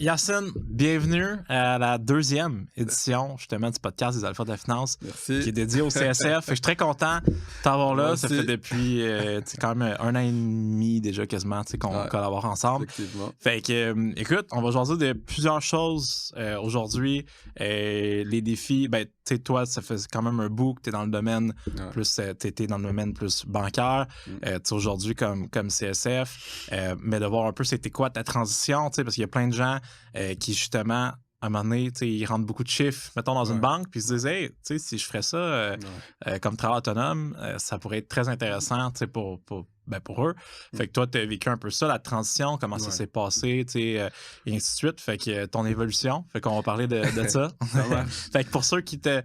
Yacine, bienvenue à la deuxième édition justement du podcast des Alphas de la Finance. Merci. Qui est dédié au CSF. Je suis très content de t'avoir là. Ça fait depuis quand même 1 an et demi déjà quasiment qu'on collabore ensemble. Effectivement. Fait que, écoute, on va jaser de plusieurs choses aujourd'hui. Les défis, ben, tu sais, toi, ça fait quand même un bout que tu es dans le domaine plus, t'étais dans le domaine plus bancaire. Tu sais, aujourd'hui comme CSF. Mais de voir un peu c'était quoi ta transition, tu sais, parce qu'il y a plein de gens qui, justement, à un moment donné, ils rentrent beaucoup de chiffres, mettons, dans une banque, puis ils se disent, hey, tu sais, si je ferais ça comme travail autonome, ça pourrait être très intéressant, tu sais, pour eux. Fait que toi, tu as vécu un peu ça, la transition, comment ça s'est passé, tu sais, et ainsi de suite. Fait que ton évolution, fait qu'on va parler de ça. Fait que pour ceux qui te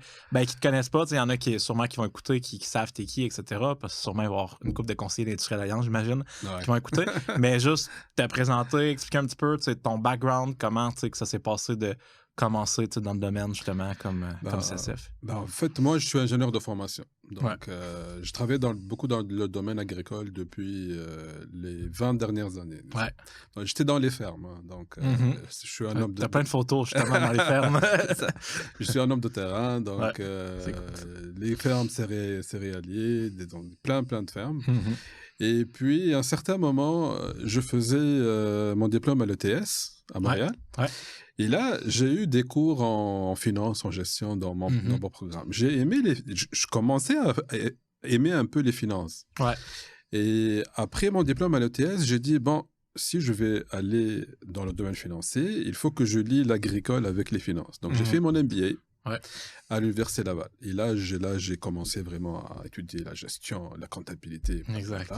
connaissent pas, il y en a qui sûrement qui vont écouter, qui savent t'es qui, etc. Parce que sûrement il va y avoir une couple de conseillers d'Industrie Alliance, j'imagine, qui vont écouter. Mais juste te présenter, expliquer un petit peu ton background, comment que ça s'est passé de commencer dans le domaine justement comme CSF. En fait, moi, je suis ingénieur de formation. Donc, je travaille beaucoup dans le domaine agricole depuis les 20 dernières années. Donc, j'étais dans les fermes. Donc, je suis un homme de... T'as plein de photos justement dans les fermes. Je suis un homme de terrain. Donc, les fermes céréaliers, plein de fermes. Et puis, à un certain moment, je faisais mon diplôme à l'ETS à Montréal. Et là, j'ai eu des cours en finance, en gestion dans mon programme. J'ai aimé je commençais à aimer un peu les finances. Et après mon diplôme à l'ETS, j'ai dit, bon, si je vais aller dans le domaine financier, il faut que je lie l'agricole avec les finances. Donc, j'ai fait mon MBA à l'Université Laval. Et là, j'ai commencé vraiment à étudier la gestion, la comptabilité. Exact.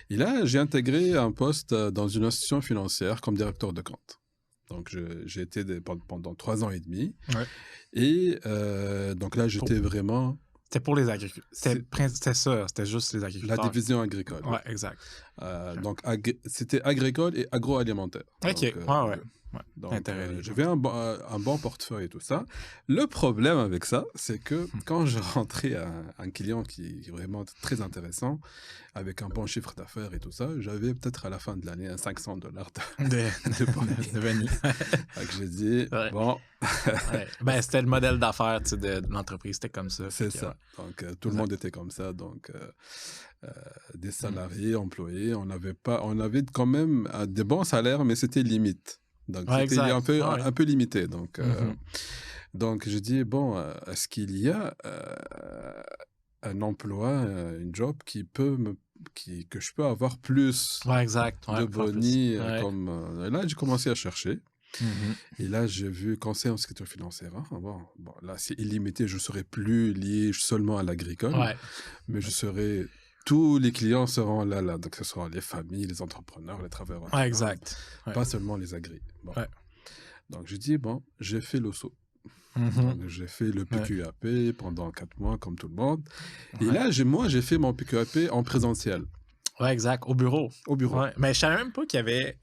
Et là, j'ai intégré un poste dans une institution financière comme directeur de compte. Donc, j'ai été pendant 3 ans et demi. Et donc là, j'étais vraiment... C'était pour les agriculteurs. C'était ça, c'était juste les agriculteurs. La division agricole. Oui, exact. Donc, c'était agricole et agroalimentaire. OK, Donc, j'avais un bon portefeuille et tout ça. Le problème avec ça, c'est que quand je rentrais à un client qui est vraiment très intéressant, avec un bon chiffre d'affaires et tout ça, j'avais peut-être à la fin de l'année un $500 de Benny. Donc, j'ai dit, bon... Ben, c'était le modèle d'affaires de l'entreprise, c'était comme ça. C'est ça. Donc, tout le monde était comme ça. Donc, des salariés, employés, on avait quand même des bons salaires, mais c'était limite. Donc, c'était un peu limité. Donc, je dis, bon, est-ce qu'il y a un emploi, une job que je peux avoir plus de boni là, j'ai commencé à chercher. Et là, j'ai vu conseil en sécurité financière. Bon, là, c'est illimité. Je ne serai plus lié seulement à l'agricole, mais tous les clients seront là. Donc, ce seront les familles, les entrepreneurs, les travailleurs. Pas seulement les agris. Bon. Donc, j'ai dit, bon, j'ai fait le saut. Donc, j'ai fait le PQAP pendant 4 mois, comme tout le monde. Et là, j'ai fait mon PQAP en présentiel. Oui, exact. Au bureau. Mais je savais même pas qu'il y avait...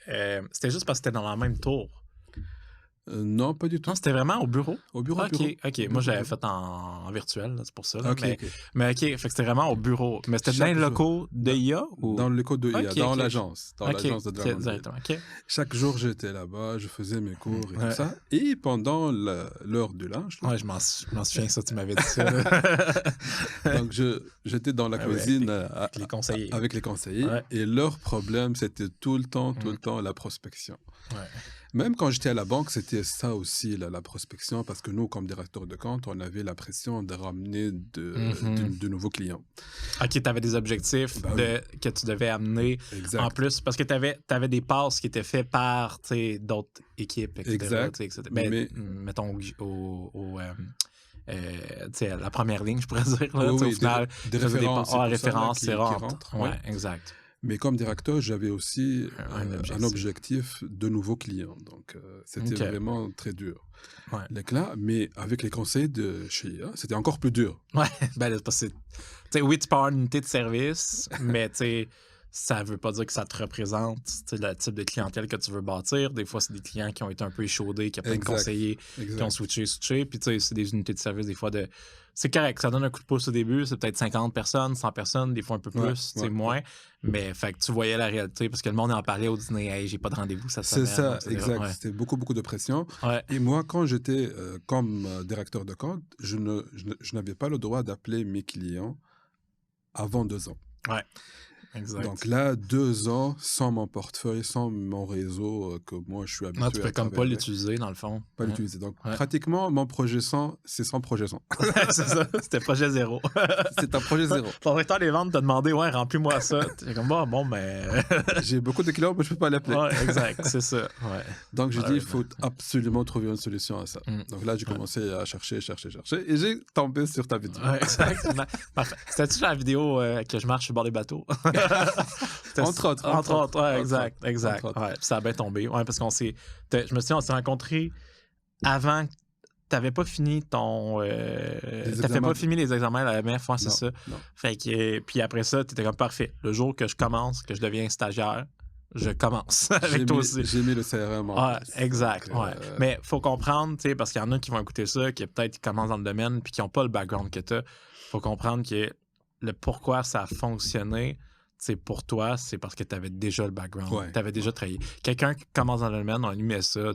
c'était juste parce que c'était dans la même tour. Non, pas du tout. Non, c'était vraiment au bureau? Au bureau. OK. Moi, j'avais fait en virtuel, là, c'est pour ça. Là, mais OK, fait que c'était vraiment au bureau. Mais c'était dans les locaux de IA? Ou... Dans le locaux de IA, dans l'agence. Dans l'agence de Dragon. Directement, Chaque jour, j'étais là-bas, je faisais mes cours et tout ça. Et pendant l'heure du lunch... je m'en souviens, ça, tu m'avais dit ça. Donc, j'étais dans la cuisine avec les conseillers. Et leur problème, c'était tout le temps, la prospection. Même quand j'étais à la banque, c'était ça aussi, la prospection, parce que nous, comme directeur de compte, on avait la pression de ramener de nouveaux clients. OK, tu avais des objectifs que tu devais amener en plus, parce que tu avais des passes qui étaient faites par d'autres équipes, etc. Exact. Mais mettons la première ligne, je pourrais dire. Là, au final, des références, c'est rentre. Oui, exact. Mais comme directeur, j'avais aussi un objectif de nouveaux clients. Donc, c'était vraiment très dur. Mais avec les conseils de chez IA, c'était encore plus dur. Oui, parce que oui, tu peux avoir une unité de service, mais ça veut pas dire que ça te représente le type de clientèle que tu veux bâtir. Des fois, c'est des clients qui ont été un peu échaudés, qui ont plein de conseillers, qui ont switché. Puis c'est des unités de service, des fois, c'est correct, ça donne un coup de pouce au début, c'est peut-être 50 personnes, 100 personnes, des fois un peu plus, moins. Mais fait que tu voyais la réalité, parce que le monde en parlait au dîner, hey, j'ai pas de rendez-vous cette semaine. C'est ça, exact. C'était beaucoup de pression. Et moi, quand j'étais comme directeur de compte, je n'avais pas le droit d'appeler mes clients avant 2 ans. Ouais. Exact. Donc là, 2 ans sans mon portefeuille, sans mon réseau que moi je suis habitué à. Tu peux comme pas l'utiliser dans le fond. Pas l'utiliser. Donc pratiquement, mon projet 100, c'est 100 projet 100. C'est ça, c'était projet 0. C'est un projet 0. Ton directeur des ventes t'a demandé, remplis-moi ça. T'es comme, bon, mais. J'ai beaucoup de clients, mais je peux pas l'appeler. Exact, c'est ça. Ouais. Donc j'ai dit, il faut absolument trouver une solution à ça. Donc là, j'ai commencé à chercher, et j'ai tombé sur ta vidéo. Exact. Parfait. C'était-tu la vidéo que je marche sur le bord des bateaux? Entre autres, exact. Ouais, ça a bien tombé. Ouais, parce je me souviens, on s'est rencontrés avant. T'avais pas fini t'avais pas fini les examens à la MF, c'est ça. Non. Fait que, puis après ça, t'étais comme parfait. Le jour que je commence, que je deviens stagiaire, je commence avec toi aussi. J'ai mis le CRM en place. Exact. Mais faut comprendre, parce qu'il y en a qui vont écouter ça, qui peut-être commencent dans le domaine puis qui n'ont pas le background que t'as. Faut comprendre que le pourquoi ça a fonctionné, pour toi, c'est parce que tu avais déjà le background. Tu avais déjà travaillé. Quelqu'un qui commence dans le domaine, on lui met ça,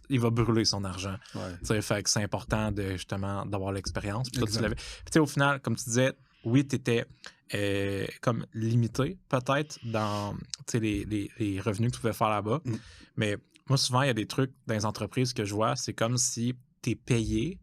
il va brûler son argent. Fait que c'est important justement d'avoir l'expérience. Puis au final, comme tu disais, oui, tu étais comme limité peut-être dans les revenus que tu pouvais faire là-bas. Mais moi, souvent, il y a des trucs dans les entreprises que je vois, c'est comme si tu es payé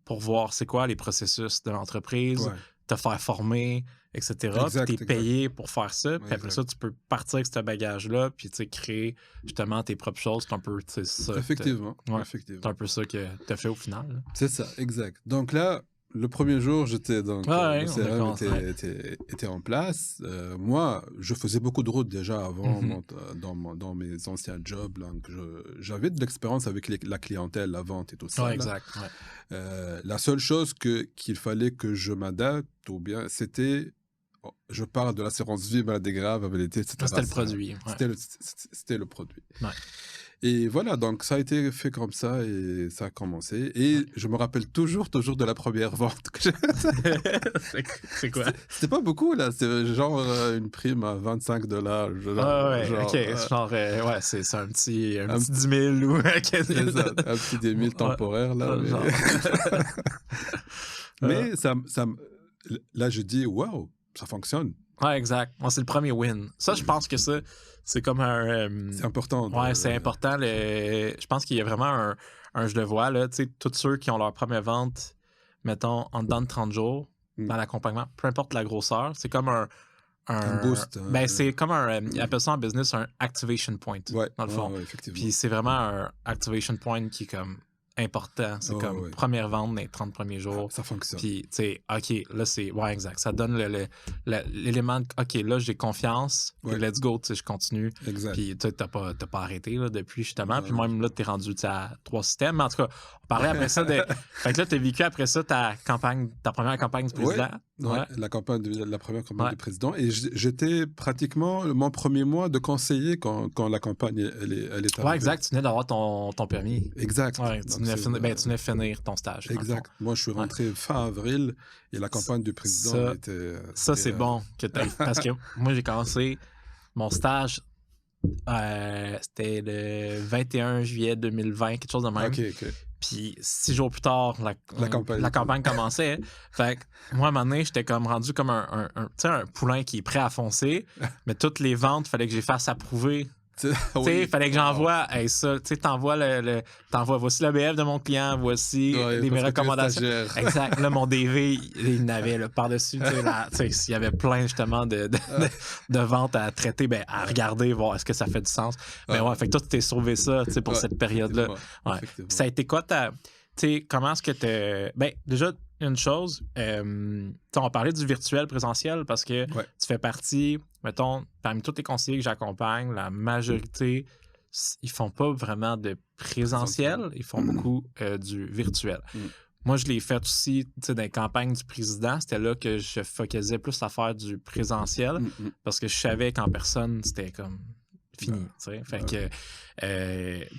pour voir c'est quoi les processus de l'entreprise, te faire former, etc. Tu es payé pour faire ça. Puis après ça, tu peux partir avec ce bagage-là puis créer justement tes propres choses. C'est un peu ça. Effectivement. C'est un peu ça que tu as fait au final. C'est ça, exact. Donc là, le premier jour, le CRM était en place. Moi, je faisais beaucoup de routes déjà avant dans mes anciens jobs. Donc j'avais de l'expérience avec la clientèle, la vente et tout ça. Exact. La seule chose qu'il fallait que je m'adapte, ou bien, c'était... Je parle de l'assurance vie, maladie grave, habilité, etc. C'était le produit. C'était le produit. Et voilà, donc ça a été fait comme ça et ça a commencé. Et je me rappelle toujours de la première vente que j'ai faite. C'est quoi? C'était pas beaucoup, là. C'était genre une prime à $25. C'est un petit 10 000 ou un petit 10 000 temporaire, là. Mais ça, là, je dis, waouh, ça fonctionne. Ouais, exact. Moi, c'est le premier win. Ça, je pense que ça, c'est comme un... c'est important. C'est important. Je pense qu'il y a vraiment un je le vois, là, tu sais, tous ceux qui ont leur première vente, mettons, en dedans de 30 jours, dans l'accompagnement, peu importe la grosseur, c'est comme un boost. C'est comme ils appellent ça en business un activation point, dans le fond. Puis c'est vraiment un activation point qui est comme important. C'est comme première vente dans les 30 premiers jours. Ça fonctionne. Puis, tu sais, OK, là, c'est... Ouais, exact. Ça donne l'élément de... OK, là, j'ai confiance. Let's go, tu sais, je continue. Exact. Puis, tu t'as pas arrêté, là, depuis, justement. Puis même, là, t'es rendu, à 3 systèmes. Mais en tout cas, on parlait après ça de... Fait que là, t'as vécu après ça ta première campagne du président. La première campagne du président. Et j'étais pratiquement mon premier mois de conseiller quand la campagne, elle est arrivée. Ouais, exact. Tu venais d'avoir ton permis. Exact. Tu venais finir ton stage. Exact. Moi, je suis rentré fin avril et la campagne du président était... Ça, c'est bon que tu parce que moi, j'ai commencé mon stage, c'était le 21 juillet 2020, quelque chose de même. Puis 6 jours plus tard, la campagne commençait. Fait que moi, à un moment donné, j'étais comme rendu comme un poulain qui est prêt à foncer, mais toutes les ventes, il fallait que j'ai fasse approuver. Il fallait que j'envoie ça. Tu sais, t'envoies voici l'ABF de mon client, voici mes recommandations. Exact. Là, mon DV, il n'avait par-dessus. Il y avait plein justement de ventes à traiter, à regarder, voir est-ce que ça fait du sens. Mais fait que toi, tu t'es sauvé ça pour cette période-là. Ça a été quoi comment est-ce que déjà, une chose, on parlait du virtuel présentiel parce que tu fais partie, mettons, parmi tous les conseillers que j'accompagne, la majorité, ils font pas vraiment de présentiel, ils font beaucoup du virtuel. Moi, je l'ai fait aussi, tu sais, dans les campagnes du président. C'était là que je focalisais plus à faire du présentiel parce que je savais qu'en personne, c'était comme fini, tu sais. Fait que...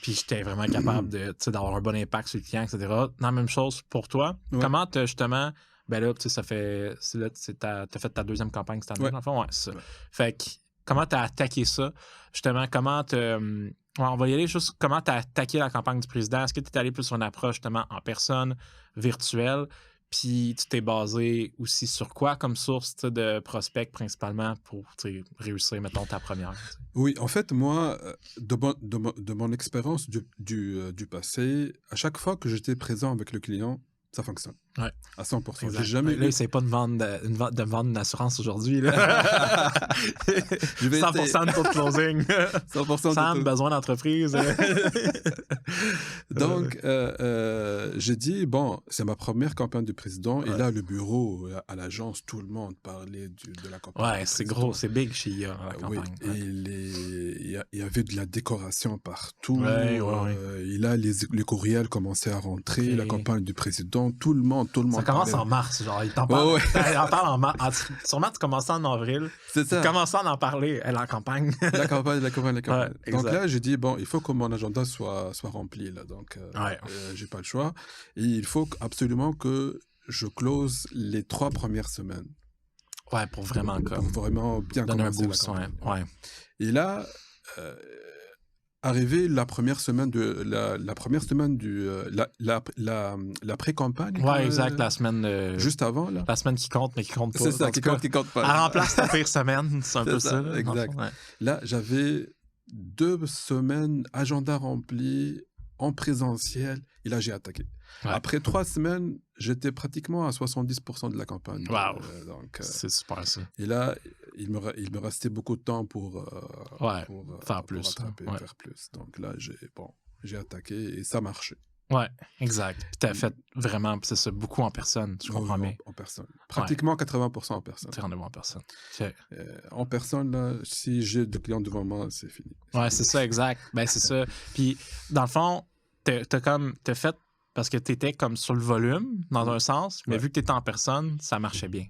puis j'étais vraiment capable d'avoir un bon impact sur le client, etc. La même chose pour toi. Comment t'as justement... Ben là, tu sais, ça fait... Là, t'as fait ta deuxième campagne cette année, dans le fond? Ouais, c'est ça. Fait que comment t'as attaqué ça? Justement, comment t'as... on va y aller juste comment tu as attaqué la campagne du président. Est-ce que tu es allé plus sur une approche justement en personne, virtuelle, puis tu t'es basé aussi sur quoi comme source de prospects principalement pour réussir, mettons, ta première? T'sais? Oui, en fait, moi, de mon expérience du passé, à chaque fois que j'étais présent avec le client, ça fonctionne. Ouais. À 100%. J'ai jamais là, c'est pas de vendre une assurance aujourd'hui. 100% de taux de closing. 100% Sam, besoin d'entreprise. Donc, j'ai dit, bon, c'est ma première campagne du président. Et là, le bureau, à l'agence, tout le monde parlait de la campagne. Ouais, c'est gros, c'est big chez IA, la campagne. Oui, et il y avait de la décoration partout. Et là, les courriels commençaient à rentrer, la campagne du président, tout le monde. Ça commence en mars, genre, il t'en parle. Il parle en mars. Sûrement, tu commençais en avril. C'est ça. Tu commençais à en parler, la campagne. La campagne. Donc là, j'ai dit, bon, il faut que mon agenda soit rempli, là. Donc, j'ai pas le choix. Et il faut absolument que je close les 3 premières semaines. Ouais, pour vraiment bien donner un boost, ouais. Et là... arrivé la première semaine la pré-campagne. Ouais, exact, la semaine juste avant là. La semaine qui compte mais qui compte pas. C'est ça, qui compte pas. Elle remplace la pire semaine, c'est un peu ça. Exact. Là, j'avais 2 semaines agenda rempli en présentiel et là j'ai attaqué. Ouais. Après 3 semaines, j'étais pratiquement à 70% de la campagne. Wow. C'est super ça. Et là, il me restait beaucoup de temps pour faire plus. Faire plus. Donc là, j'ai attaqué et ça marchait. Ouais, exact. Puis tu as fait vraiment, c'est ça, beaucoup en personne, je comprends bien. En personne. Pratiquement 80% en personne. C'est rendez-vous en personne. En personne, là, si j'ai des clients devant moi, c'est fini. Ouais, c'est ça, exact. Ben, c'est ça. Puis, dans le fond, t'as fait parce que tu étais comme sur le volume, dans un sens, mais vu que tu étais en personne, ça marchait bien.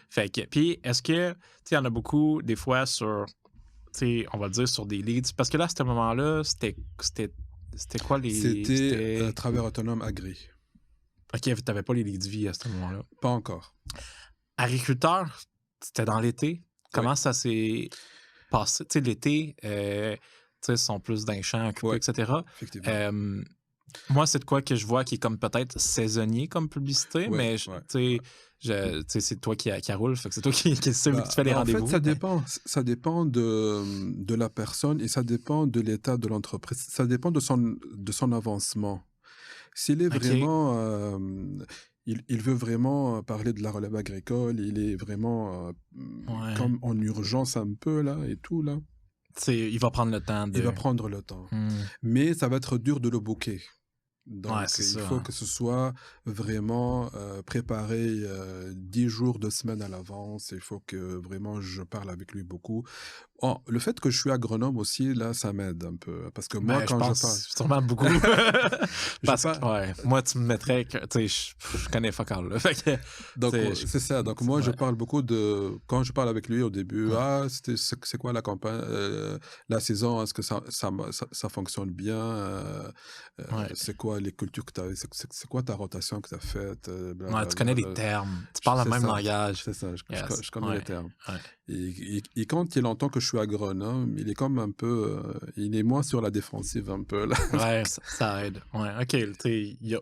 Fait que, puis, est-ce que, il y en a beaucoup, des fois, sur, on va dire, sur des leads, parce que là, à ce moment-là, c'était quoi les... C'était travers autonome agri. OK, t'avais pas les leads vie à ce moment-là. Pas encore. Agriculteur, c'était dans l'été. Comment ça s'est passé? Tu sais, l'été, ils sont plus d'un champ occupé, etc. Effectivement. Moi, c'est de quoi que je vois qui est comme peut-être saisonnier comme publicité, mais c'est toi qui roule, fait que c'est toi qui fais les rendez-vous. En fait, ça dépend de la personne et ça dépend de l'état de l'entreprise. Ça dépend de son avancement. S'il est vraiment... il veut vraiment parler de la relève agricole, il est vraiment comme en urgence un peu, là, et tout, là. Il va prendre le temps. Il va prendre le temps. Mais ça va être dur de le booker. Donc, il faut que ce soit vraiment préparé 10 jours, 2 semaines à l'avance. Il faut que vraiment je parle avec lui beaucoup. Le fait que je suis agronome aussi, là, ça m'aide un peu. Parce que moi, quand je parle... sûrement beaucoup. Moi, tu me mettrais... Je connais fuck all, là. Donc, c'est ça. Donc, moi, je parle beaucoup de... Quand je parle avec lui au début, c'est quoi la campagne, la saison, est-ce que ça fonctionne bien? C'est quoi les cultures que tu as... C'est quoi ta rotation que tu as faite? Tu connais les termes. Tu parles le même langage. C'est ça. Je connais les termes. Et quand il entend que je suis agronome, il est comme un peu... il est moins sur la défensive un peu, là. Ouais, ça aide. Ouais, OK, il y a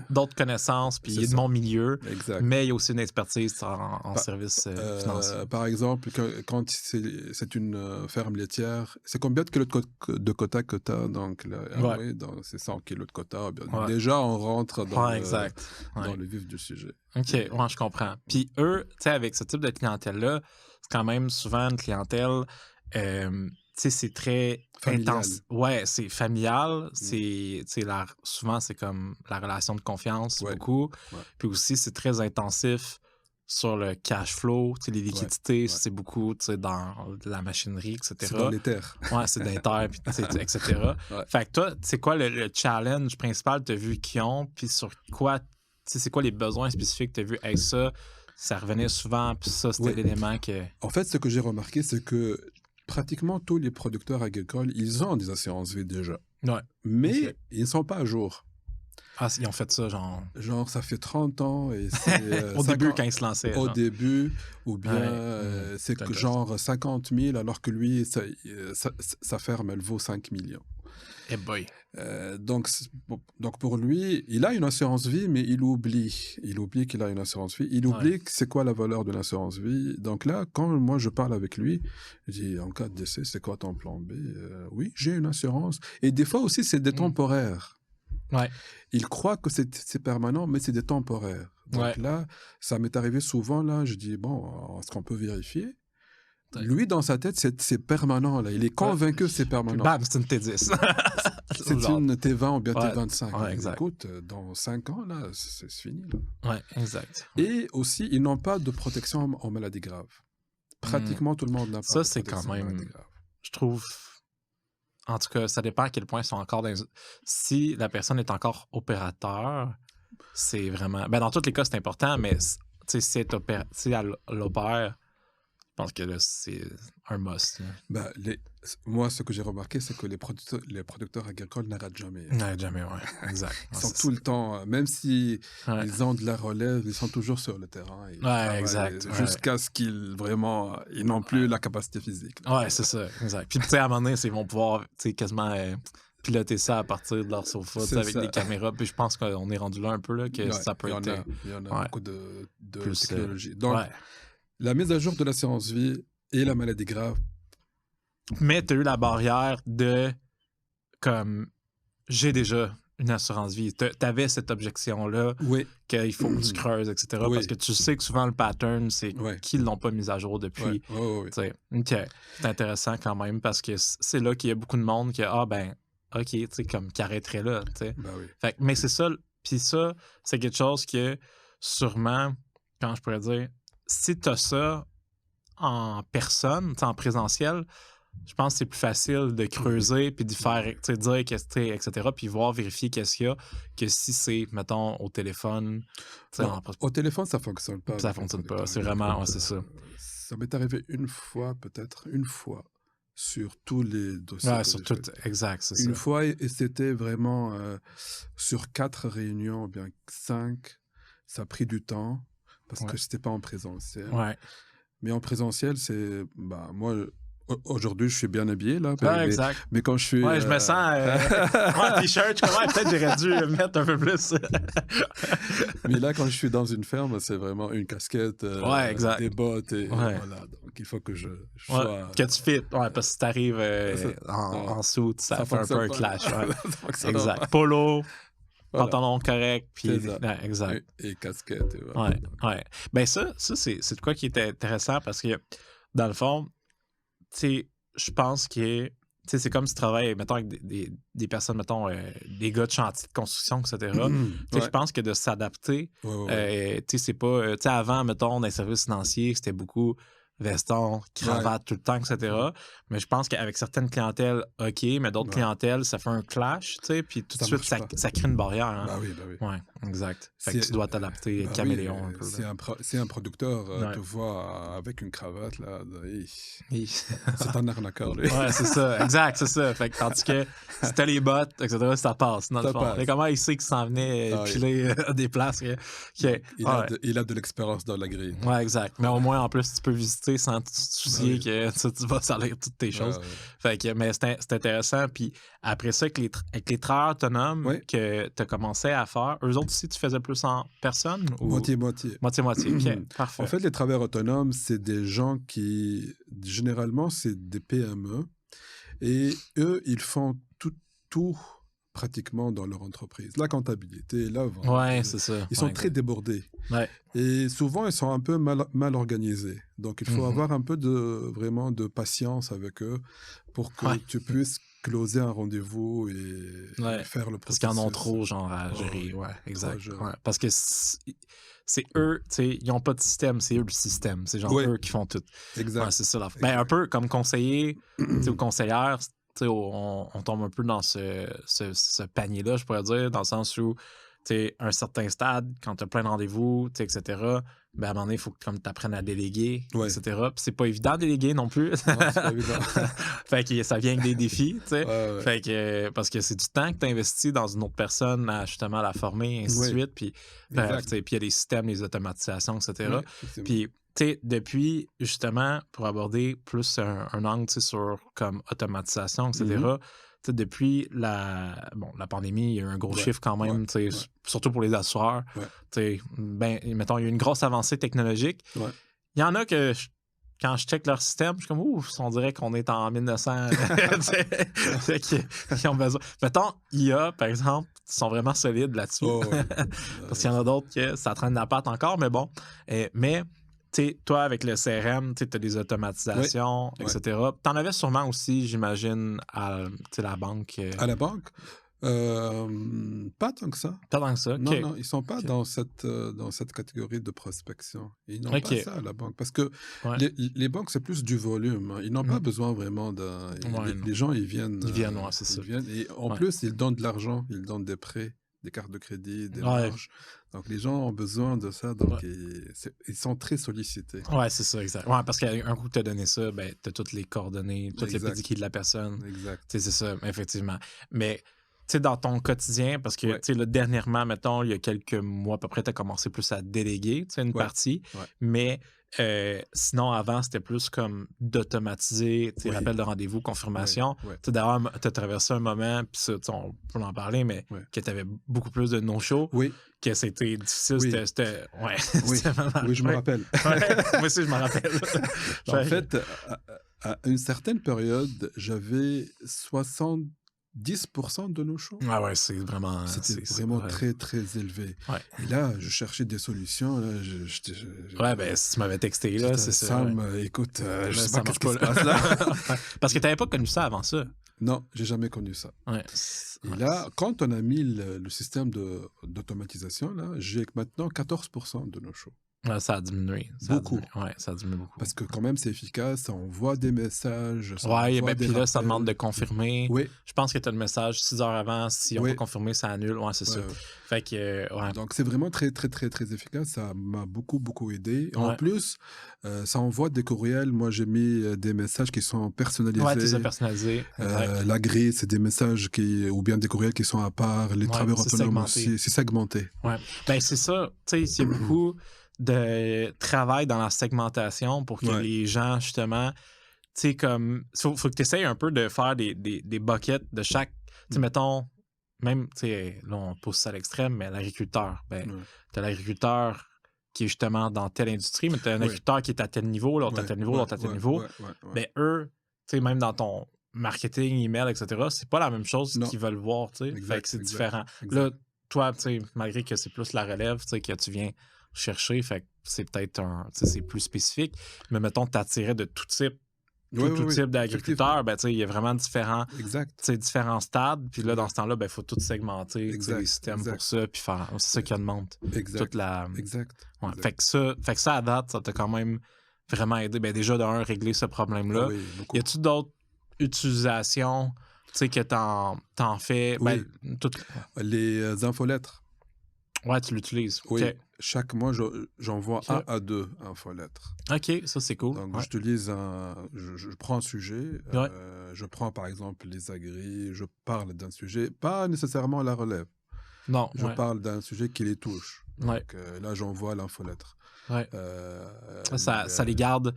d'autres connaissances, puis il est de mon milieu, mais il y a aussi une expertise en services financiers. Par exemple, quand c'est une ferme laitière, c'est combien de kilos de quota que tu as? Donc, c'est 100 kilos de quota. Déjà, on rentre dans le vif du sujet. OK, je comprends. Puis eux, avec ce type de clientèle-là, c'est quand même souvent une clientèle... c'est très intense. Ouais, c'est familial. Souvent, c'est comme la relation de confiance, beaucoup. Puis aussi, c'est très intensif sur le cash flow, les liquidités, c'est beaucoup dans la machinerie, etc. C'est dans les terres. Ouais, c'est dans les terres, etc. Ouais. Fait que toi, c'est quoi le challenge principal que tu as vu qu'ils ont, puis sur quoi, c'est quoi les besoins spécifiques que tu as vu? Hey, ça revenait souvent, puis ça, c'était l'élément que... En fait, ce que j'ai remarqué, c'est que pratiquement tous les producteurs agricoles, ils ont des assurances vie déjà. Ouais. Mais ils ne sont pas à jour. Ah, ils ont fait ça, genre... Genre, ça fait 30 ans et c'est... au début, quand ils se lançaient. Au début, ou bien c'est que genre 50 000, alors que lui, sa ferme, elle vaut 5 millions. Eh boy. Donc, pour lui, il a une assurance vie, mais il oublie. Il oublie qu'il a une assurance vie. Il oublie que c'est quoi la valeur de l'assurance vie. Donc là, quand moi je parle avec lui, je dis, en cas de décès, c'est quoi ton plan B? Oui, j'ai une assurance. Et des fois aussi, c'est des temporaires. Ouais. Il croit que c'est permanent, mais c'est des temporaires. Donc là, ça m'est arrivé souvent, là, je dis, bon, est-ce qu'on peut vérifier? Lui, dans sa tête, c'est permanent. Là. Il est convaincu que c'est permanent. Bam, c'est une T10. C'est une T20 ou bien T25. Ouais, exact. Écoute, dans 5 ans, là, c'est fini. Là. Ouais, exact. Et aussi, ils n'ont pas de protection en maladie grave. Pratiquement tout le monde n'a pas de protection en maladie grave. Je trouve... En tout cas, ça dépend à quel point ils sont encore dans... Si la personne est encore opérateur, c'est vraiment... Ben, dans tous les cas, c'est important, mais si elle l'opère, je pense que là, c'est un must. Ben, moi, ce que j'ai remarqué, c'est que les producteurs agricoles n'arrêtent jamais. N'arrêtent jamais, oui. Exact. Ils sont tout le temps, même si ils ont de la relève, ils sont toujours sur le terrain. Exact. Jusqu'à ce qu'ils vraiment, ils n'ont plus la capacité physique. Oui, c'est ça. Exact. Puis, tu sais, à un moment donné, ils vont pouvoir quasiment piloter ça à partir de leur sofa avec des caméras. Puis, je pense qu'on est rendu là un peu, là, que ça peut être... Il y en a beaucoup de technologie. Donc, la mise à jour de l'assurance vie et la maladie grave. Mais tu as eu la barrière de, comme, j'ai déjà une assurance vie. Tu avais cette objection-là, qu'il faut que tu creuses, etc. Parce que tu sais que souvent le pattern, c'est qu'ils ne l'ont pas mis à jour depuis. Okay. C'est intéressant quand même parce que c'est là qu'il y a beaucoup de monde qui qui arrêterait là. Fait, mais c'est ça. Puis ça, c'est quelque chose que sûrement, quand je pourrais dire, si tu as ça en personne, en présentiel, je pense que c'est plus facile de creuser puis de faire, dire, etc., puis voir, vérifier qu'est-ce qu'il y a, que si c'est, mettons, au téléphone. Au téléphone, ça ne fonctionne pas. Ça ne fonctionne pas. C'est vraiment, c'est ça. Ça m'est arrivé une fois, sur tous les dossiers. Ouais, sur tout, exact, c'est ça. Une fois, et c'était vraiment sur 4 réunions, ou bien 5, ça a pris du temps. Parce que c'était pas en présentiel. Mais en présentiel, c'est... moi, aujourd'hui, je suis bien habillé, là. Exact. Mais quand je suis... je me sens... en t-shirt, peut-être j'aurais dû me mettre un peu plus. Mais là, quand je suis dans une ferme, c'est vraiment une casquette, des bottes, et voilà. Donc, il faut que je sois... que tu fites, parce que si t'arrives en soute, ça fait un peu un clash. Exact. Polo... Pantalon correct, puis... exact. Et casquette. Ben ça c'est de quoi qui est intéressant parce que, dans le fond, tu sais, je pense que... c'est comme si tu travailles, mettons, avec des personnes, mettons, des gars de chantier de construction, etc. Je pense que de s'adapter, c'est pas... avant, mettons, dans les services financiers, c'était beaucoup... veston, cravate tout le temps, etc. Mais je pense qu'avec certaines clientèles, OK, mais d'autres clientèles, ça fait un clash, tu sais, puis tout de suite, ça crée une barrière. Hein. Oui. Ouais, exact. Fait que tu dois t'adapter, caméléon un peu. Si un producteur te voit avec une cravate, là, c'est un arnaqueur, lui. Ouais, c'est ça, exact, c'est ça. Fait que tandis que si t'as les bottes, etc., ça passe, dans le fond. Et comment il sait qu'il s'en venait piler des places? Il a de l'expérience dans la grille. Ouais, exact. Mais au moins, en plus, tu peux visiter sans te soucier que tu vas salir toutes tes choses. Fait que, mais c'est intéressant. Puis après ça, avec les travailleurs autonomes que tu as commencé à faire, eux autres aussi, tu faisais plus en personne? Moitié-moitié. Moitié-moitié, OK, parfait. En fait, les travailleurs autonomes, c'est des gens qui, généralement, c'est des PME. Et eux, ils font tout pratiquement dans leur entreprise. La comptabilité, la vente. C'est ça. Ils sont très débordés. Et souvent, ils sont un peu mal organisés. Donc, il faut avoir un peu vraiment de patience avec eux pour que tu puisses closer un rendez-vous et faire le processus. Parce qu'ils en ont trop, genre, à gérer. Ouais, exact. Ouais, parce que c'est eux, tu sais, ils n'ont pas de système, c'est eux le système. C'est genre eux qui font tout. Exact. Ouais, c'est ça. Ben, un peu comme conseiller ou conseillère, on tombe un peu dans ce panier-là, je pourrais dire, dans le sens où, tu sais, un certain stade, quand tu as plein de rendez-vous, etc., ben, à un moment donné, il faut que tu apprennes à déléguer, etc. Puis c'est pas évident de déléguer non plus. Non, c'est pas évident. Fait que ça vient avec des défis, tu sais. Fait que, parce que c'est du temps que tu investis dans une autre personne à justement la former, et ainsi de suite. Puis il y a des systèmes, des automatisations, etc. Puis, tu sais, depuis, justement, pour aborder plus un angle sur comme automatisation, etc., depuis la pandémie, il y a eu un gros chiffre quand même, surtout pour les assureurs. Ben, mettons, il y a eu une grosse avancée technologique. Il y en a que, quand je check leur système, je suis comme, ouf, on dirait qu'on est en 1900. Qui ont besoin. Mettons, IA, par exemple, ils sont vraiment solides là-dessus. Parce qu'il y en a d'autres que ça traîne la patte encore, mais bon. Mais, tu sais, toi, avec le CRM, tu as des automatisations, etc. T'en avais sûrement aussi, j'imagine, à la banque. À la banque? Pas tant que ça. Pas tant que ça. Non, non, ils sont pas dans cette catégorie de prospection. Ils n'ont pas ça à la banque. Parce que les banques, c'est plus du volume. Ils n'ont pas besoin vraiment d'un... les gens, ils viennent... Ils viennent, c'est ça. Et en plus, ils donnent de l'argent. Ils donnent des prêts, des cartes de crédit, des marges. Donc, les gens ont besoin de ça. Donc, ils sont très sollicités. Ouais, c'est ça, exact. Ouais, parce qu'un coup que tu as donné ça, ben, tu as toutes les coordonnées, toutes les petits keys de la personne. Exact. C'est ça, effectivement. Mais... Tu sais, dans ton quotidien, parce que, tu sais, là, dernièrement, mettons, il y a quelques mois à peu près, tu as commencé plus à déléguer, tu sais, une partie. Mais sinon, avant, c'était plus comme d'automatiser, tu sais, rappel de rendez-vous, confirmation. Tu sais, d'ailleurs, tu as traversé un moment, puis ça, on peut en parler, mais que tu avais beaucoup plus de no-show. Que c'était difficile. C'était oui, je me rappelle. Moi aussi, je me rappelle. En fait, à une certaine période, j'avais 10% de nos shows. Ah ouais, c'est vraiment... C'était vraiment très, très élevé. Et là, je cherchais des solutions. Là, ben, si tu m'avais texté, là, c'est ça. Sam, écoute, je sais pas ce qui se passe là. Parce que tu n'avais pas connu ça avant ça. Non, j'ai jamais connu ça. Et là, quand on a mis le système d'automatisation, là, j'ai maintenant 14% de nos shows. Ça a diminué. Beaucoup. Ça a diminué beaucoup. Parce que quand même, c'est efficace, ça envoie des messages. Ben, puis là, ça demande de confirmer. Oui. Je pense que tu as le message 6 heures avant. Si on peut confirmer, ça annule. Ouais, c'est ça. Fait que, Donc, c'est vraiment très, très, très, très efficace. Ça m'a beaucoup, beaucoup aidé. En plus, ça envoie des courriels. Moi, j'ai mis des messages qui sont personnalisés. Ouais, tu les as personnalisés. La grille, c'est des messages ou bien des courriels qui sont à part. Les travailleurs autonomes aussi. C'est segmenté. Ouais. Ben, c'est ça. Tu sais, il y a beaucoup de travail dans la segmentation pour que les gens, justement, tu sais, comme... Faut que tu essayes un peu de faire des buckets de chaque... Tu sais, mettons, même, tu sais, là, on pousse ça à l'extrême, mais l'agriculteur, ben, t'as l'agriculteur qui est justement dans telle industrie, mais t'as un agriculteur qui est à tel niveau, l'autre à tel niveau, l'autre à tel niveau. Ben, eux, tu sais, même dans ton marketing, email, etc., c'est pas la même chose qu'ils veulent voir, tu sais. Fait que c'est différent. Là, toi, tu sais, malgré que c'est plus la relève, tu sais, que tu viens chercher, fait que c'est peut-être c'est plus spécifique, mais mettons, t'attirais de tout type, tout type d'agriculteurs, ben, tu sais, il y a vraiment différents stades, puis là, dans ce temps-là, ben, il faut tout segmenter, les systèmes pour ça, puis faire, c'est ça qui demande. Toute la... Fait que ça, à date, ça t'a quand même vraiment aidé, ben, déjà, d'un, régler ce problème-là. Y a-tu d'autres utilisations, tu sais, que t'en fais? Ben, les infolettres. Ouais, tu l'utilises. Oui. Chaque mois, j'envoie 1 à 2 infolettres. OK, ça, c'est cool. Donc, je prends un sujet. Je prends, par exemple, les agris. Je parle d'un sujet, pas nécessairement la relève. Non. Je parle d'un sujet qui les touche. Donc, là, j'envoie l'infolettre. Ça les garde...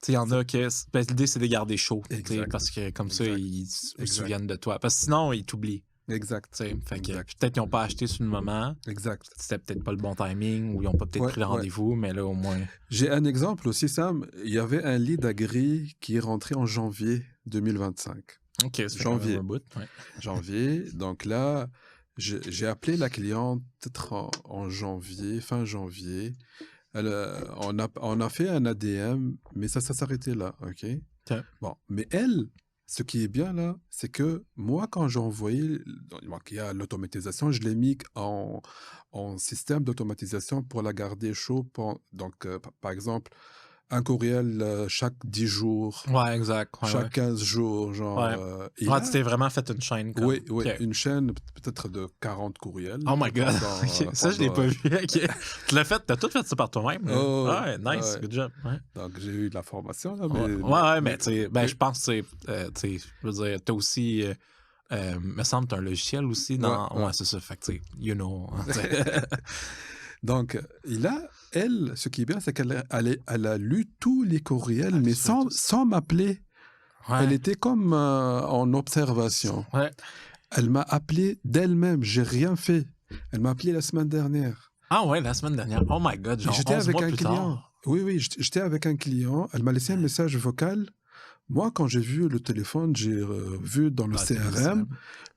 Il y en a que... Ben, l'idée, c'est de les garder chauds. Parce que comme ça, ils se souviennent de toi. Parce que sinon, ils t'oublient. Exact. Fait que peut-être qu'ils n'ont pas acheté sur le moment. Exact. C'était peut-être pas le bon timing ou ils n'ont pas peut-être pris le rendez-vous, mais là, au moins... J'ai un exemple aussi, Sam. Il y avait un lead agri qui est rentré en janvier 2025. OK, c'est janvier. Un bout. Janvier. Donc là, j'ai appelé la cliente peut-être en janvier, fin janvier. On a fait un ADM, mais ça s'arrêtait là, OK? Bon, mais elle ce qui est bien là, c'est que moi, quand j'ai envoyé, donc il y a l'automatisation, je l'ai mis en système d'automatisation pour la garder chaud. Donc, par exemple, un courriel chaque 10 jours, Ouais, exact. Ouais, chaque 15 jours, genre. ouais. Et Ouais, là, tu t'es vraiment fait une chaîne. Comme... oui, Okay. une chaîne peut-être de 40 courriels. Oh my God. Ça, je l'ai pas vu. Okay. Tu l'as fait, t'as tout fait ça par toi-même. Oh, ouais, nice, ouais. good job. Ouais. Donc, j'ai eu de la formation. Là, mais tu sais, je pense que je veux dire, t'as aussi. Me semble que t'as un logiciel aussi dans. Ouais, c'est ça. Fait que, tu sais, you know. Donc, elle, ce qui est bien, c'est qu'elle a lu tous les courriels, mais sans m'appeler. Ouais. Elle était comme en observation. Ouais. Elle m'a appelé d'elle-même. J'ai rien fait. Elle m'a appelé la semaine dernière. Ah ouais, la semaine dernière. Oh my God, genre j'étais 11 avec mois un plus client. Tard. Oui, j'étais avec un client. Elle m'a laissé un message vocal. Moi, quand j'ai vu le téléphone, j'ai vu dans le CRM.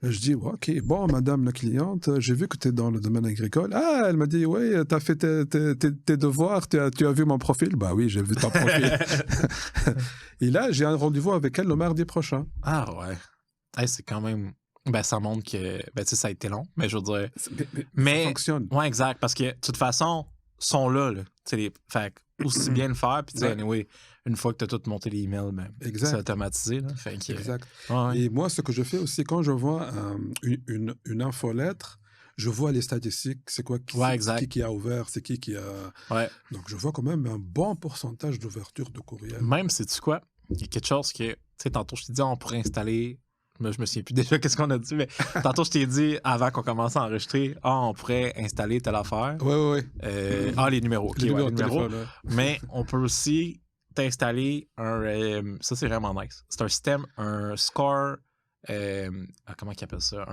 Je dis, OK, bon, madame la cliente, j'ai vu que tu es dans le domaine agricole. Ah, elle m'a dit, oui, tu as fait tes devoirs, tu as vu mon profil. Bah oui, j'ai vu ton profil. Et là, j'ai un rendez-vous avec elle le mardi prochain. Ah ouais. Hey, c'est quand même... Ben, ça montre que... Ben, tu sais, ça a été long, mais je veux dire... Mais ça fonctionne. Ouais, exact, parce que, de toute façon, sont là. Fait aussi bien le faire, puis tu sais, anyway, une fois que tu as tout monté les emails, ben, c'est automatisé. Là, fait que, exact. Ouais. Et moi, ce que je fais aussi, quand je vois une infolettre, je vois les statistiques, c'est quoi qui a ouvert, c'est qui a... Ouais. Donc, je vois quand même un bon pourcentage d'ouverture de courriel. Même, sais-tu quoi? Il y a quelque chose que, tu sais, tantôt, je t'ai dit, on pourrait installer... Je me souviens plus déjà qu'est-ce qu'on a dit, mais tantôt, je t'ai dit, avant qu'on commence à enregistrer, on pourrait installer telle affaire. Oui. Les numéros. Okay, les numéros. Mais on peut aussi t'installer un... ça, c'est vraiment nice. C'est un système, un score... comment ils appellent ça?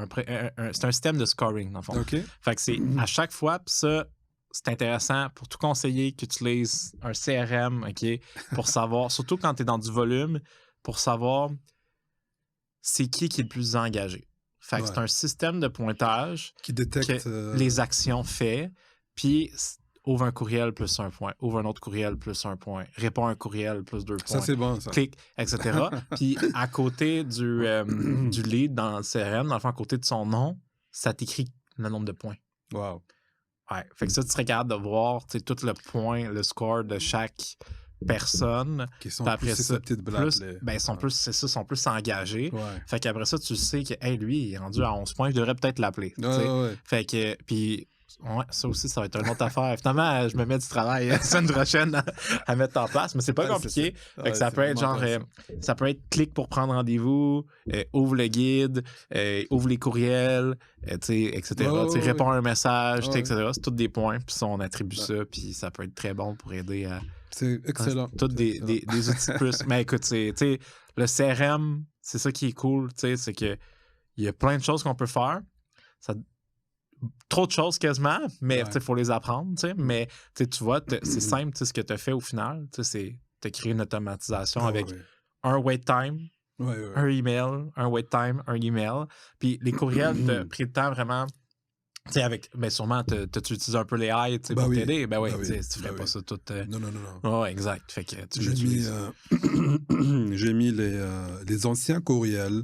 C'est un système de scoring, dans le fond. Okay. Fait que c'est à chaque fois, puis ça, c'est intéressant pour tout conseiller qui utilise un CRM, OK, pour savoir, surtout quand tu es dans du volume, pour savoir c'est qui est le plus engagé. Fait que c'est un système de pointage qui détecte les actions faites, puis ouvre un courriel plus 1 point, ouvre un autre courriel plus 1 point, répond à un courriel plus 2 points. Ça, c'est bon, ça. Clique, etc. Puis à côté du lead dans le CRM, dans le fond, à côté de son nom, ça t'écrit le nombre de points. Wow. Ouais. Fait que ça, tu serais capable de voir tout le point, le score de chaque personne. Qui sont plus susceptibles de l'appeler. Sont plus engagés. Ouais. Fait qu'après ça, tu sais que lui, il est rendu à 11 points, je devrais peut-être l'appeler. Ouais. Fait que, puis ça aussi, ça va être une autre affaire. Finalement, je me mets du travail la semaine prochaine à mettre en place, mais c'est pas compliqué. Fait que ça peut être genre, ça peut être clique pour prendre rendez-vous, ouvre le guide, ouvre les courriels, etc. Réponds à un message, etc. C'est tous des points, puis on attribue ça, puis ça peut être très bon pour aider à... C'est excellent. Tous des outils de plus. Mais écoute, le CRM, c'est ça qui est cool, c'est que il y a plein de choses qu'on peut faire. Trop de choses quasiment, mais il faut les apprendre. Mais tu vois, c'est simple ce que tu as fait au final. Tu as créé une automatisation avec un wait time, un email, un wait time, un email. Puis les courriels, tu as pris le temps vraiment. Sûrement, tu utilises un peu les AI pour t'aider. Tu ferais pas ça tout. Non. Exact. Fait que j'ai mis les anciens courriels.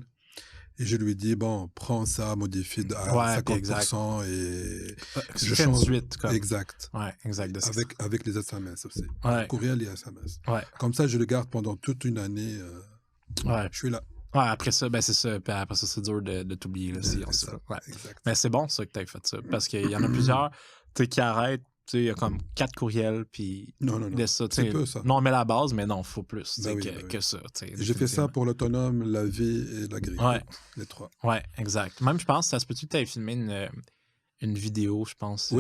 Et je lui dis, bon, prends ça, modifie à 50% et je change suite. Comme... Exact. Ouais, exact. Avec les SMS aussi. Ouais. Courriel et SMS. Ouais. Comme ça, je le garde pendant toute une année. Je suis là. Ouais, après ça, c'est ça. Puis après ça, c'est dur de t'oublier. Là, Mais c'est bon, ça, que tu aies fait ça. Parce qu'il y en a plusieurs qui arrêtent. Il y a comme 4 courriels, puis non. C'est peu, ça. Non, on met la base, mais non, il faut plus que ça. J'ai fait ça pour l'autonome, la vie et l'agricole. Ouais. Les 3. Ouais, exact. Même, je pense, ça se peut-tu que tu aies filmé une vidéo, je pense,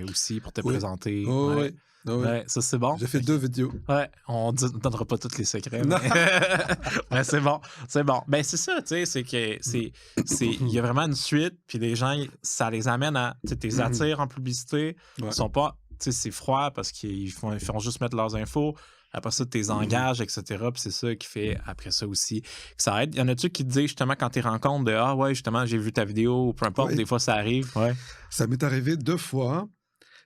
aussi, pour te présenter. Ouais, ça, c'est bon. J'ai fait 2 vidéos. Ouais, on ne donnera pas tous les secrets, mais c'est bon. C'est bon. Ben, c'est ça, tu sais, c'est que il y a vraiment une suite, puis les gens, ça les amène à, tu les attires en publicité. Ils sont pas, tu sais, c'est froid parce qu'ils font juste mettre leurs infos. Après ça, tu les engages, etc. Puis c'est ça qui fait, après ça aussi, que ça aide. Il y en a-tu qui te disent, justement, quand tu rencontres justement, j'ai vu ta vidéo, ou peu importe, des fois, ça arrive. Ouais. Ça m'est arrivé 2 fois.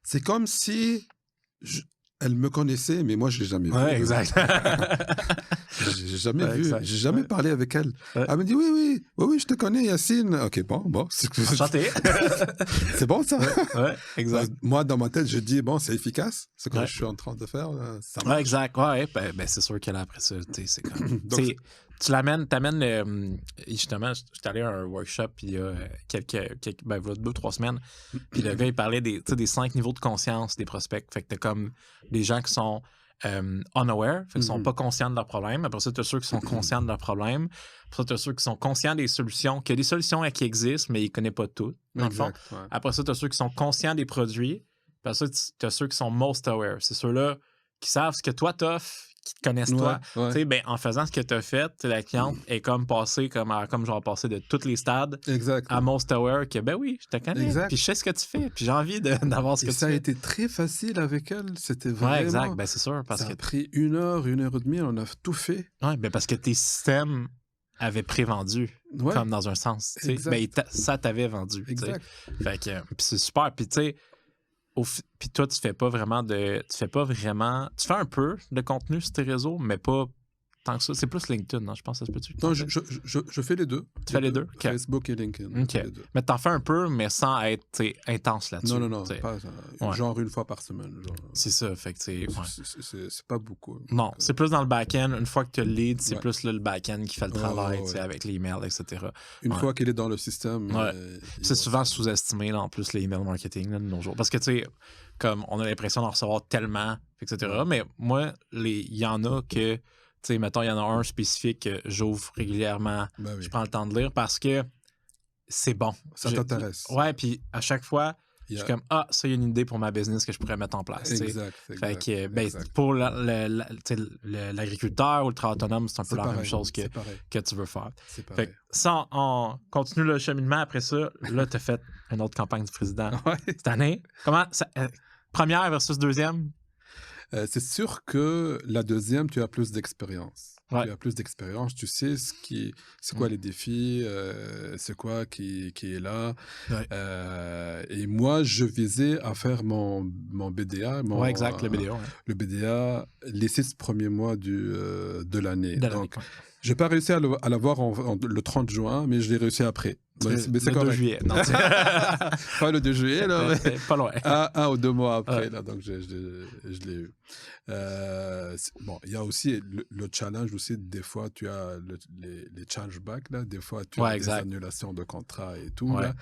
C'est comme si... Elle me connaissait, mais moi, je ne l'ai jamais vue. Ouais, exact. J'ai jamais vu. J'ai jamais parlé avec elle. Ouais. Elle me dit, oui, je te connais, Yacine. OK, bon. Enchanté. C'est bon, ça? Ouais, exact. Moi, dans ma tête, je dis, bon, c'est efficace. Ce que je suis en train de faire, ça marche. Ouais, exact. Ouais, ben c'est sûr que là, après ça, c'est comme... tu t'amènes justement, je suis allé à un workshop il y a voilà, 2 ou 3 semaines, puis le gars, il parlait des 5 niveaux de conscience des prospects. Fait que t'as comme des gens qui sont unaware, fait qu'ils sont pas conscients de leurs problèmes. Après ça, t'as ceux qui sont conscients de leurs problèmes. Après ça, t'as ceux qui sont conscients des solutions, qu'il y a des solutions qui existent, mais ils connaissent pas toutes, dans le fond. Ouais. Après ça, t'as ceux qui sont conscients des produits. Après ça, t'as ceux qui sont most aware. C'est ceux-là qui savent ce que toi t'offres, qui te connaissent toi. Ouais. Tu sais, ben, en faisant ce que tu as fait, la cliente est comme passée comme genre passé de tous les stades à most aware que ben oui, je te connais. Puis je sais ce que tu fais. Puis j'ai envie d'avoir ce que tu fais. Ça a été très facile avec elle. C'était vraiment... Ouais, exact. Ben c'est sûr. Ça a pris 1 heure, 1 heure et demie. On a tout fait. Ouais, ben parce que tes systèmes avaient prévendu. Comme dans un sens. Ben, ça t'avait vendu. Exact. Fait que c'est super. Puis tu sais, puis toi, tu fais un peu de contenu sur tes réseaux, mais pas tant que ça. C'est plus LinkedIn, non? Je pense que ça se peut-tu? Non, je fais les deux. Tu fais les deux? Facebook et LinkedIn. OK. Mais t'en fais un peu, mais sans être intense là-dessus. Non, pas genre 1 fois par semaine. Genre. C'est ça, fait que c'est pas beaucoup. Non, c'est plus dans le back-end. Une fois que tu as le lead, c'est plus là, le back-end qui fait le travail, avec les emails, etc. Une fois qu'il est dans le système. C'est souvent sous-estimé, là, en plus, les email marketing là, de nos jours. Parce que, tu sais, comme on a l'impression d'en recevoir tellement, etc. Mais moi, il y en a que... Tu sais, mettons, il y en a un spécifique que j'ouvre régulièrement. Ben oui. Je prends le temps de lire parce que c'est bon. Ça t'intéresse. Ouais, puis à chaque fois, je suis comme, ça, il y a une idée pour ma business que je pourrais mettre en place. Exact. Fait que, ben, pour l'agriculteur ou le travail autonome, c'est un peu la même chose que tu veux faire. C'est pareil. Fait que ça, on continue le cheminement. Après ça, là, tu as fait une autre campagne du président cette année. Comment première versus deuxième? C'est sûr que la deuxième, tu as plus d'expérience. Ouais. Tu as plus d'expérience, tu sais c'est quoi les défis, c'est quoi qui est là. Ouais. Et moi, je visais à faire mon BDA. Oui, exact, le BDA. Ouais. Le BDA, les 6 premiers mois de l'année. Donc, je n'ai pas réussi à l'avoir le 30 juin, mais je l'ai réussi après. Mais c'est le 2 juillet. Non, pas le 2 juillet, là. Pas loin. 1 ou 2 mois après, là, donc je l'ai eu. Bon, il y a aussi le challenge aussi. Des fois, tu as les chargebacks, là. Des fois, tu as des annulations de contrats et tout, là. Ouais.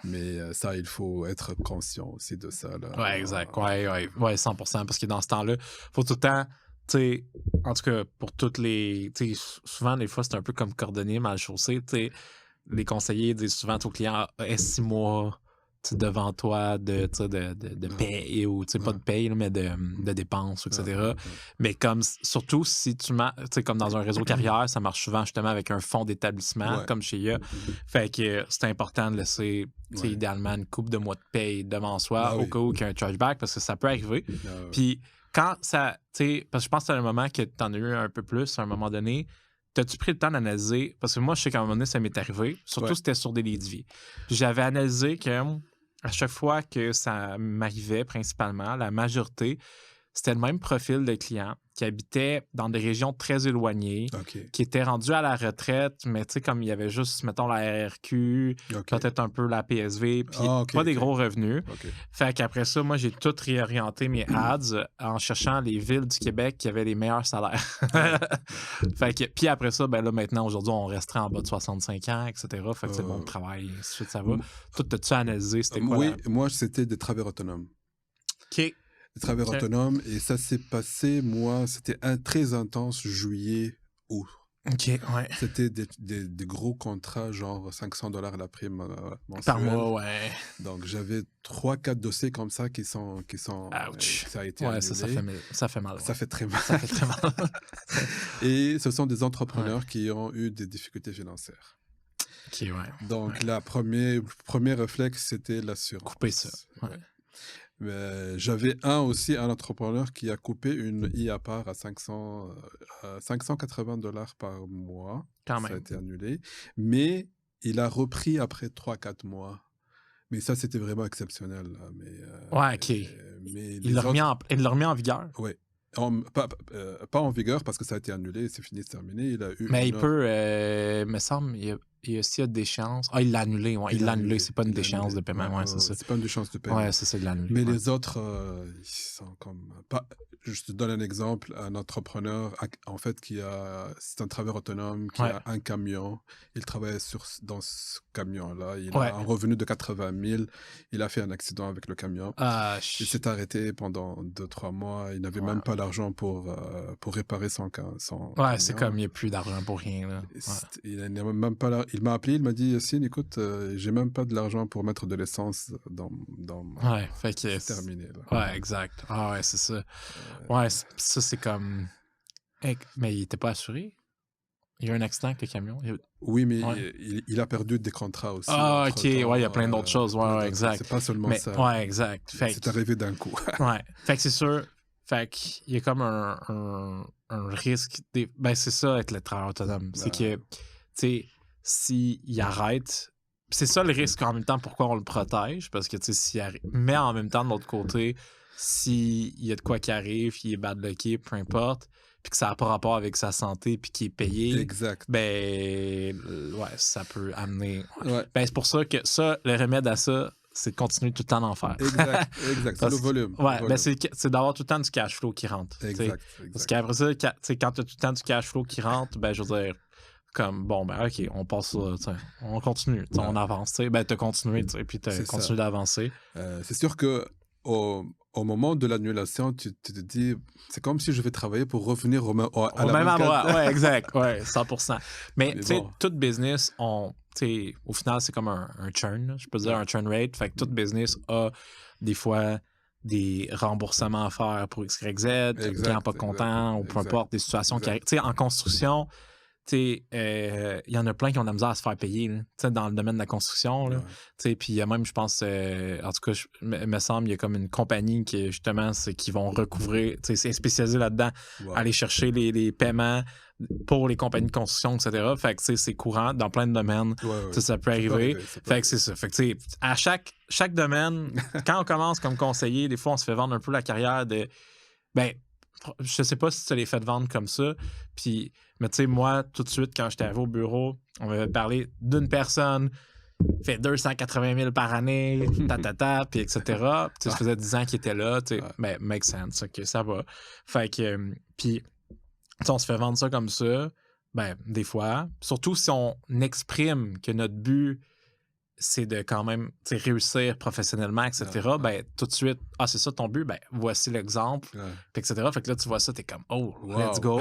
Mais ça, il faut être conscient aussi de ça, là. Oui, exact. Ouais, 100%. Parce que dans ce temps-là, il faut tout le temps... T'sais, en tout cas, pour toutes les... Souvent, des fois, c'est un peu comme cordonnier mal chaussé. Les conseillers disent souvent aux clients, 6 mois devant toi de paye, ou pas de paye, mais de dépenses, etc. Mais comme surtout si comme dans un réseau carrière, ça marche souvent justement avec un fonds d'établissement, comme chez IA. Fait que c'est important de laisser idéalement une couple de mois de paye devant soi au cas où il y a un chargeback, parce que ça peut arriver. Puis quand ça, parce que je pense que c'est un moment que tu en as eu un peu plus à un moment donné, t'as-tu pris le temps d'analyser? Parce que moi, je sais qu'à un moment donné, ça m'est arrivé. Surtout, c'était sur des leads vie. Puis j'avais analysé que à chaque fois que ça m'arrivait, principalement, la majorité, c'était le même profil de client qui habitait dans des régions très éloignées, qui étaient rendus à la retraite, mais tu sais, comme il y avait juste, mettons, la RRQ, peut-être un peu la PSV, puis pas des gros revenus. Fait qu'après ça, moi, j'ai tout réorienté mes ads en cherchant les villes du Québec qui avaient les meilleurs salaires. Fait que, puis après ça, ben là, maintenant, aujourd'hui, on resterait en bas de 65 ans, etc. Fait que c'est bon travail, ainsi de suite, ça va. Tout, t'as-tu analysé? C'était quoi? Oui, moi, c'était des travailleurs autonomes. OK. Des travailleurs autonomes, et ça s'est passé, moi, c'était très intense, juillet, août. OK, ouais. C'était des gros contrats, genre $500 la prime mensuelle. Par mois, ouais. Donc, j'avais 3-4 dossiers comme ça qui sont Ouch. ça a été annulé. Ça fait mal. Ouais. Ça fait très mal. Ça fait très mal. Et ce sont des entrepreneurs qui ont eu des difficultés financières. OK, ouais. Donc, le premier réflexe, c'était l'assurance. Couper ça, ouais. J'avais un entrepreneur qui a coupé une IAPAR à $580 par mois. Quand même. Ça a été annulé. Mais il a repris après 3-4 mois. Mais ça, c'était vraiment exceptionnel. Là. Ouais, OK. Mais il l'a remis en vigueur? Oui. Pas en vigueur parce que ça a été annulé, c'est fini, c'est terminé. Il a eu mais il peut, me semble, il y a s'il y a d'échéance. Ah, il l'a annulé, ouais. Il l'a annulé, c'est pas une déchéance de paiement, ouais, c'est ça. C'est pas une déchéance de paiement. Ouais, c'est ça, de l'annuler. Mais les autres, ils sont comme. Je te donne un exemple, un entrepreneur, en fait, c'est un travailleur autonome qui a un camion. Il travaille dans ce camion-là. Il a un revenu de 80 000. Il a fait un accident avec le camion. Il s'est arrêté pendant 2-3 mois. Il n'avait même pas l'argent pour réparer son camion. C'est comme il n'y a plus d'argent pour rien. Là. Il m'a appelé, il m'a dit, Yassine, écoute, j'ai même pas de l'argent pour mettre de l'essence dans fait que c'est terminé. Là. Ouais, exact. C'est ça. Ça, c'est comme... mais il était pas assuré? Il y a eu un accident avec le camion? Oui, mais il a perdu des contrats aussi. OK. Il y a plein d'autres choses. Exact. C'est pas seulement ça. Ouais, exact. C'est arrivé d'un coup. Fait que c'est sûr... Fait qu'il y a comme un risque... c'est ça, être le travailleur autonome. C'est que, tu sais, s'il arrête... C'est ça le risque en même temps, pourquoi on le protège, parce que, tu sais, s'il arrive... Mais en même temps, de l'autre côté, s'il y a de quoi qui arrive, il est bad lucké, peu importe, puis que ça n'a pas rapport avec sa santé, puis qu'il est payé, exact. Ça peut amener... c'est pour ça que ça, le remède à ça, c'est de continuer tout le temps d'en faire. Exact. C'est le volume. C'est d'avoir tout le temps du cash flow qui rentre. Exact. Parce qu'après ça, quand tu as tout le temps du cash flow qui rentre, je veux dire... Comme, OK, on passe ça, on continue, on avance, t'as continué, puis t'as continué d'avancer. C'est sûr que au moment de l'annulation, tu te dis, c'est comme si je vais travailler pour revenir au même endroit. Ouais, exact, 100%. Mais tu sais, tout business, au final, c'est comme un churn, je peux dire un churn rate, fait que tout business a des fois des remboursements à faire pour X, Y, Z, client pas content, ou peu importe, des situations qui arrivent. Tu sais, en construction, il y en a plein qui ont de la misère à se faire payer dans le domaine de la construction. Puis il y a même, je pense, en tout cas, il me semble, il y a comme une compagnie qui, justement, qui vont recouvrir, c'est spécialisé là-dedans, aller chercher les paiements pour les compagnies de construction, etc. Fait que c'est courant dans plein de domaines. Ça peut arriver. Fait que c'est ça. Fait que à chaque domaine, quand on commence comme conseiller, des fois, on se fait vendre un peu la carrière de... je sais pas si tu l'as fait vendre comme ça, mais tu sais, moi, tout de suite, quand j'étais arrivé au bureau, on m'avait parlé d'une personne fait 280 000 par année, puis etc. Puis ça faisait 10 ans qu'il était là, tu sais, make sense, OK, ça va. Fait que, puis, on se fait vendre ça comme ça, des fois, surtout si on exprime que notre but, c'est de quand même réussir professionnellement, etc. Tout de suite, c'est ça ton but, voici l'exemple, etc. Fait que là, tu vois ça, t'es comme, let's go.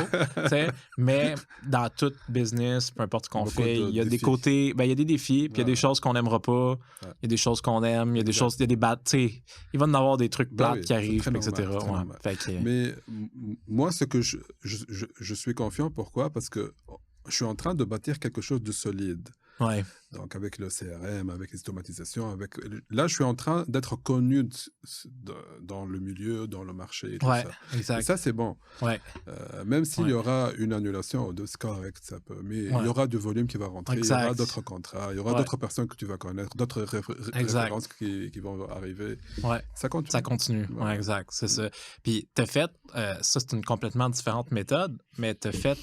Mais dans tout business, peu importe ce qu'on fait, il y a des côtés, il y a des défis, puis il y a des choses qu'on n'aimera pas, il y a des choses qu'on aime, il y a des choses, il y a des bad, il va y en avoir des trucs plates qui arrivent, etc. Mais moi, ce que je suis confiant, pourquoi? Parce que je suis en train de bâtir quelque chose de solide. Donc, avec le CRM, avec les automatisations, là, je suis en train d'être connu dans le milieu, dans le marché et tout ça. Exact. Et ça, c'est bon. Même s'il y aura une annulation ou deux, c'est correct, ça peut. Mais il y aura du volume qui va rentrer, il y aura d'autres contrats, il y aura d'autres personnes que tu vas connaître, d'autres références qui vont arriver. Ça continue. Ça continue, exact, c'est ça. Puis, tu as fait, ça, c'est une complètement différente méthode, mais tu as fait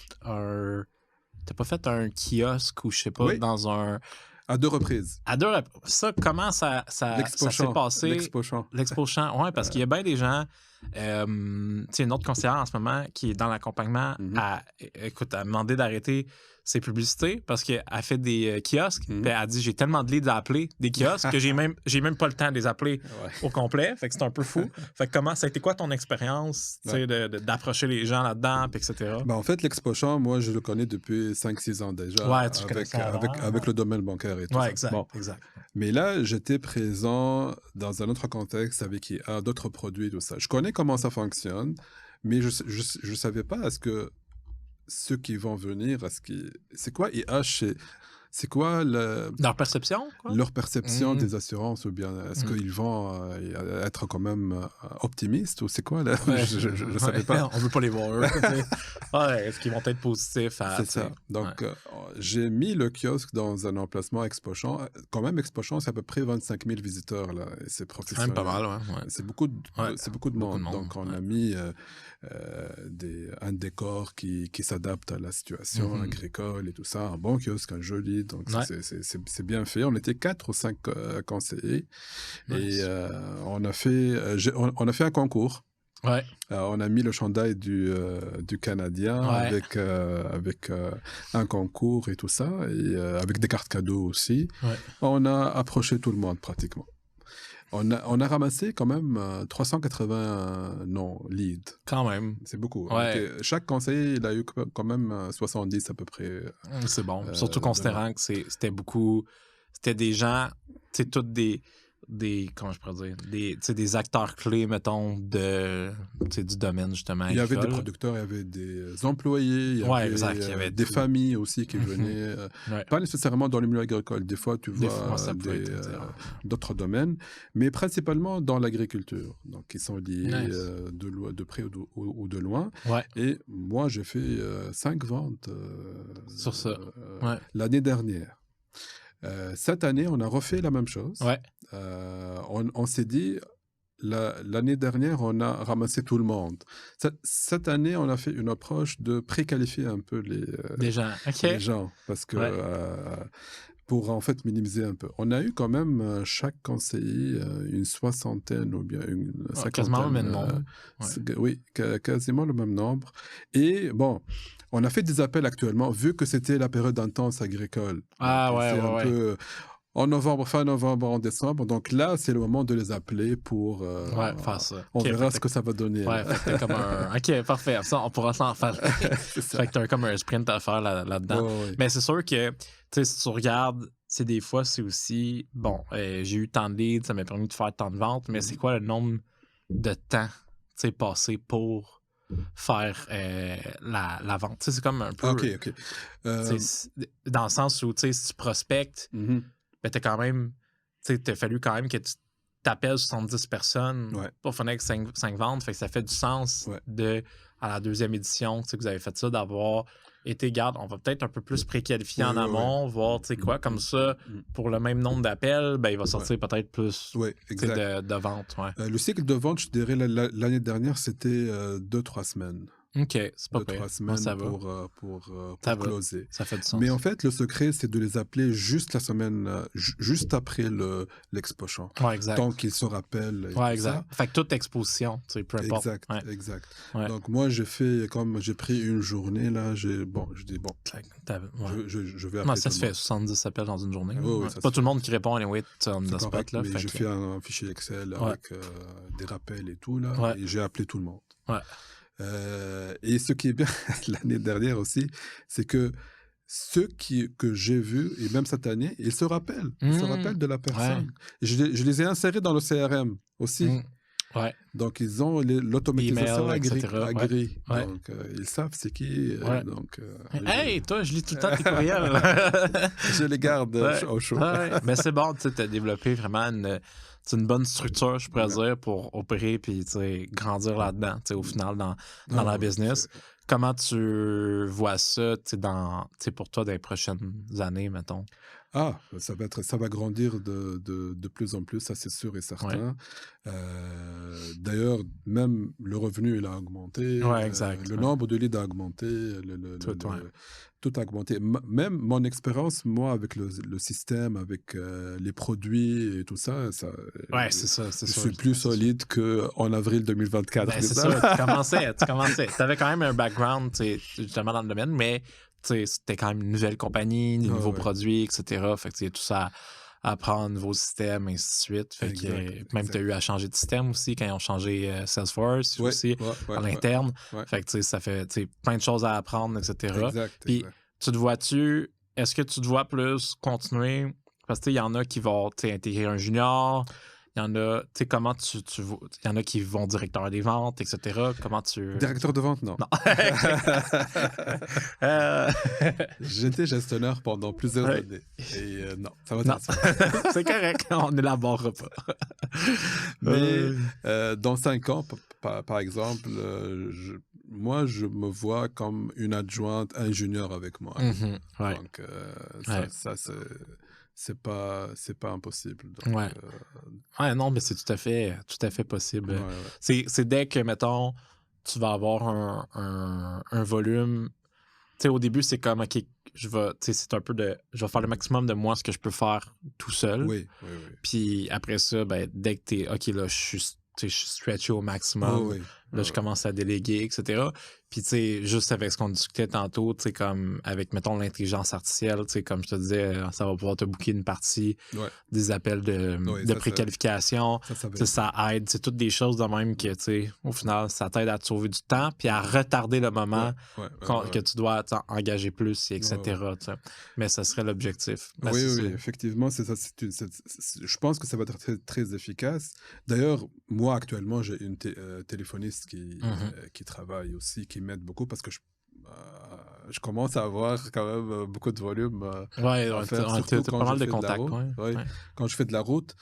T'as pas fait un kiosque ou je sais pas, dans un... À 2 reprises. Ça, comment ça s'est passé? L'Expo-Champ. Oui, parce qu'il y a bien des gens... une autre conseillère en ce moment qui est dans l'accompagnement à demander d'arrêter ses publicités parce qu'elle fait des kiosques. Puis elle a dit, j'ai tellement de leads à appeler des kiosques que j'ai même pas le temps de les appeler au complet. Fait que c'est un peu fou. Fait que ça a été quoi ton expérience d'approcher les gens là-dedans, puis etc.? En fait, l'Expo-Champ, moi, je le connais depuis 5-6 ans déjà. Avec le domaine bancaire et tout ça. Exact. Mais là, j'étais présent dans un autre contexte avec IA, d'autres produits, tout ça. Je connais comment ça fonctionne, mais je savais pas est-ce que ceux qui vont venir, c'est quoi IA C'est quoi leur perception, quoi? Leur perception des assurances, ou bien est-ce qu'ils vont être quand même optimistes, ou c'est quoi là? Je ne savais pas. On veut pas les voir, eux. Est-ce qu'ils vont être positifs à... C'est ça. Donc, j'ai mis le kiosque dans un emplacement Expo-Champs. Quand même, Expo-Champs, c'est à peu près 25 000 visiteurs, là, et c'est professionnel. C'est quand même pas mal, ouais. C'est beaucoup de monde. Donc, on a mis un décor qui s'adapte à la situation agricole et tout ça, un bon kiosque, un joli, donc c'est bien fait. On était 4 ou 5 conseillers, et on a fait un concours. Ouais. On a mis le chandail du Canadien avec un concours et tout ça, et avec des cartes cadeaux aussi. Ouais. On a approché tout le monde pratiquement. On a ramassé quand même 380 leads. Quand même. C'est beaucoup. Ouais. Chaque conseiller, il a eu quand même 70 à peu près. C'est bon. Surtout considérant que c'était beaucoup... C'était des gens, tu sais, toutes des comment je pourrais dire, des acteurs clés, mettons, du domaine, justement. Il y avait des producteurs, il y avait des employés, il y avait des familles aussi qui venaient, pas nécessairement dans le milieu agricole. Des fois, tu vois d'autres domaines, mais principalement dans l'agriculture. Donc, ils sont liés de près ou de loin. Ouais. Et moi, j'ai fait 5 ventes sur ça l'année dernière. Cette année, on a refait la même chose. Ouais. On s'est dit, l'année dernière, on a ramassé tout le monde. Cette année, on a fait une approche de préqualifier un peu les gens, parce que pour en fait minimiser un peu. On a eu quand même chaque conseiller une soixantaine ou bien une cinquantaine. Quasiment le même nombre. Oui, quasiment le même nombre. Et bon, on a fait des appels actuellement, vu que c'était la période intense agricole. Un peu en novembre, fin novembre, en décembre. Donc là, c'est le moment de les appeler pour... faire ça. On verra ce que ça va donner. Fait comme un... OK, parfait. Ça, on pourra s'en faire. Fait que t'as comme un sprint à faire là-dedans. Mais c'est sûr que, tu sais, si tu regardes, des fois, c'est aussi... Bon, j'ai eu tant de leads, ça m'a permis de faire tant de ventes, mais c'est quoi le nombre de temps, tu sais, passé pour faire la vente? Tu sais, c'est comme un peu... OK. Dans le sens où, tu sais, si tu prospectes, ben t'as quand même... Tu sais, t'as fallu quand même que tu t'appelles 70 personnes pour finir avec 5 ventes. Fait que ça fait du sens à la deuxième édition, tu sais, que vous avez fait ça, d'avoir été, garde, on va peut-être un peu plus préqualifier en amont, voir, tu sais quoi, comme ça, pour le même nombre d'appels, ben il va sortir peut-être plus de ventes. Le cycle de vente, je dirais, l'année dernière, c'était 2-3 semaines. OK, c'est pas pire. 2-3 semaines ça va. pour closer. Ça fait du sens. Mais en fait, le secret, c'est de les appeler juste la semaine, juste après l'Expo-Champs. Exact. Tant qu'ils se rappellent. Exact. Fait que toute exposition, tu sais, peu importe. Exact. Donc moi, j'ai pris une journée, là, je dis, bon, je vais appeler. Non, ça se fait 70 appels dans une journée. Pas tout le monde qui répond, anyway, on the spot, là. Mais j'ai fait un fichier Excel avec des rappels et tout, là, et j'ai appelé tout le monde. Et ce qui est bien l'année dernière aussi, c'est que ceux que j'ai vus, et même cette année, ils se rappellent. Ils se rappellent de la personne. Je les ai insérés dans le CRM aussi. Donc, ils ont l'automatisation agri. Donc, ils savent c'est qui. Donc, hey, toi, je lis tout le temps tes courriels. Je les garde au chaud. Mais c'est bon, tu as développé vraiment une bonne structure, je pourrais dire, pour opérer puis grandir là-dedans, au final, dans la business. Comment tu vois ça pour toi dans les prochaines années, mettons? Ça va grandir de plus en plus, ça c'est sûr et certain. D'ailleurs, même le revenu, il a augmenté. Le nombre de leads a augmenté. Tout a augmenté. Même mon expérience, moi, avec le système, avec les produits et tout ça, c'est ça. Je suis plus solide qu'en avril 2024. C'est ça, tu commençais. Tu avais quand même un background, justement, dans le domaine, mais c'était quand même une nouvelle compagnie, des nouveaux produits, etc. Fait que tu tout ça à apprendre, nouveaux systèmes, et ainsi de suite. Fait que même tu as eu à changer de système aussi quand ils ont changé Salesforce aussi à l'interne. Fait que ça fait plein de choses à apprendre, etc. Puis tu te vois-tu, est-ce que tu te vois plus continuer? Parce que il y en a qui vont intégrer un junior, il Il y en a, tu sais, comment il y en a qui vont directeur des ventes, etc. Comment tu... Directeur de vente, non. Non. J'étais gestionnaire pendant plusieurs années. Et non, ça va non. C'est correct, on n'élaborera pas. Mais dans 5 ans, par exemple, moi, je me vois comme une adjointe ingénieure avec moi. Ouais. Donc, ça c'est pas impossible. Donc, ouais, non, mais c'est tout à fait possible. Ouais. C'est dès que, mettons, tu vas avoir un volume. Tu sais, au début, c'est comme, OK, c'est un peu je vais faire le maximum de moi, ce que je peux faire tout seul. Oui. Puis après ça, ben, dès que t'es, OK, là, je suis stretché au maximum. Là, je commence à déléguer, etc. Puis, tu sais, juste avec ce qu'on discutait tantôt, tu sais, comme avec, mettons, l'intelligence artificielle, tu sais, comme je te disais, ça va pouvoir te booker une partie des appels de préqualification. Ça aide. C'est toutes des choses de même que, tu sais, au final, ça t'aide à te sauver du temps puis à retarder le moment que tu dois engager plus, etc. Mais ça serait l'objectif. Oui, effectivement, c'est ça. Je pense que ça va être très, très efficace. D'ailleurs, moi, actuellement, j'ai une téléphoniste qui travaille aussi, qui m'aide beaucoup parce que je commence à avoir quand même beaucoup de volume à faire, surtout quand pas mal je de fais de la contacts. route. Quand je fais de la route,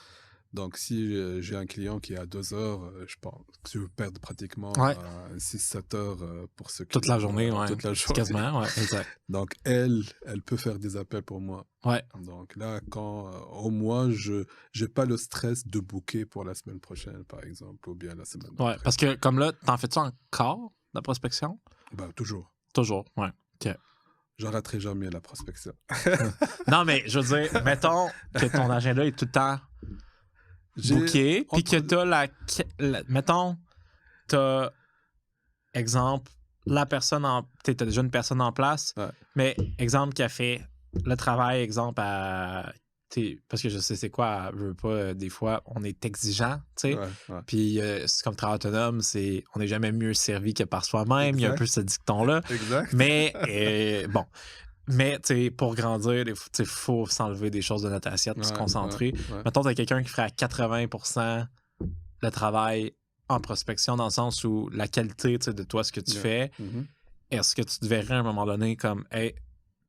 donc si j'ai un client qui est à 2 heures, je pense que je perds pratiquement 6-7 heures pour ce toute la journée, toute la journée. Quasiment, exact. Donc elle peut faire des appels pour moi. Donc là, quand au moins je n'ai pas le stress de booker pour la semaine prochaine, par exemple, ou bien la semaine d'après. Parce que comme là, t'en fais-tu encore de la prospection? Toujours. Toujours, ouais. OK. J'arrêterai jamais la prospection. Non, mais je veux dire, mettons que ton agenda est tout le temps booké, puis que t'as mettons, t'as, exemple, t'as déjà une personne en place, mais exemple qui a fait le travail, exemple, parce que je sais c'est quoi, je veux pas, des fois, on est exigeant, tu sais, puis c'est comme travail autonome, on n'est jamais mieux servi que par soi-même, il y a un peu ce dicton-là. Exact. Mais, bon... Mais, tu sais, pour grandir, il faut s'enlever des choses de notre assiette, se concentrer. Mettons, tu as quelqu'un qui ferait à 80% le travail en prospection, dans le sens où la qualité de toi, ce que tu fais, est-ce que tu te verrais à un moment donné comme, hey,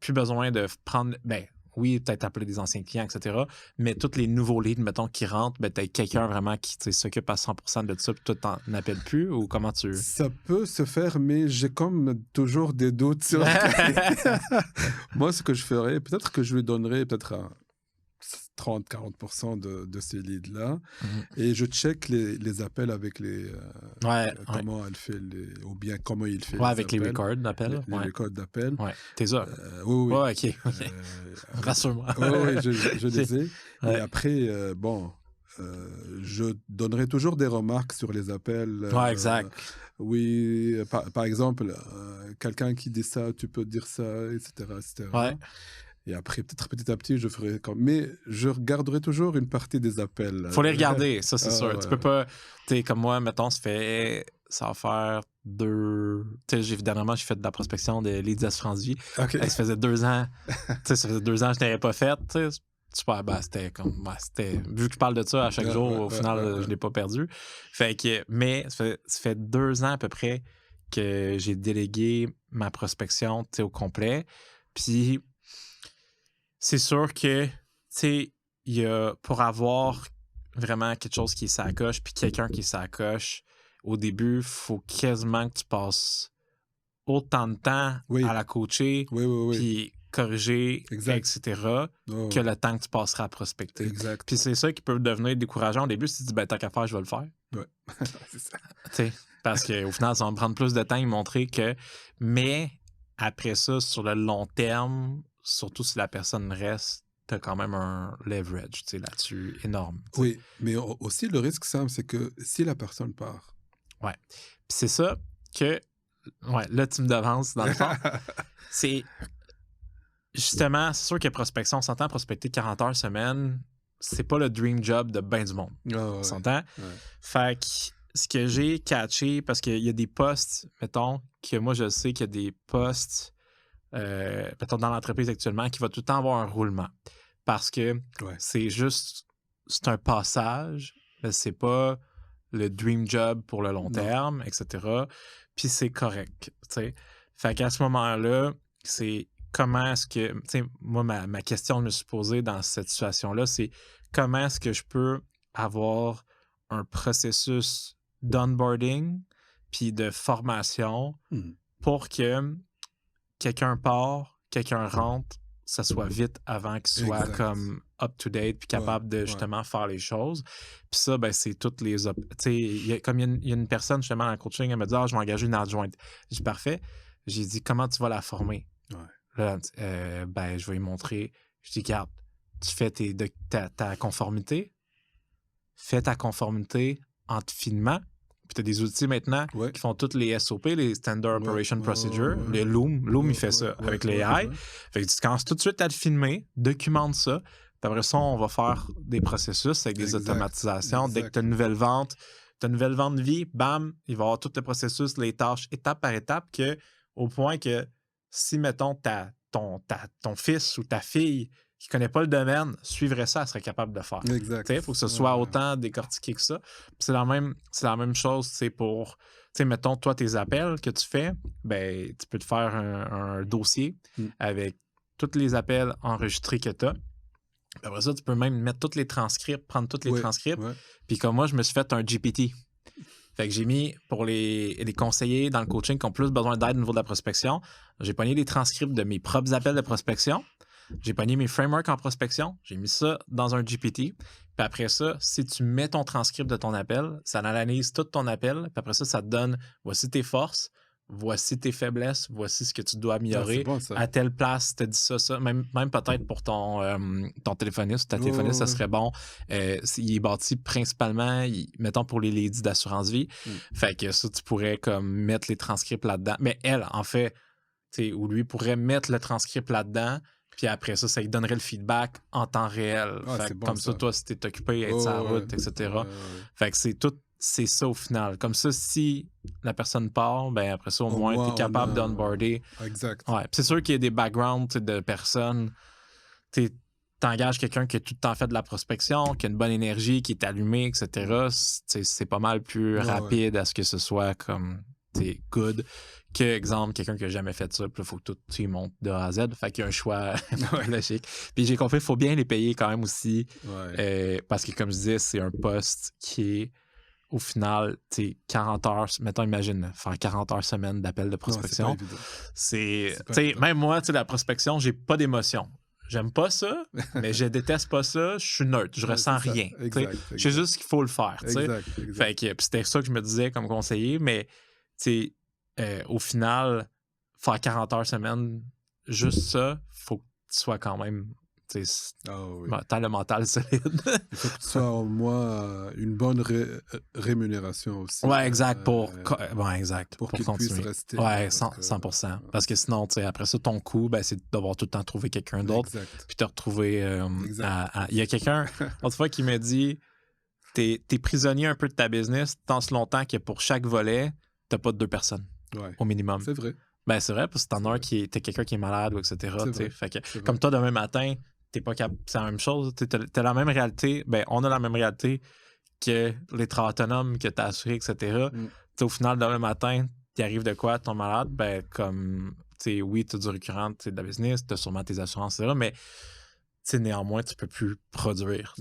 plus besoin de prendre, oui, peut-être appeler des anciens clients, etc., mais tous les nouveaux leads, mettons, qui rentrent, tu as quelqu'un vraiment qui s'occupe à 100% de ça, puis toi, t'en appelles plus, ou comment tu... Ça peut se faire, mais j'ai comme toujours des doutes sur... Moi, ce que je ferais, peut-être que je lui donnerais peut-être 30-40% de ces leads-là, et je check les appels avec les... comment elle fait, ou bien comment il fait les avec appels. Les records d'appels. Les records d'appels. T'es ça. Oui. OK. Rassure-moi. Oui, je les ai. Et après, je donnerai toujours des remarques sur les appels. Exact. Oui, par exemple, quelqu'un qui dit ça, tu peux dire ça, etc. Et après, peut-être petit à petit, je ferai comme... Mais je regarderai toujours une partie des appels. Faut les regarder, ça, c'est sûr. Tu peux pas... Tu sais, comme moi, mettons, ça va faire 2... Tu sais, dernièrement, j'ai fait de la prospection de leads d'assurance vie. Okay. Ça faisait 2 ans. Tu sais, ça faisait 2 ans que je n'avais pas fait. Tu sais, super, c'était comme... vu que je parle de ça à chaque jour, au final, je l'ai pas perdu. Fait que... Mais ça fait 2 ans à peu près que j'ai délégué ma prospection, tu sais, au complet. Puis... C'est sûr que, tu sais, pour avoir vraiment quelque chose qui est sa coche, puis quelqu'un qui est sa coche, au début, il faut quasiment que tu passes autant de temps à la coacher, puis corriger, etc., que le temps que tu passeras à prospecter. Exact. Puis c'est ça qui peut devenir décourageant au début, si tu dis, tant qu'à faire, je vais le faire. C'est ça. Tu sais, parce qu'au final, ça va me prendre plus de temps et montrer que... Mais après ça, sur le long terme... Surtout si la personne reste, tu as quand même un leverage là-dessus énorme. T'sais. Oui, mais aussi le risque simple, c'est que si la personne part. Ouais. Puis c'est ça que. Ouais, là, tu me devances dans le fond. C'est. Justement, c'est sûr que prospection, on s'entend prospecter 40 heures semaine, c'est pas le dream job de ben du monde. On s'entend? Fait que ce que j'ai catché, parce qu'il y a des postes, mettons, que moi je sais qu'il y a des postes. Mettons dans l'entreprise actuellement, qui va tout le temps avoir un roulement. Parce que c'est un passage mais c'est pas le dream job pour le long terme, etc. Puis c'est correct, tu sais. Fait qu'à ce moment-là, c'est comment est-ce que... Tu sais, moi, ma question que je me suis posée dans cette situation-là, c'est comment est-ce que je peux avoir un processus d'onboarding puis de formation pour que quelqu'un part, quelqu'un rentre, ça soit vite avant qu'il soit comme up-to-date puis capable de justement faire les choses. Puis ça, ben, c'est toutes les... Tu sais, comme il y a une personne justement en coaching, elle me dit « Ah, je vais engager une adjointe. » J'ai dit « Parfait. » J'ai dit « Comment tu vas la former? » Là, ben, je vais lui montrer. Je dis « Regarde, tu fais ta conformité. Fais ta conformité en te filmant. Puis tu as des outils maintenant qui font toutes les SOP, les Standard Operation Procedure. Le Loom, il fait ça avec l'AI. Fait que tu commences tout de suite à te filmer, documente ça. Puis après ça, on va faire des processus avec des automatisations. Dès que tu as une nouvelle vente, de vie, bam, il va y avoir tout le processus, les tâches, étape par étape, au point que si, mettons, ton fils ou ta fille qui ne connaît pas le domaine, suivrait ça, elle serait capable de faire. Exact. Il faut que ce soit autant décortiqué que ça. Puis c'est la même chose pour, mettons, toi, tes appels que tu fais, ben, tu peux te faire un dossier avec tous les appels enregistrés que tu as. Après ça, tu peux même mettre tous les transcripts, prendre tous les transcripts. Puis comme moi, je me suis fait un GPT. Fait que j'ai mis pour les conseillers dans le coaching qui ont plus besoin d'aide au niveau de la prospection, j'ai pogné les transcripts de mes propres appels de prospection. J'ai pogné mes frameworks en prospection, j'ai mis ça dans un GPT. Puis après ça, si tu mets ton transcript de ton appel, ça analyse tout ton appel. Puis après ça, ça te donne voici tes forces, voici tes faiblesses, voici ce que tu dois améliorer. Bon, à telle place, tu as dit ça. Même peut-être pour ton téléphoniste, ta téléphoniste, ça serait bon. Il est bâti principalement, mettons, pour les ladies d'assurance-vie. Fait que ça, tu pourrais comme mettre les transcripts là-dedans. Mais elle, en fait, ou lui pourrait mettre le transcript là-dedans. Puis après ça, ça lui donnerait le feedback en temps réel. Fait que comme ça, toi, si t'es occupé, être sur la route, etc. Fait que c'est ça au final. Comme ça, si la personne part, ben après ça, au moins, t'es capable d'onboarder. Exact. Ouais. Puis c'est sûr qu'il y a des backgrounds de personnes. T'engages quelqu'un qui a tout le temps fait de la prospection, qui a une bonne énergie, qui est allumé, etc. C'est pas mal plus rapide à ce que ce soit comme good. Que, exemple, quelqu'un qui n'a jamais fait ça, puis il faut que tout tu montes de A à Z. Fait qu'il y a un choix logique. Puis j'ai compris, il faut bien les payer quand même aussi. Parce que, comme je disais, c'est un poste qui est, au final, 40 heures. Mettons, imagine, faire 40 heures semaine d'appel de prospection. Même moi, la prospection, j'ai pas d'émotion. J'aime pas ça, mais je déteste pas ça. Je suis neutre, je ressens rien. Je sais juste qu'il faut le faire. Fait que c'était ça que je me disais comme conseiller, mais au final, faire 40 heures semaine, juste ça, faut que tu sois quand même t'as le mental solide. Il faut que tu sois au moins une bonne rémunération aussi. Ouais, exact. Pour qu'il puisse rester. Ouais, 100%. Parce que sinon, après ça, ton coût, ben, c'est d'avoir tout le temps trouvé quelqu'un d'autre. Puis te retrouver il y a quelqu'un, l'autre fois, qui m'a dit t'es prisonnier un peu de ta business tant si longtemps que pour chaque volet, t'as pas 2 personnes. Au minimum. C'est vrai. Ben, c'est vrai, parce que t'en as un t'es quelqu'un qui est malade ou etc. Fait que, comme toi, demain matin, t'es pas capable. C'est la même chose. T'as la même réalité. Ben, on a la même réalité que les travaux autonomes que t'as assurés, etc. Au final, demain matin, t'y arrives de quoi, ton malade? Ben, comme, oui, t'as du récurrent, de la business, t'as sûrement tes assurances, etc. Mais, néanmoins, tu peux plus produire.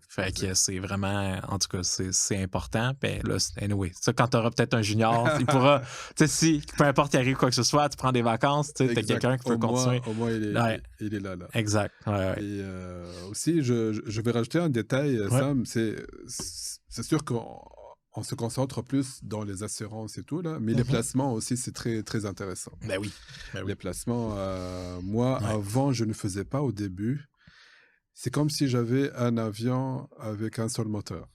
Fait que c'est vraiment, en tout cas, c'est important. Ben là, anyway, ça, quand tu auras peut-être un junior, il pourra, si, peu importe, il arrive quoi que ce soit, tu prends des vacances, tu as quelqu'un qui peut continuer. Au moins, il est là. Exact. Et aussi, je vais rajouter un détail, Sam, c'est sûr qu'on se concentre plus dans les assurances et tout, là, mais les placements aussi, c'est très, très intéressant. Ben oui. Les placements, moi, avant, je ne faisais pas au début. C'est comme si j'avais un avion avec un seul moteur.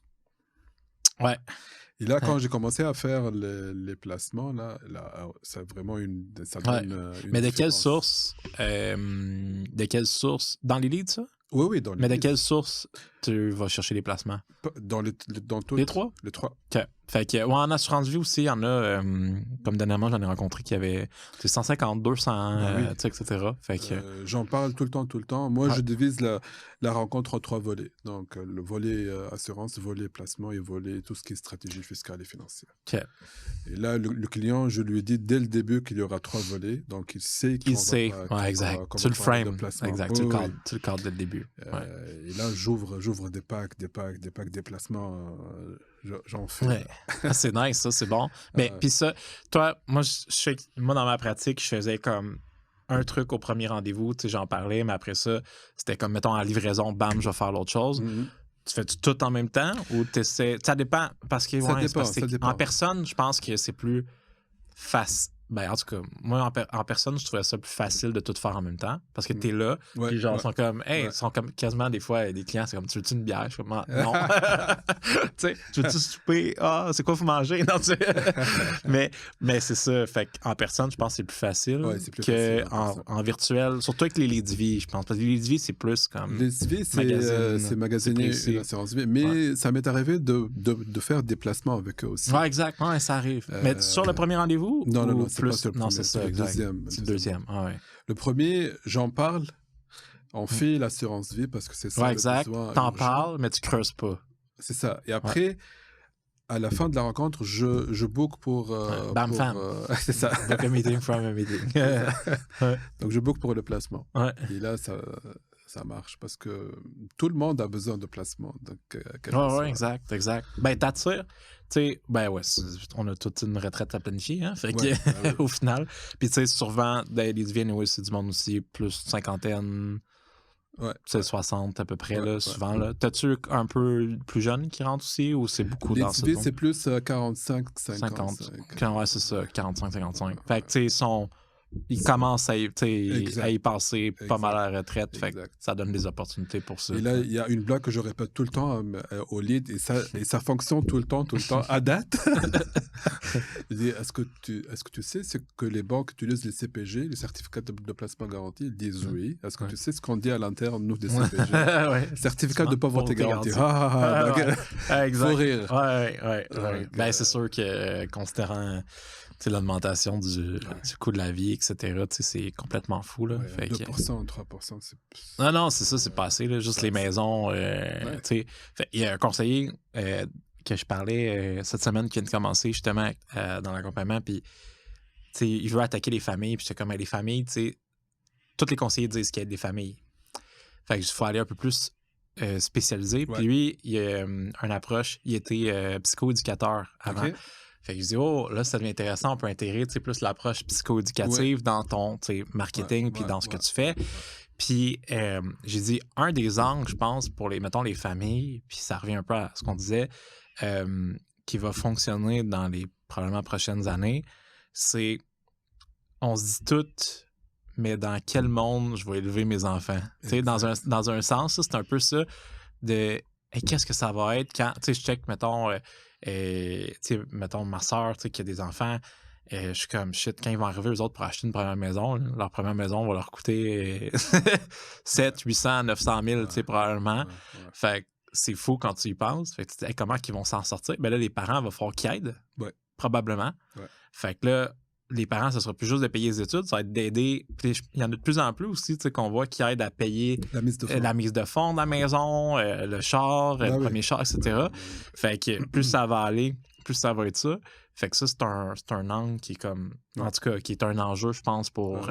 Ouais. Et là, quand j'ai commencé à faire les placements, là ça vraiment ça donne une Mais de quelle différence. source? Dans les leads, ça? Oui, dans les Mais leads. de quelle source tu vas chercher les placements? Dans tous les 3? Les 3. OK. Fait que, en assurance vie aussi, il y en a, comme dernièrement, j'en ai rencontré qui avaient 150, 200, etc. Fait que, j'en parle tout le temps. Moi, je divise la rencontre en 3 volets. Donc, le volet assurance, volet placement et volet tout ce qui est stratégie fiscale et financière. Okay. Et là, le client, je lui dis dès le début qu'il y aura 3 volets. Donc, il sait qu'il sait. Exact. Tu le frames. Exact. Tu le cadres dès le début. Et là, j'ouvre des packs, des placements. J'en fais. Ouais. C'est nice, ça, c'est bon. Mais puis ça, toi, moi, dans ma pratique, je faisais comme un truc au premier rendez-vous, tu sais, j'en parlais, mais après ça, c'était comme, mettons, en livraison, bam, je vais faire l'autre chose. Tu fais tout en même temps ou tu essaies... Ça dépend, parce que, ça dépend. En personne, je pense que c'est plus facile. Ben, en tout cas, moi, en personne, je trouvais ça plus facile de tout faire en même temps parce que t'es là, puis genre, sont comme, ils sont comme quasiment des fois, des clients, c'est comme, tu veux-tu une bière? Je suis comme, non. Tu sais, tu veux-tu souper? C'est quoi vous manger? Non, tu sais. mais c'est ça. Fait qu'en personne, je pense que c'est plus facile qu'en virtuel, surtout avec les Leads-Vie, je pense. Parce que les Leads-Vie, c'est plus comme. Leads-Vie, c'est magasiner l'assurance vie. Mais ça m'est arrivé de faire des placements avec eux aussi. Ouais, exact. Ouais, ça arrive. Mais sur le premier rendez-vous? Non. Non, c'est ça, exact. C'est le deuxième. Le premier, j'en parle. On fait l'assurance vie parce que c'est ça. Ouais, exact. T'en parles, mais tu creuses pas. C'est ça. Et après, à la fin de la rencontre, je book pour... Bam fam. C'est ça. Book a meeting from a meeting. Donc, je book pour le placement. Et là, ça marche parce que tout le monde a besoin de placement. Donc, exact. Ben, t'attires. Tu sais, on a toute une retraite à planifier, hein? Fait que, au final. Puis, tu sais, souvent, les Leads-Vie, c'est du monde aussi, plus cinquantaine, 60 à peu près, là, souvent. Là. T'as-tu un peu plus jeune qui rentre aussi ou c'est beaucoup dans ce Leads-Vie, c'est plus 45, 50. Ouais, c'est ça, 45, 55. Fait que, tu sais, ils commencent à y passer pas mal à la retraite. Fait que ça donne des opportunités pour ça. Et là, il y a une blague que je répète tout le temps au lead et ça fonctionne tout le temps, à date. Je dis, est-ce que tu sais ce que les banques utilisent les CPG, les certificats de placement garanti? Ils disent oui. Est-ce que tu sais ce qu'on dit à l'interne, nous, des CPG? Certificat de pauvreté garantie. Exact. Faut rire. Ben, c'est sûr que considérant... l'augmentation du coût de la vie, etc., c'est complètement fou. Là. Fait 2%, 3%, c'est... Non, c'est ça, c'est passé. Là, juste les maisons. Il y a un conseiller que je parlais cette semaine qui vient de commencer justement dans l'accompagnement, puis il veut attaquer les familles, puis j'étais comme, les familles, tous les conseillers disent qu'il y a des familles. Fait qu'il faut aller un peu plus spécialisé. Puis lui, il a une approche, il était psychoéducateur avant. Okay. Fait que je dis, là, ça devient intéressant, on peut intégrer plus l'approche psychoéducative dans ton marketing puis dans ce que tu fais. Puis j'ai dit, un des angles, je pense, pour mettons, les familles, puis ça revient un peu à ce qu'on disait, qui va fonctionner dans les probablement prochaines années, c'est, on se dit tout, mais dans quel monde je vais élever mes enfants? Dans un sens, c'est un peu ça, de qu'est-ce que ça va être quand, je check, mettons... mettons, ma soeur qui a des enfants, je suis comme shit, quand ils vont arriver, eux autres, pour acheter une première maison, leur première maison va leur coûter 700, 800, 900 000, probablement. Fait que c'est fou quand tu y penses. Fait que tu dis, comment ils vont s'en sortir? Ben là, les parents, il va falloir qu'ils aident, probablement. Fait que là, les parents, ce sera plus juste de payer les études, ça va être d'aider. Puis il y en a de plus en plus aussi qu'on voit qui aident à payer la mise de fonds de la maison, le char, le premier char, etc. Fait que plus ça va aller, plus ça va être ça. Fait que ça, c'est un angle qui est comme... En tout cas, qui est un enjeu, je pense, pour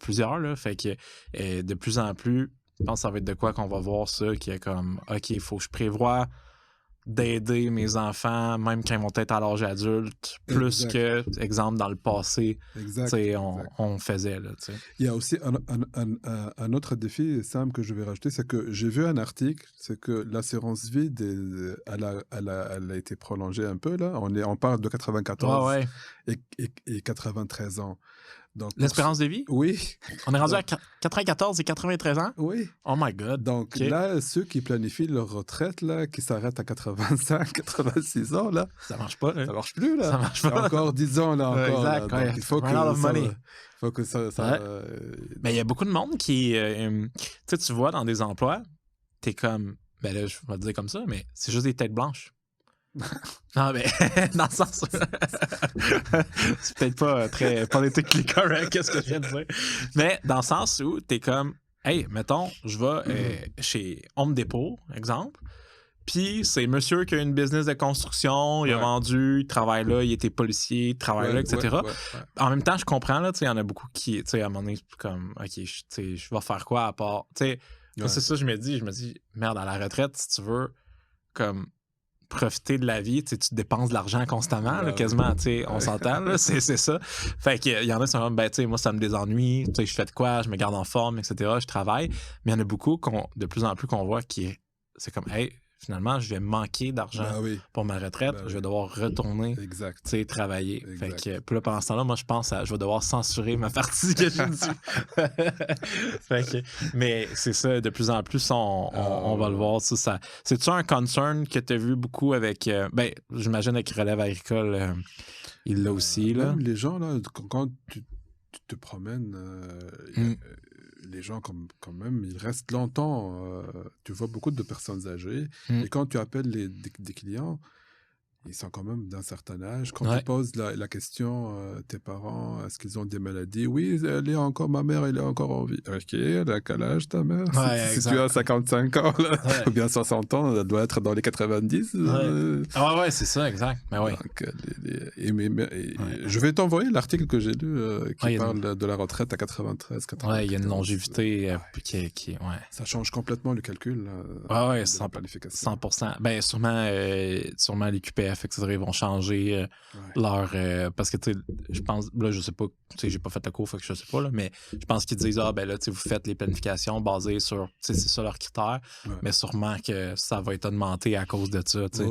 plusieurs. Là. Fait que de plus en plus, je pense que ça va être de quoi qu'on va voir ça, qui est comme, OK, il faut que je prévoie d'aider mes enfants, même quand ils vont être à l'âge adulte, plus que, exemple, dans le passé, on faisait. Là, il y a aussi un autre défi, Sam, que je vais rajouter, c'est que j'ai vu un article, c'est que l'assurance vie, elle a été prolongée un peu, là. On parle de 94 et 93 ans. Donc, l'espérance de vie? Oui. On est rendu à 94 et 93 ans? Oui. Oh my God. Donc là, ceux qui planifient leur retraite, là, qui s'arrêtent à 85, 86 ans, là... Ça marche pas. Hein? Ça marche plus, là. Ça marche pas. Il y a encore 10 ans, là, encore. Exact. Là. Donc, il faut que ça... Mais il y a beaucoup de monde qui... tu vois, dans des emplois, t'es comme... Ben là, je vais te dire comme ça, mais c'est juste des têtes blanches. Non, mais dans le sens où... c'est peut-être pas très politically correct, qu'est-ce que je viens de dire. Mais dans le sens où t'es comme, hey, mettons, je vais chez Home Depot, exemple, puis c'est monsieur qui a une business de construction, il a vendu, il travaille là, il était policier, il travaille là, etc. En même temps, je comprends, là, tu sais, il y en a beaucoup qui, tu sais, à un moment donné, c'est comme, OK, je vais faire quoi à part, tu sais, c'est ça, je me dis, merde, à la retraite, si tu veux, comme, profiter de la vie, tu dépenses de l'argent constamment, là, quasiment, tu sais, on s'entend, là, c'est ça. Fait qu'il y en a qui sont comme, ben, tu sais, moi, ça me désennuie, tu sais, je fais de quoi, je me garde en forme, etc., je travaille, mais il y en a beaucoup, de plus en plus qu'on voit c'est comme, hey, finalement, je vais manquer d'argent pour ma retraite. Je vais devoir retourner travailler. Fait que, puis là, pendant ce temps-là, moi, je pense je vais devoir censurer ma partie que j'ai dit. Mais c'est ça, de plus en plus, on va le voir. Ça. C'est-tu un concern que tu as vu beaucoup avec... j'imagine avec Relève agricole, il l'a aussi. Là. Même les gens, là, quand tu te promènes... les gens, quand même, ils restent longtemps. Tu vois beaucoup de personnes âgées. Et quand tu appelles des clients, ils sont quand même d'un certain âge. Quand tu poses la question, tes parents, est-ce qu'ils ont des maladies? Oui, ma mère, elle est encore en vie. OK, elle a quel âge ta mère? Si tu as 55 ans, là, ou bien 60 ans, elle doit être dans les 90. Ouais, c'est ça, exact. Mais ouais. Donc, je vais t'envoyer l'article que j'ai lu qui parle de la retraite à 93, 94. Ouais, il y a une longévité qui Ça change complètement le calcul. Ouais, 100%. Ben, sûrement les QPF, etc., ils vont changer leur... parce que, tu sais, je pense... Là, je sais pas, tu sais, j'ai pas fait le cours, fait que je sais pas, là, mais je pense qu'ils disent, ben là, tu sais, vous faites les planifications basées sur... Tu sais, c'est ça leurs critères, mais sûrement que ça va être augmenté à cause de ça, tu sais.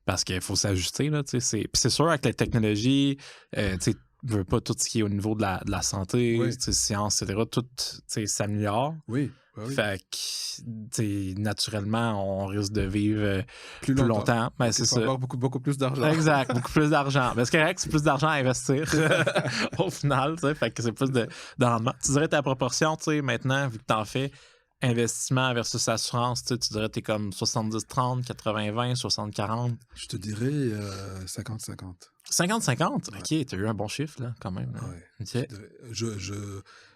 Parce qu'il faut s'ajuster, là, tu sais. Puis c'est sûr, avec la technologie, tu sais, veux pas tout ce qui est au niveau de la santé, sciences, etc., tout s'améliore. Oui. Fait que, naturellement, on risque de vivre plus longtemps. Ben, c'est ça. Avoir beaucoup plus d'argent. Exact, beaucoup plus d'argent. Mais c'est correct, c'est plus d'argent à investir au final, tu sais. Fait que c'est plus de rendement. Tu dirais ta proportion, tu sais, maintenant, vu que t'en fais, investissement versus assurance, tu dirais que t'es comme 70-30, 80-20, 60-40? Je te dirais 50-50. 50-50? OK, t'as eu un bon chiffre, là, quand même. Okay.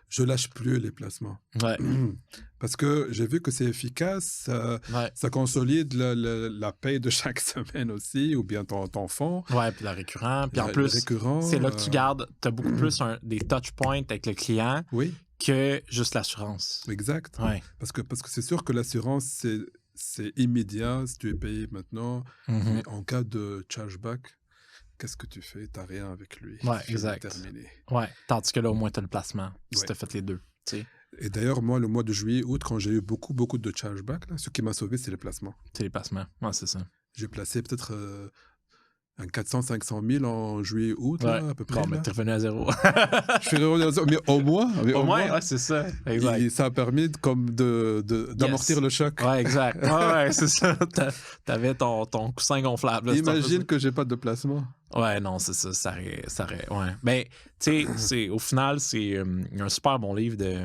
Je lâche plus les placements. Parce que j'ai vu que c'est efficace, ça consolide la paye de chaque semaine aussi, ou bien ton fonds. Ouais, puis le récurrent. Puis en plus, c'est là que tu gardes, tu as beaucoup plus des touch points avec le client que juste l'assurance. Exact. Parce que c'est sûr que l'assurance, c'est immédiat si tu es payé maintenant, mais en cas de chargeback, qu'est-ce que tu fais? T'as rien avec lui. Ouais, exact. Terminé. Ouais, tandis que là, au moins, t'as le placement. Si t'as fait les deux, tu sais. Et d'ailleurs, moi, le mois de juillet, août, quand j'ai eu beaucoup de chargeback, ce qui m'a sauvé, c'est les placements. C'est les placements. Ouais, c'est ça. J'ai placé peut-être un 400-500 000 en juillet, août, là, à peu près. Bon, mais t'es revenu à zéro. Je suis revenu à zéro, mais au moins. Au moins, ouais, c'est ça. Exact. Et ça a permis d'amortir le choc. Ouais, exact. Ouais, c'est ça. T'avais ton coussin gonflable. Là, imagine que j'ai pas de placement. Ouais, non, c'est ça. Ça ouais. Ben, tu sais, au final, c'est un super bon livre de...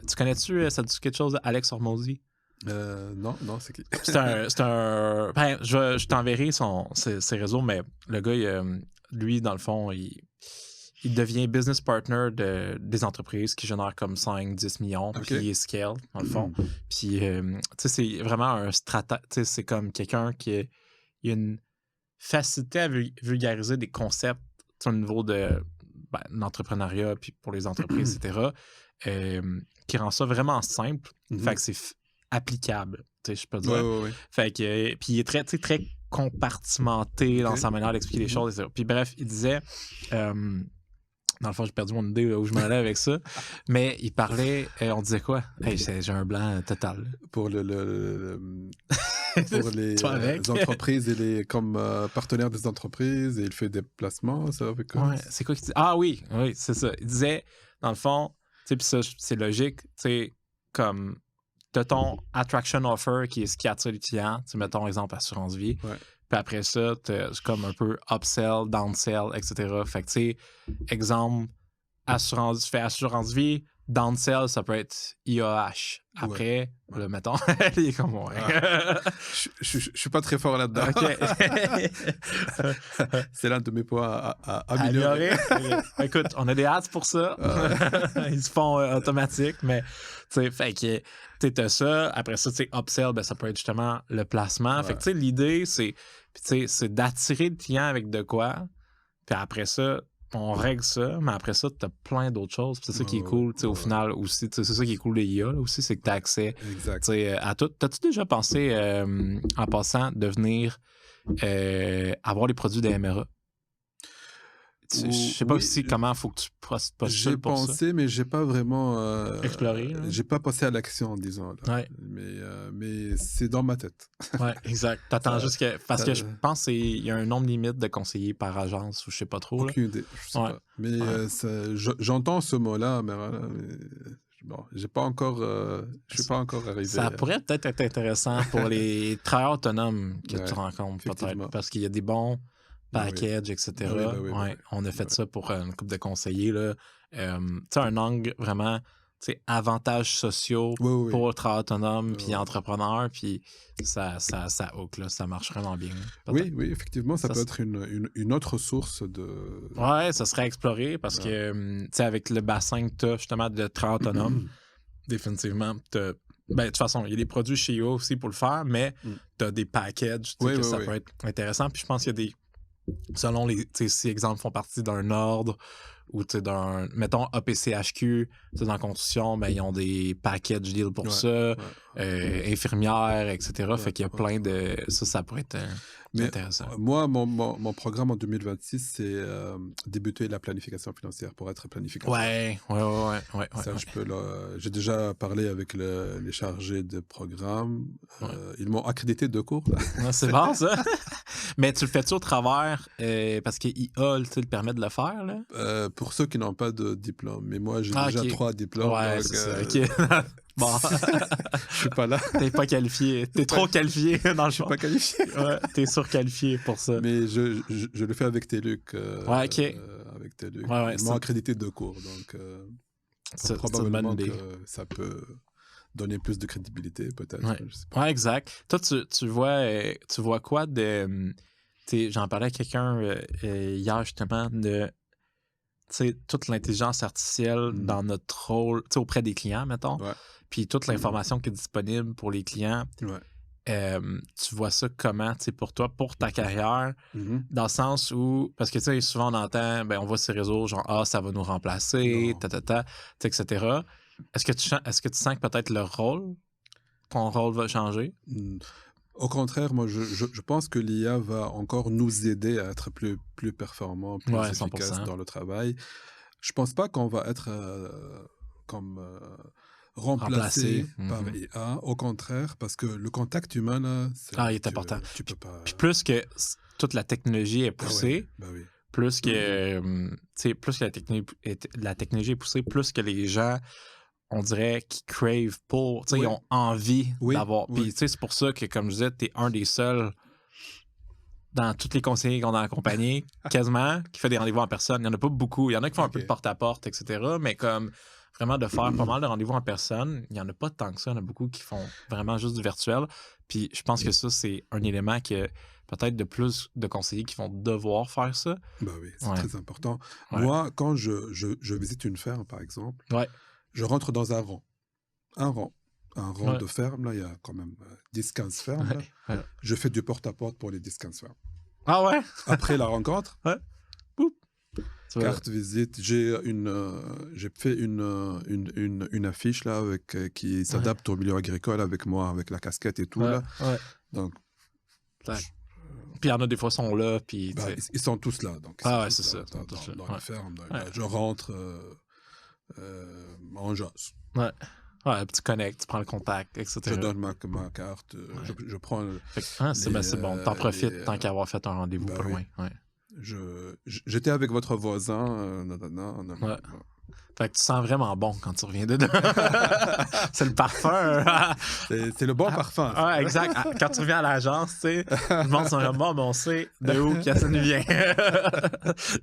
Tu connais-tu, ça te dit quelque chose d'Alex Hormozy? Non, c'est qui? C'est un... Ben, je t'enverrai ses réseaux, mais le gars, lui, dans le fond, il devient business partner des entreprises qui génèrent comme 5-10 millions, puis il est scale, dans le fond. Puis, tu sais, c'est vraiment un stratège. Tu sais, c'est comme quelqu'un qui a une facilité à vulgariser des concepts au niveau de l'entrepreneuriat, puis pour les entreprises, etc., qui rend ça vraiment simple. Fait que c'est applicable, tu sais, je peux dire. Ouais. Fait que, puis il est très compartimenté dans sa manière d'expliquer les choses, etc. Puis bref, il disait... dans le fond, j'ai perdu mon idée où je m'en allais avec ça. Mais il parlait... on disait quoi? Hey, j'ai un blanc total. Pour les entreprises, comme partenaire des entreprises, et il fait des placements, ça avec quoi? Ouais, c'est quoi qu'il dit? Ah oui, c'est ça. Il disait, dans le fond, tu sais, puis ça, c'est logique, tu sais, comme... T'as ton attraction offer qui est ce qui attire les clients. Tu mettons, exemple, assurance vie. Puis après ça, c'est comme un peu upsell, downsell, etc. Fait que, tu sais, exemple, tu fais assurance vie, downsell, ça peut être IAH. Après, le mettons, il est comme moi. Je suis pas très fort là-dedans. C'est l'un de mes points à améliorer. Écoute, on a des ads pour ça. Ils se font automatiques, mais tu sais, fait que t'as ça. Après ça, tu sais, upsell, ben, ça peut être justement le placement. Fait que tu sais, l'idée, c'est d'attirer le client avec de quoi. Puis après ça, on règle ça, mais après ça, tu as plein d'autres choses. C'est ça qui est cool, au final aussi. C'est ça qui est cool de l'IA aussi, c'est que tu as accès à tout. T'as-tu déjà pensé, en passant, de venir avoir les produits de MRA? Je sais pas aussi comment il faut que tu postules pour ça. J'ai pensé, mais j'ai pas vraiment... exploré. J'ai pas passé à l'action, disons. Là. Mais c'est dans ma tête. Ouais, exact. T'attends juste que... Parce que je pense qu'il y a un nombre limite de conseillers par agence, ou je sais pas trop. Aucune idée, je sais pas. Mais j'entends ce mot-là, mais bon, j'ai pas encore... je suis pas encore arrivé. Ça pourrait peut-être être intéressant pour les travailleurs autonomes que tu rencontres, peut-être. Parce qu'il y a des bons... package, etc. On a fait ça pour une couple de conseillers. Là. Un angle vraiment avantages sociaux pour le travail autonome puis entrepreneur, puis ça hook, là, ça marche vraiment bien. Oui, effectivement, ça peut être une autre source de... Ouais, ça serait exploré parce que avec le bassin que tu as justement de travail autonome, définitivement, ben, de toute façon, il y a des produits chez eux aussi pour le faire, mais tu as des packages que ça peut être intéressant. Puis je pense qu'il y a des... Selon les, si exemple font partie d'un ordre ou d'un, mettons APCHQ, dans la construction, ben, ils ont des package deals pour ça, infirmières, etc. Fait qu'il y a plein de... Ça pourrait être intéressant. Moi, mon programme en 2026, c'est débuter la planification financière pour être planificateur. Ouais. Ça, j'ai déjà parlé avec les chargés de programme. Ils m'ont accrédité 2 cours. C'est bon, ça. Mais tu le fais-tu au travers parce que IA le permet de le faire, là? Pour ceux qui n'ont pas de diplôme. Mais moi, j'ai déjà 3 diplômes. Ouais, donc, c'est ça. OK. Bon. Je suis pas là. T'es pas qualifié. T'es trop qualifié dans le Je suis pas qualifié. T'es surqualifié pour ça. Mais je le fais avec TELUC. OK. Avec TELUC. Ils m'ont accrédité 2 cours. Donc, probablement que ça peut donner plus de crédibilité, peut-être. Je sais pas. Ouais, exact. Toi, tu vois quoi de... J'en parlais à quelqu'un hier, justement, de toute l'intelligence artificielle dans notre rôle, auprès des clients, mettons, puis toute l'information qui est disponible pour les clients. Tu vois ça comment, pour toi, pour ta carrière, dans le sens où, parce que souvent on entend, ben, on voit ces réseaux, genre, ça va nous remplacer, etc. Est-ce que tu sens que peut-être ton rôle va changer? Au contraire, moi, je pense que l'IA va encore nous aider à être plus performants, plus efficaces dans le travail. Je pense pas qu'on va être remplacé par l'IA. Au contraire, parce que le contact humain, là, il est important. Tu peux pas... Puis plus que toute la technologie est poussée, plus que la technologie est poussée, plus que les gens, on dirait, qui crave pour, ils ont envie d'avoir. Puis c'est pour ça que, comme je disais, t'es un des seuls dans tous les conseillers qu'on a accompagnés, quasiment, qui fait des rendez-vous en personne. Il n'y en a pas beaucoup. Il y en a qui font un peu de porte-à-porte, etc. Mais comme vraiment de faire pas mal de rendez-vous en personne, il n'y en a pas tant que ça. Il y en a beaucoup qui font vraiment juste du virtuel. Puis je pense que ça, c'est un élément que peut-être de plus de conseillers qui vont devoir faire ça. Ben oui, c'est très important. Moi, quand je visite une ferme, par exemple, je rentre dans un rang. Un rang de ferme, là, il y a quand même 10-15 fermes. Là. Je fais du porte-à-porte pour les 10-15 fermes. Ah ouais? Après la rencontre, carte visite, j'ai fait une affiche là, qui s'adapte au milieu agricole avec moi, avec la casquette et tout. Là. Donc, puis il y en a des fois qui sont là. Puis, ils sont tous là. Donc, c'est ça. Dans la ferme. Je rentre en jase. Ouais, puis tu connectes, tu prends le contact, etc. Je donne ma carte, je prends... c'est bon, t'en profites tant qu'à avoir fait un rendez-vous pas loin. J'étais avec votre voisin, Fait que tu sens vraiment bon quand tu reviens de là. C'est le parfum. C'est le bon parfum. Ah, exact. Quand tu reviens à l'agence, tu sais, le monde sont comme, bon, on sait de où que ça nous vient.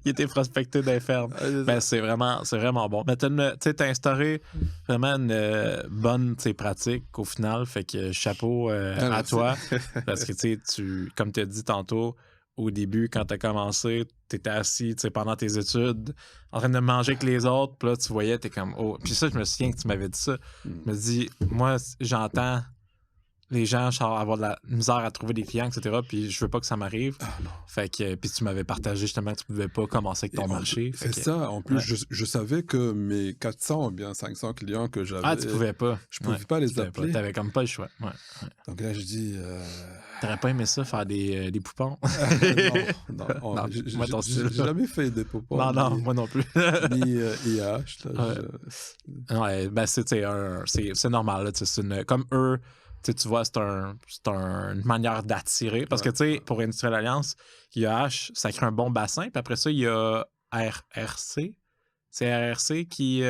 Il était prospecté d'inferne. Ben, c'est vraiment bon. Mais tu sais, t'as instauré vraiment une bonne pratique au final. Fait que chapeau à toi. Parce que, tu sais, comme tu as dit tantôt, au début, quand tu as commencé, tu étais assis pendant tes études, en train de manger avec les autres, puis là, tu voyais, tu es comme, oh. Puis ça, je me souviens que tu m'avais dit ça. Je me dis, moi, j'entends les gens avoir de la misère à trouver des clients, etc., puis je veux pas que ça m'arrive. Fait que, puis tu m'avais partagé justement que tu pouvais pas commencer avec ton marché. C'est ça. En plus, je savais que mes 400 ou bien 500 clients que j'avais... Ah, tu pouvais pas. Je pouvais pas les appeler. T'avais comme pas le choix. Ouais. Donc là, je dis... T'aurais pas aimé ça, faire des poupons? Non, j'ai jamais fait des poupons. Non, moi non plus. Ni IH. Ouais, ben c'est normal. Là, comme eux, tu vois, c'est une manière d'attirer. Parce que, tu sais, pour Industrielle Alliance, IH, ça crée un bon bassin. Puis après ça, il y a RRC. C'est RRC qui...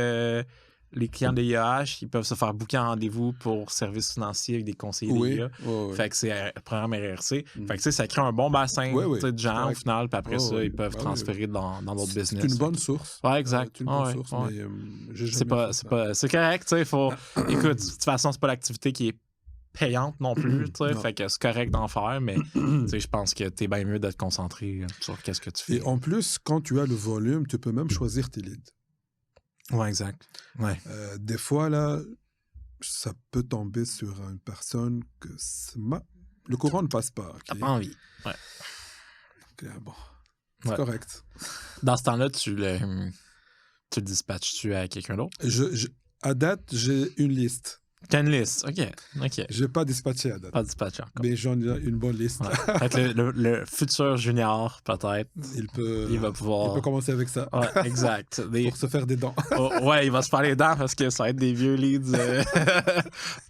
les clients de IAH, ils peuvent se faire booker un rendez-vous pour services financiers avec des conseillers d'IA. Fait que c'est le programme RRC. Fait que ça crée un bon bassin de gens au final, puis après ça, ils peuvent transférer dans d'autres business. C'est une bonne source. Ouais, exact. C'est une bonne source, mais c'est correct, tu sais, écoute, de toute façon, c'est pas l'activité qui est payante non plus, tu sais, fait que c'est correct d'en faire, mais je pense que t'es bien mieux de te concentrer sur qu'est-ce que tu fais. Et en plus, quand tu as le volume, tu peux même choisir tes leads. Ouais, exact. Ouais. Des fois, là, ça peut tomber sur une personne que le courant ne passe pas. T'as pas envie. Ouais. Bon, c'est correct. Dans ce temps-là, tu le dispatches-tu à quelqu'un d'autre? À date, j'ai une liste. T'as une liste, OK. Je n'ai pas dispatché à date. Pas dispatché encore. Mais j'en ai une bonne liste. Ouais. Fait que le futur junior, peut-être, il va pouvoir... Il peut commencer avec ça. Ouais, exact. Pour se faire des dents. Ouais, il va se faire les dents parce que ça va être des vieux leads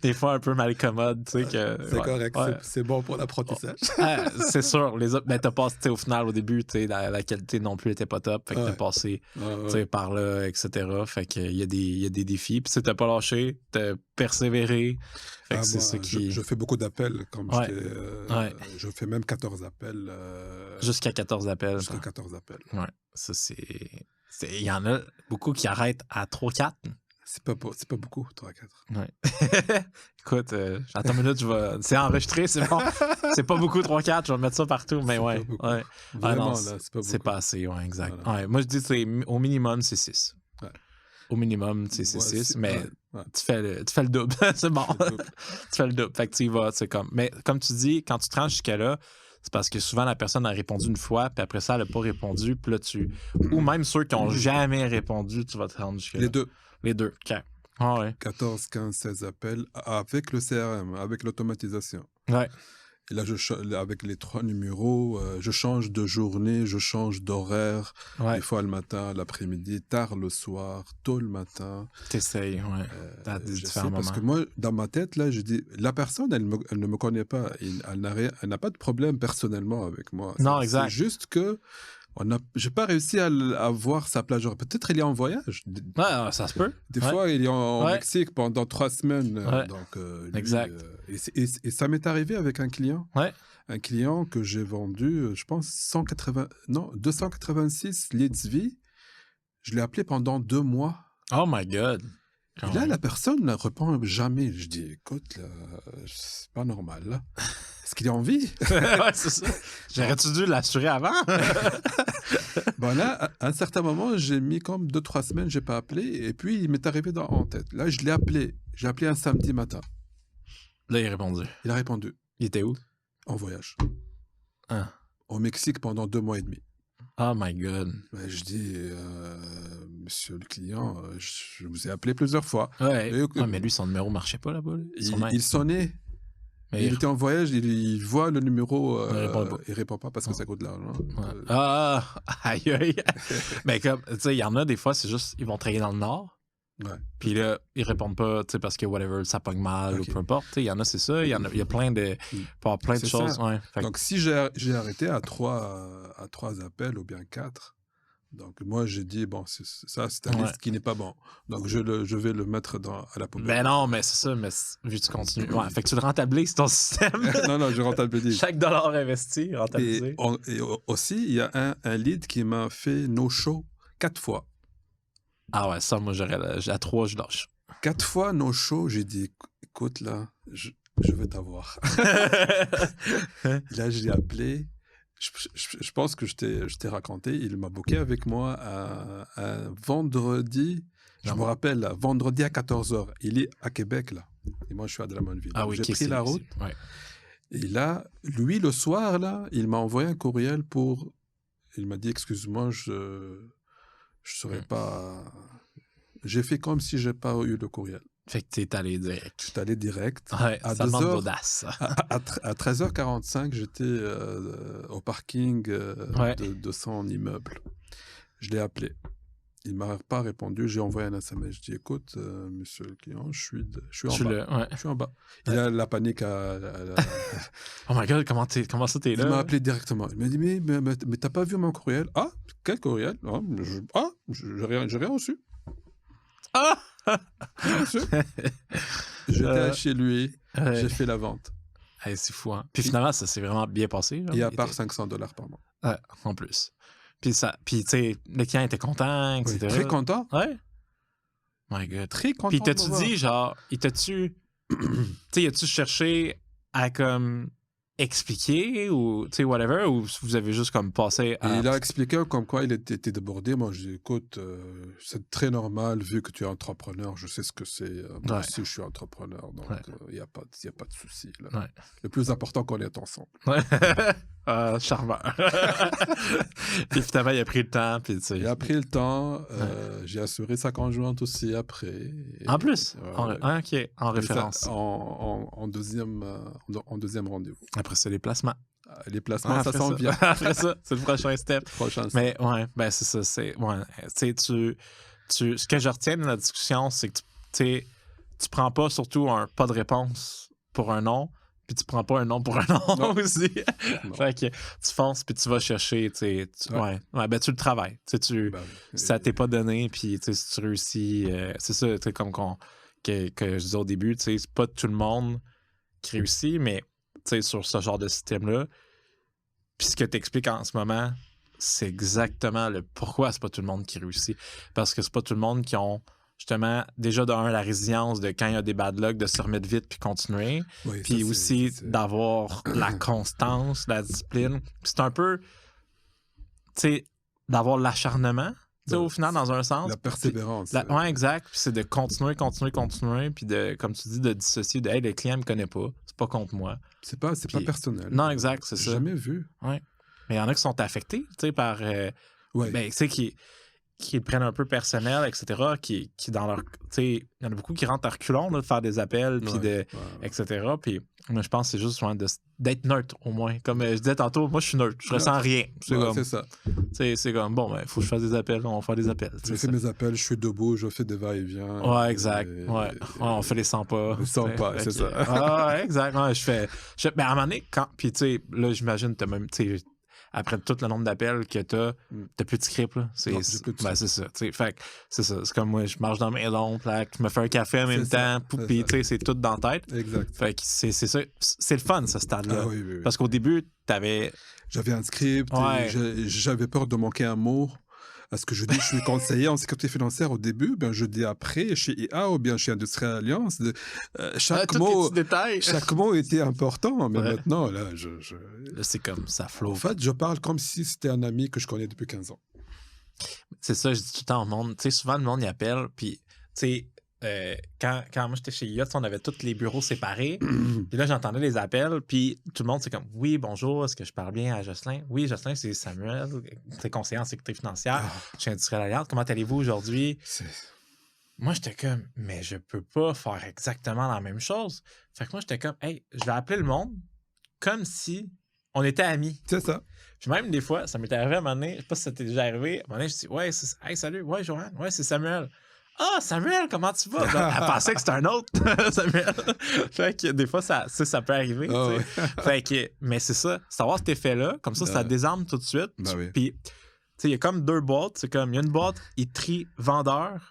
des fois un peu malcommodes. Tu sais, c'est correct, c'est bon pour l'apprentissage. C'est sûr. Les autres, t'as passé au final, au début, la qualité non plus n'était pas top. Fait que t'as passé par là, etc. Fait qu'il y a des défis. Puis t'as pas lâché, t'as persévéré. Fait que c'est ce qui... Je fais beaucoup d'appels comme je fais même 14 appels. Jusqu'à 14 appels. Jusqu'à 14 appels. Ouais, ça c'est... Il y en a beaucoup qui arrêtent à 3-4. C'est pas beaucoup, 3-4. Ouais. Écoute, attends une minute, c'est enregistré, c'est bon. C'est pas beaucoup, 3-4, je vais mettre ça partout, mais ouais. Vraiment, là, c'est pas beaucoup. C'est pas assez, ouais, exact. Voilà. Ouais, moi, je dis au minimum, c'est 6. Ouais. Au minimum, c'est 6, mais tu fais le double. C'est bon. Tu fais le double. Fait que tu y vas, c'est comme... Mais comme tu dis, quand tu te rends jusqu'à là, c'est parce que souvent, la personne a répondu une fois, puis après ça, elle n'a pas répondu, puis là, ou même ceux qui n'ont jamais répondu, tu vas te rendre jusqu'à là. Les deux, OK. Ah ouais. 14, 15, 16 appels avec le CRM, avec l'automatisation. Ouais. Et là, avec les 3 numéros, je change de journée, je change d'horaire. Des fois le matin, l'après-midi, tard le soir, tôt le matin. T'essayes, ouais. Parce que moi, dans ma tête, là, je dis, la personne, elle ne me connaît pas. Elle n'a pas de problème personnellement avec moi. Non, exact. C'est juste que j'ai pas réussi à voir sa plage horaire. Peut-être il est en voyage. Ouais, ça se peut. Des fois, il est en Mexique pendant 3 semaines. Donc, exact. Et ça m'est arrivé avec un client. Ouais. Un client que j'ai vendu, je pense, 286 leads vie. Je l'ai appelé pendant 2 mois. Oh my God. Et là, la personne ne répond jamais. Je dis, écoute, là, c'est pas normal. Là. Est-ce qu'il est en vie? Ouais, c'est ça. J'aurais-tu dû l'assurer avant? Bon, là, à un certain moment, j'ai mis comme 2-3 semaines, je n'ai pas appelé. Et puis, il m'est arrivé en tête. Là, je l'ai appelé. J'ai appelé un samedi matin. Là, il a répondu. Il a répondu. Il était où? En voyage. Ah. Au Mexique pendant 2 mois et demi. Oh my God. Ben, je dis, monsieur le client, je vous ai appelé plusieurs fois. Ouais. Mais lui, son numéro ne marchait pas là-bas. Il sonnait. Mais il était en voyage, il voit le numéro, il répond pas parce que ça coûte de l'argent. Aïe aïe. Mais comme, tu sais, il y en a des fois, c'est juste, ils vont travailler dans le Nord. Ouais. Puis là, ils répondent pas, tu sais, parce que whatever, ça pogne mal ou peu importe. Il y en a, c'est ça. Il y a plein de choses. Ouais. Donc, si j'ai arrêté à 3 appels ou bien 4, Donc, moi, j'ai dit, bon, ça, c'est un liste qui n'est pas bon. Donc, je vais le mettre à la poubelle. Ben non, mais c'est ça, mais vu que tu continues. Ouais, fait que tu le rentabilises, ton système. non, je rentabilise. Chaque dollar investi, rentabilisé. Et aussi, il y a un lead qui m'a fait no-show 4 fois. Ah ouais, ça, moi, à 3, je lâche. 4 fois no-show, j'ai dit, écoute, là, je vais t'avoir. Là, j'ai appelé. Je pense que je t'ai raconté. Il m'a booké avec moi un vendredi. Je me rappelle, là, vendredi à 14h. Il est à Québec, là. Et moi, je suis à Drummondville. Ah oui, j'ai pris la route. Ouais. Et là, lui, le soir, là, il m'a envoyé un courriel pour... Il m'a dit, excuse-moi, je serais pas... J'ai fait comme si je n'ai pas eu le courriel. Fait que t'es allé direct. Je suis allé direct. Ouais, à ça demande d'audace. À 13h45, j'étais au parking de son immeuble. Je l'ai appelé. Il ne m'a pas répondu. J'ai envoyé un SMS. Je dis, écoute, monsieur le client, je suis en bas. Je suis en bas. Il a la panique Oh my God, comment ça t'es là? Il m'a appelé directement. Il m'a dit, mais t'as pas vu mon courriel? Ah, quel courriel? J'ai rien reçu. Ah! J'étais chez lui, j'ai fait la vente. Hey, c'est fou, hein? Puis finalement, ça s'est vraiment bien passé. Là, et à part $500 par mois. Ouais, en plus. Puis tu sais, le client était content, etc. Oui, très content. Ouais. My God. Très content. Puis t'as-tu dit, genre, tu sais, as-tu cherché à comme expliquer ou tu sais whatever, ou vous avez juste comme passé à... Il a expliqué comme quoi il était débordé. Moi je dis écoute, c'est très normal vu que tu es entrepreneur, je sais ce que c'est. Moi aussi je suis entrepreneur, donc il y a pas de souci là. Ouais. Le plus important qu'on est ensemble. Charmant. Puis finalement il a pris le temps, puis tu sais. Il a pris le temps. J'ai assuré sa conjointe aussi après. En plus. Ok, en référence. Ça, en deuxième rendez-vous. Après c'est les placements. Les placements, ça s'en vient. Après ça, c'est le prochain step. Mais ouais, ben c'est ça. Ce que je retiens de la discussion, c'est que tu prends pas surtout un pas de réponse pour un non, puis tu prends pas un non pour un non aussi. Fait que tu fonces, puis tu vas chercher. Ben tu le travailles. Ça t'est pas donné, puis si tu réussis, c'est ça, comme que je disais au début, c'est pas tout le monde qui réussit, mais sur ce genre de système-là. Puis ce que tu expliques en ce moment, c'est exactement le pourquoi c'est pas tout le monde qui réussit. Parce que c'est pas tout le monde qui ont justement déjà la résilience de quand il y a des bad luck de se remettre vite puis continuer. Oui, puis ça, aussi d'avoir la constance, la discipline. Puis c'est un peu, d'avoir l'acharnement. Au final, dans un sens. La persévérance. Ouais, exact. Puis c'est de continuer. Puis de, comme tu dis, de dissocier de hey, le client me connaît pas. C'est pas contre moi. C'est pas personnel. Non, exact, c'est ça. J'ai jamais vu. Ouais. Mais il y en a qui sont affectés, par. Ben, tu sais, qui le prennent un peu personnel, etc. Qui dans leur. Tu sais, il y en a beaucoup qui rentrent à reculons, là, de faire des appels, puis etc. Puis moi, je pense que c'est juste d'être neutre, au moins. Comme je disais tantôt, moi, je suis neutre. Je ressens rien. C'est ça. C'est comme, bon, il faut que je fasse des appels, on va faire des appels. Je fais mes appels, je suis debout, je fais des va-et-vient. Ouais, exact. On fait les 100 pas. Les 100 pas, c'est ça. Ah, exact. Ouais, ben, à un moment donné, puis tu sais, là, j'imagine, t'as même, tu sais, après tout le nombre d'appels que t'as plus de script, là. C'est ça. Fait que c'est ça. C'est comme moi, je marche dans mes maison, je me fais un café en même temps, puis tu sais, c'est tout dans la tête. Exact. Fait que c'est ça. C'est le fun, ce stade-là. Ah, oui. Parce qu'au début, j'avais un script, j'avais peur de manquer un mot. Parce que je dis, je suis conseiller en sécurité financière au début, ben je dis après, chez IA ou bien chez Industrial Alliance, chaque mot était important, mais maintenant, là, là, c'est comme ça flotte. En fait, je parle comme si c'était un ami que je connais depuis 15 ans. C'est ça, je dis tout le temps au monde. Tu sais, souvent, le monde y appelle, puis, tu sais, quand moi j'étais chez Yacht, on avait tous les bureaux séparés. Puis là, j'entendais les appels. Puis tout le monde, c'est comme oui, bonjour, est-ce que je parle bien à Jocelyn? Oui, Jocelyn, c'est Samuel, t'es conseiller en sécurité financière chez Industrial Alliance. Comment allez-vous aujourd'hui? Moi, j'étais comme, mais je peux pas faire exactement la même chose. Fait que moi, j'étais comme, hey, je vais appeler le monde comme si on était amis. C'est ça. Puis même des fois, ça m'était arrivé à un moment donné, je sais pas si ça t'est déjà arrivé. À un moment donné, je dis, ouais, hey, salut, ouais, Joanne, ouais, c'est Samuel. Ah, Samuel, comment tu vas? Elle pensait que c'était un autre, Samuel. Fait que des fois, ça peut arriver. Fait que, mais c'est ça, savoir cet effet-là, comme ça désarme tout de suite. Ben oui. Puis il y a comme 2 boîtes. C'est comme, il y a une boîte, il trie vendeur.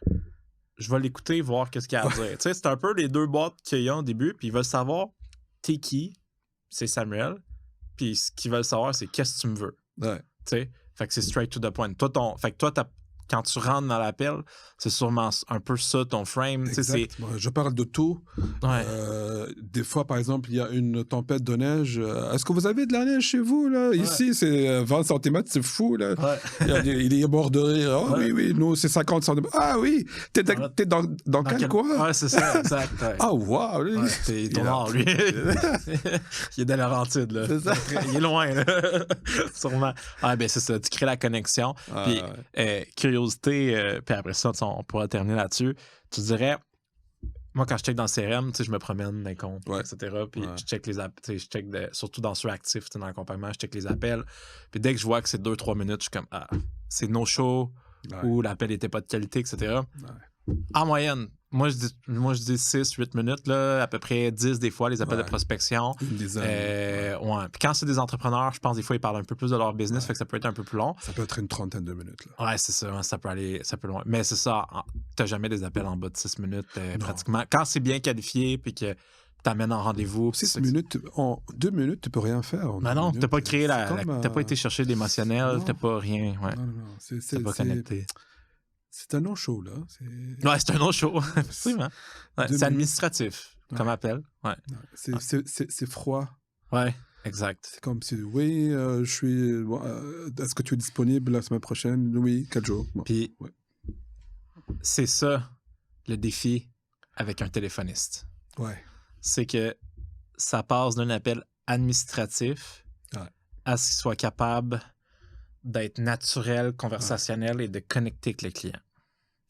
Je vais l'écouter, voir qu'est-ce qu'il y a à dire. C'est un peu les 2 boîtes qu'il y a au début, puis ils veulent savoir t'es qui, c'est Samuel, puis ce qu'ils veulent savoir, c'est qu'est-ce que tu me veux. Ouais. Fait que c'est straight to the point. Fait que toi, quand tu rentres dans l'appel, c'est sûrement un peu ça ton frame. Je parle de tout. Ouais. Des fois, par exemple, il y a une tempête de neige. Est-ce que vous avez de la neige chez vous? Là? Ouais. Ici, c'est 20 cm, c'est fou. Là. Ouais. Il est mort de rire. Oh, oui, nous, c'est 50 cm. Ah oui, t'es dans quel coin? Ouais, c'est ça, exact. Ouais. Ah, wow! Lui. Il est au nord, lui. Il est dans la Laurentide, là. C'est ça. Il est loin, là. Sûrement. Ah, ben c'est ça, tu crées la connexion. Puis, curiosité, puis après ça, on pourra terminer là-dessus. Tu dirais, moi, quand je check dans le CRM, je me promène dans les comptes, etc. Puis je check les appels, je check surtout dans ceux actifs, dans l'accompagnement, je check les appels. Puis dès que je vois que c'est 2-3 minutes, je suis comme, c'est no-show ou l'appel n'était pas de qualité, etc. En moyenne, moi je dis 6-8 minutes, là, à peu près 10 des fois, les appels de prospection. Une dizaine. Puis quand c'est des entrepreneurs, je pense des fois ils parlent un peu plus de leur business, fait que ça peut être un peu plus long. Ça peut être une trentaine de minutes. Là. Ouais, c'est ça, ça peut loin. Mais c'est ça, t'as jamais des appels en bas de 6 minutes, pratiquement. Quand c'est bien qualifié, puis que t'amènes en rendez-vous. 6 minutes, en 2 minutes, tu peux rien faire. Non, t'as pas créé t'as pas été chercher l'émotionnel, t'as pas rien. Ouais. Non, t'as pas connecté. C'est un non-show, là. Ouais, c'est un non-show, absolument. Ouais, c'est administratif, comme appel. Ouais. C'est froid. Ouais, exact. C'est comme si, oui, je suis... est-ce que tu es disponible la semaine prochaine? Oui, 4 jours. Bon. Puis, c'est ça, le défi avec un téléphoniste. Ouais. C'est que ça passe d'un appel administratif à ce qu'il soit capable d'être naturel, conversationnel et de connecter avec le client.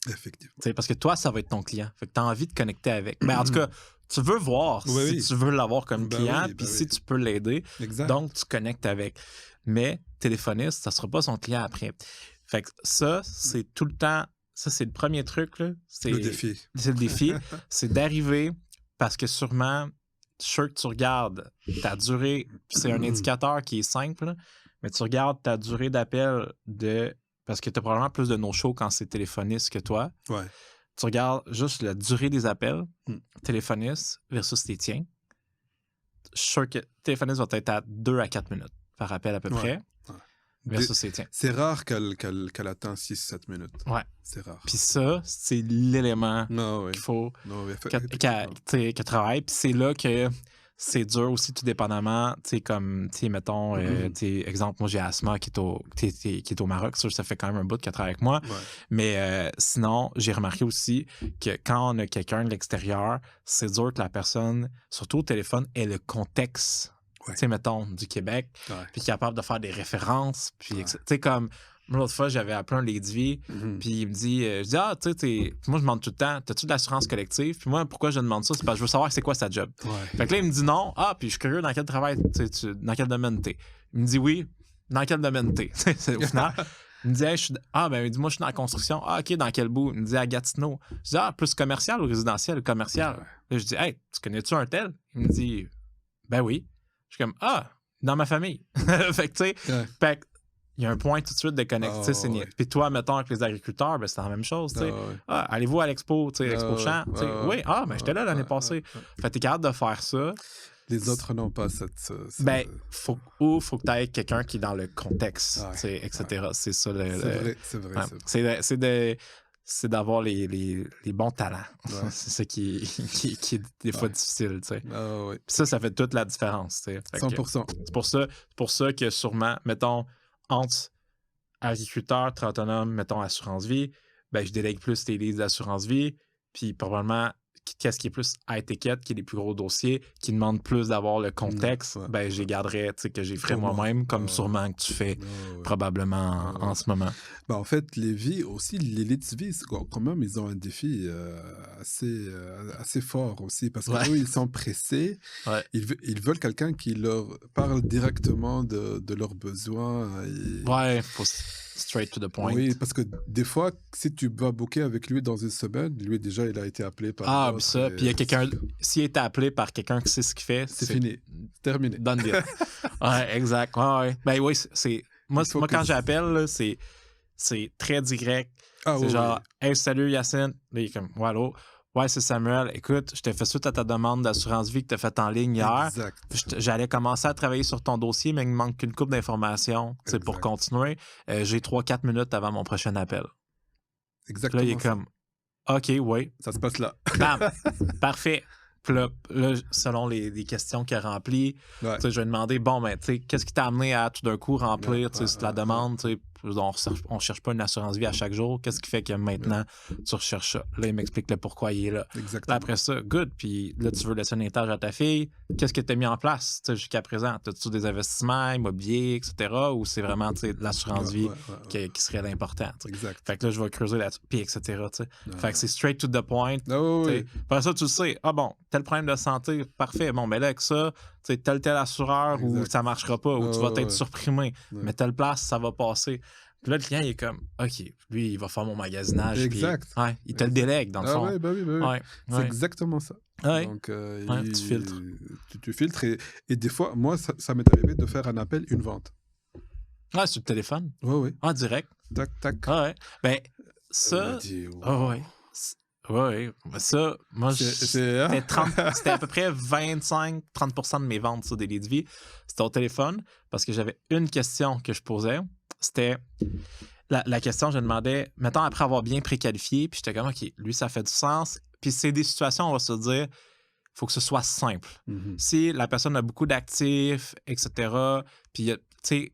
Effectivement. T'sais, parce que toi, ça va être ton client. Fait que tu as envie de connecter avec. Mais en tout cas, tu veux voir si tu veux l'avoir comme client, puis si tu peux l'aider. Exact. Donc, tu connectes avec. Mais téléphoniste, ça ne sera pas son client après. Fait que ça, c'est tout le temps... Ça, c'est le premier truc. Là. C'est le défi. C'est le défi. C'est d'arriver, parce que sûrement, sûr que tu regardes ta durée, c'est un indicateur qui est simple, là, mais tu regardes ta durée d'appel parce que tu as probablement plus de no-show quand c'est téléphoniste que toi. Ouais. Tu regardes juste la durée des appels téléphoniste versus les tiens. Je suis sûr que téléphoniste va être à 2 à 4 minutes par appel à peu près. Ouais. Versus les tiens. C'est rare qu'elle atteint 6-7 minutes. Ouais. C'est rare. Puis ça, c'est l'élément qu'il faut qu'elle travaille. Puis c'est là que c'est dur aussi, tout dépendamment, tu sais, comme, tu sais, mettons, exemple, moi, j'ai Asma qui est au Maroc, ça fait quand même un bout qu'elle travaille avec moi, mais sinon, j'ai remarqué aussi que quand on a quelqu'un de l'extérieur, c'est dur que la personne, surtout au téléphone, ait le contexte, tu sais, mettons, du Québec, puis capable de faire des références, puis, tu sais, comme... L'autre fois, j'avais appelé un Lady, puis il me dit, tu sais, moi, je demande tout le temps, t'as-tu de l'assurance collective? Puis moi, pourquoi je demande ça? C'est parce que je veux savoir c'est quoi sa job. Fait que là, il me dit non. Puis je suis curieux dans quel travail, dans quel domaine t'es. Il me dit oui, dans quel domaine t'es. Au final, il me dit, il dit, moi, je suis dans la construction. Ah, OK, dans quel bout? Il me dit à Gatineau. Je dis, plus commercial ou résidentiel? Commercial. Là, je dis, hey, tu connais-tu un tel? Il me dit, ben oui. Je suis comme, dans ma famille. Fait que, tu sais, il y a un point tout de suite de connecter. Puis toi, mettons, avec les agriculteurs, ben, c'est la même chose. Allez-vous à l'expo, l'expo champ? Oui, j'étais là l'année passée. Fait que t'es capable de faire ça. Les autres n'ont pas cette... Ben, faut que tu aies quelqu'un qui est dans le contexte, etc. C'est ça. C'est vrai. C'est d'avoir les bons talents. C'est ça qui est des fois difficile. Ça fait toute la différence. 100%. C'est pour ça que sûrement, mettons, entre agriculteur, très autonome, mettons assurance-vie, ben je délègue plus les leads d'assurance-vie, puis probablement qu'est-ce qui est plus à étiquette, qui est les plus gros dossiers, qui demandent plus d'avoir le contexte, ben je les garderais, tu sais, que j'ai ferais moi-même, comme sûrement que tu fais probablement en ce moment. Ben, en fait, les leads vie, quand même, ils ont un défi assez fort aussi, parce qu'eux, ils sont pressés. Ils veulent quelqu'un qui leur parle directement de leurs besoins. Faut straight to the point. Oui, parce que des fois, si tu vas booker avec lui dans une semaine, lui, déjà, il a été appelé par... Puis il y a quelqu'un... S'il a été appelé par quelqu'un qui sait ce qu'il fait... C'est fini. Terminé. Done deal. Ouais, exact. Ouais. Ben oui, c'est... Moi quand j'appelle, là, c'est... c'est très direct. Ah, c'est oui, genre, oui. hey, salut Yacine. Là, il est comme, ouais, allô. Ouais, c'est Samuel. Écoute, je t'ai fait suite à ta demande d'assurance vie que tu as faite en ligne hier. Exact. J'allais commencer à travailler sur ton dossier, mais il me manque une couple d'informations pour continuer. J'ai 3-4 minutes avant mon prochain appel. Exactement. Puis là, il est comme, OK, oui. Ça se passe là. Bam! Parfait. Puis là, selon les questions qu'il a remplies, je vais lui demander, bon, ben, qu'est-ce qui t'a amené à tout d'un coup remplir la demande? On ne cherche pas une assurance vie à chaque jour. Qu'est-ce qui fait que maintenant, tu recherches ça? Là, il m'explique le pourquoi il est là. Exactement. Là, après ça, good. Puis là, tu veux laisser un étage à ta fille. Qu'est-ce que tu as mis en place jusqu'à présent? As-tu des investissements immobiliers, etc.? Ou c'est vraiment l'assurance vie qui serait l'important? Exact. Fait que là, je vais creuser là-dessus, puis etc. Fait que c'est straight to the point. Oui. Après ça, tu le sais. Ah bon, tel problème de santé, parfait. Bon, mais là, avec ça, tel assureur ou ça marchera pas, ou tu vas être surprimé. Mais telle place, ça va passer. Puis là, le client, il est comme, OK, lui, il va faire mon magasinage. Exact. Puis, il te le délègue, dans le fond. Oui. C'est exactement ça. Donc, tu filtres. Tu filtres. Et des fois, moi, ça m'est arrivé de faire un appel, une vente. Ouais, sur le téléphone. Oui. En direct. Tac, tac. Ouais. Ben, ça. Oui. Ça, moi, c'était à peu près 25-30% de mes ventes sur des leads vie. C'était au téléphone parce que j'avais une question que je posais. C'était la question, je demandais, mettons, après avoir bien préqualifié, puis j'étais comme, OK, lui, ça fait du sens. Puis c'est des situations, on va se dire, il faut que ce soit simple. Si la personne a beaucoup d'actifs, etc., puis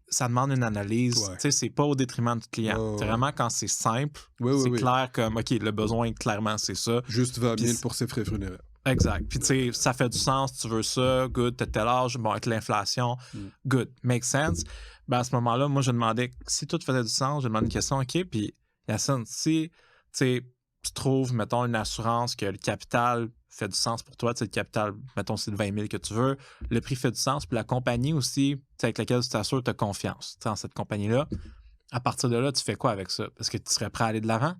ça demande une analyse. C'est pas au détriment du client. C'est vraiment quand c'est simple, c'est clair comme, OK, le besoin, clairement, c'est ça. Juste 20 000 pour ses frais funéraires. Exact. Puis, ça fait du sens, tu veux ça, good, t'as tel âge, bon, avec l'inflation, good, makes sense. Ben, à ce moment-là, moi, je demandais, si tout faisait du sens, je demandais une question, OK, puis Yacine, si tu trouves, mettons, une assurance que le capital fait du sens pour toi, le capital, mettons, c'est le 20 000 que tu veux, le prix fait du sens, puis la compagnie aussi, avec laquelle tu t'assures, tu as confiance en cette compagnie-là. À partir de là, tu fais quoi avec ça? Est-ce que tu serais prêt à aller de l'avant?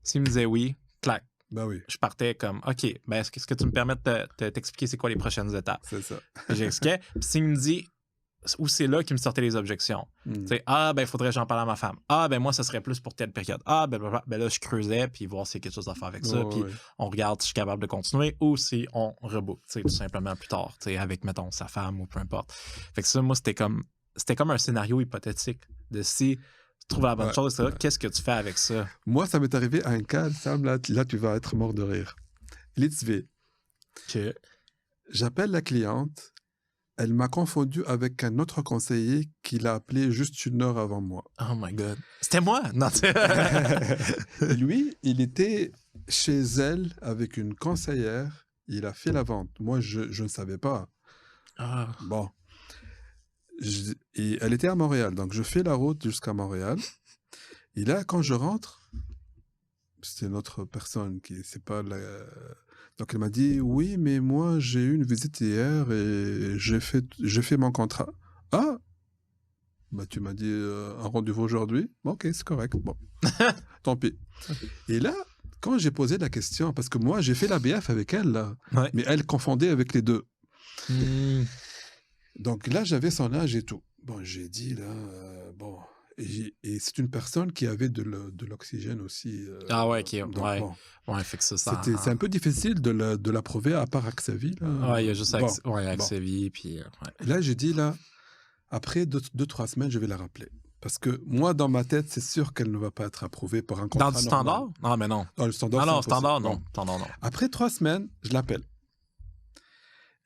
S'il me disait oui, clac. Ben oui. Je partais comme, OK, ben est-ce que tu me permets de t'expliquer c'est quoi les prochaines étapes? C'est ça. J'expliquais. Puis s'il me dit, ou c'est là qu'il me sortait les objections. Ah, ben, il faudrait que j'en parle à ma femme. Ah, ben, moi, ça serait plus pour telle période. Ah, ben là, je creusais, puis voir s'il y a quelque chose à faire avec ça. Puis on regarde si je suis capable de continuer ou si on reboot, tout simplement plus tard, avec, mettons, sa femme ou peu importe. Fait que ça, moi, c'était comme un scénario hypothétique de si tu trouves la bonne chose, qu'est-ce que tu fais avec ça? Moi, ça m'est arrivé à un cas, Sam, là, tu vas être mort de rire. Let's V. J'appelle la cliente. Elle m'a confondu avec un autre conseiller qui l'a appelé juste 1 heure avant moi. Oh my God. C'était moi? Non. Lui, il était chez elle avec une conseillère. Il a fait la vente. Moi, je ne savais pas. Bon. Et elle était à Montréal. Donc, je fais la route jusqu'à Montréal. Et là, quand je rentre, c'est une autre personne qui... C'est pas la... Donc, elle m'a dit, oui, mais moi, j'ai eu une visite hier et j'ai fait mon contrat. Ah, bah, tu m'as dit un rendez-vous aujourd'hui. Bon, ok, c'est correct. Bon, tant pis. Et là, quand j'ai posé la question, parce que moi, j'ai fait la BF avec elle, là, mais elle confondait avec les deux. Donc là, j'avais son âge et tout. Bon, j'ai dit, là, bon... Et c'est une personne qui avait de l'oxygène aussi. Ah ouais, ok. Donc, ouais, fait que ça. C'est un peu difficile de l'approuver à part Axavi. Ouais, il y a juste Axavi. Puis, là, j'ai dit, là, après 2-3 semaines, je vais la rappeler. Parce que moi, dans ma tête, c'est sûr qu'elle ne va pas être approuvée pour un contrat. Dans le standard? Non, mais non. Dans le standard, non, standard, non. Après 3 semaines, je l'appelle.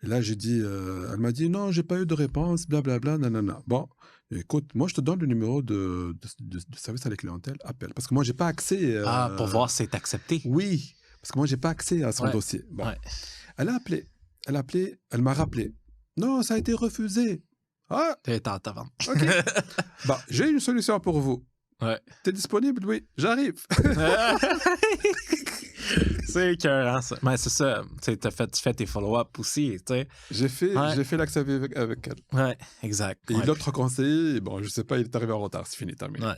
Et là, j'ai dit, elle m'a dit, non, j'ai pas eu de réponse, blablabla, nanana. Bon, écoute, moi, je te donne le numéro de service à la clientèle, appelle. Parce que moi, j'ai pas accès. Pour voir si c'est accepté. Oui, parce que moi, j'ai pas accès à son dossier. Bon. Elle a appelé. Elle m'a rappelé. Non, ça a été refusé. Ah! T'es en ta vente. OK. Bah, j'ai une solution pour vous. T'es disponible? Oui, j'arrive. C'est écœurant, ça. Mais c'est ça. Tu fais tes follow-up aussi. J'ai fait l'accès avec elle. Ouais, exact. Et l'autre conseiller, bon, je sais pas, il est arrivé en retard. C'est fini, terminé.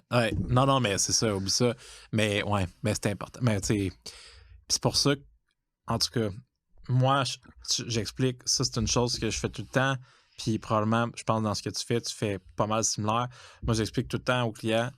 Non, mais c'est ça, oublie ça. Mais mais c'est important. Mais tu sais, c'est pour ça que, en tout cas, moi, j'explique, ça, c'est une chose que je fais tout le temps. Puis probablement, je pense, dans ce que tu fais pas mal similaire. Moi, j'explique tout le temps aux clients,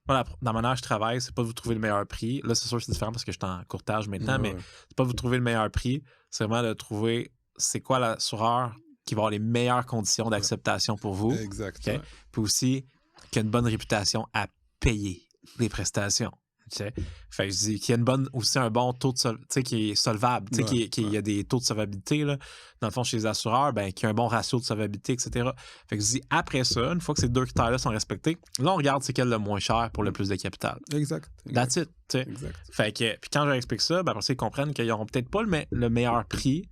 Moi, dans la manière que je travaille, c'est pas de vous trouver le meilleur prix. Là, c'est sûr que c'est différent parce que je suis en courtage maintenant, mais c'est pas de vous trouver le meilleur prix. C'est vraiment de trouver c'est quoi l'assureur qui va avoir les meilleures conditions d'acceptation pour vous. Exact. Okay? Puis aussi, qui a une bonne réputation à payer les prestations. Okay? Fait que je dis qu'il y a une bonne, aussi un bon taux de qui est solvable, qu'il y a des taux de solvabilité là, dans le fond chez les assureurs, ben, qui a un bon ratio de solvabilité, etc. Fait que je dis après ça, une fois que ces deux critères-là sont respectés, là on regarde c'est quel le moins cher pour le plus de capital. Exact. That's it. Exact. Fait que puis quand je leur explique ça, ben après ça, ils comprennent qu'ils n'auront peut-être pas le meilleur prix,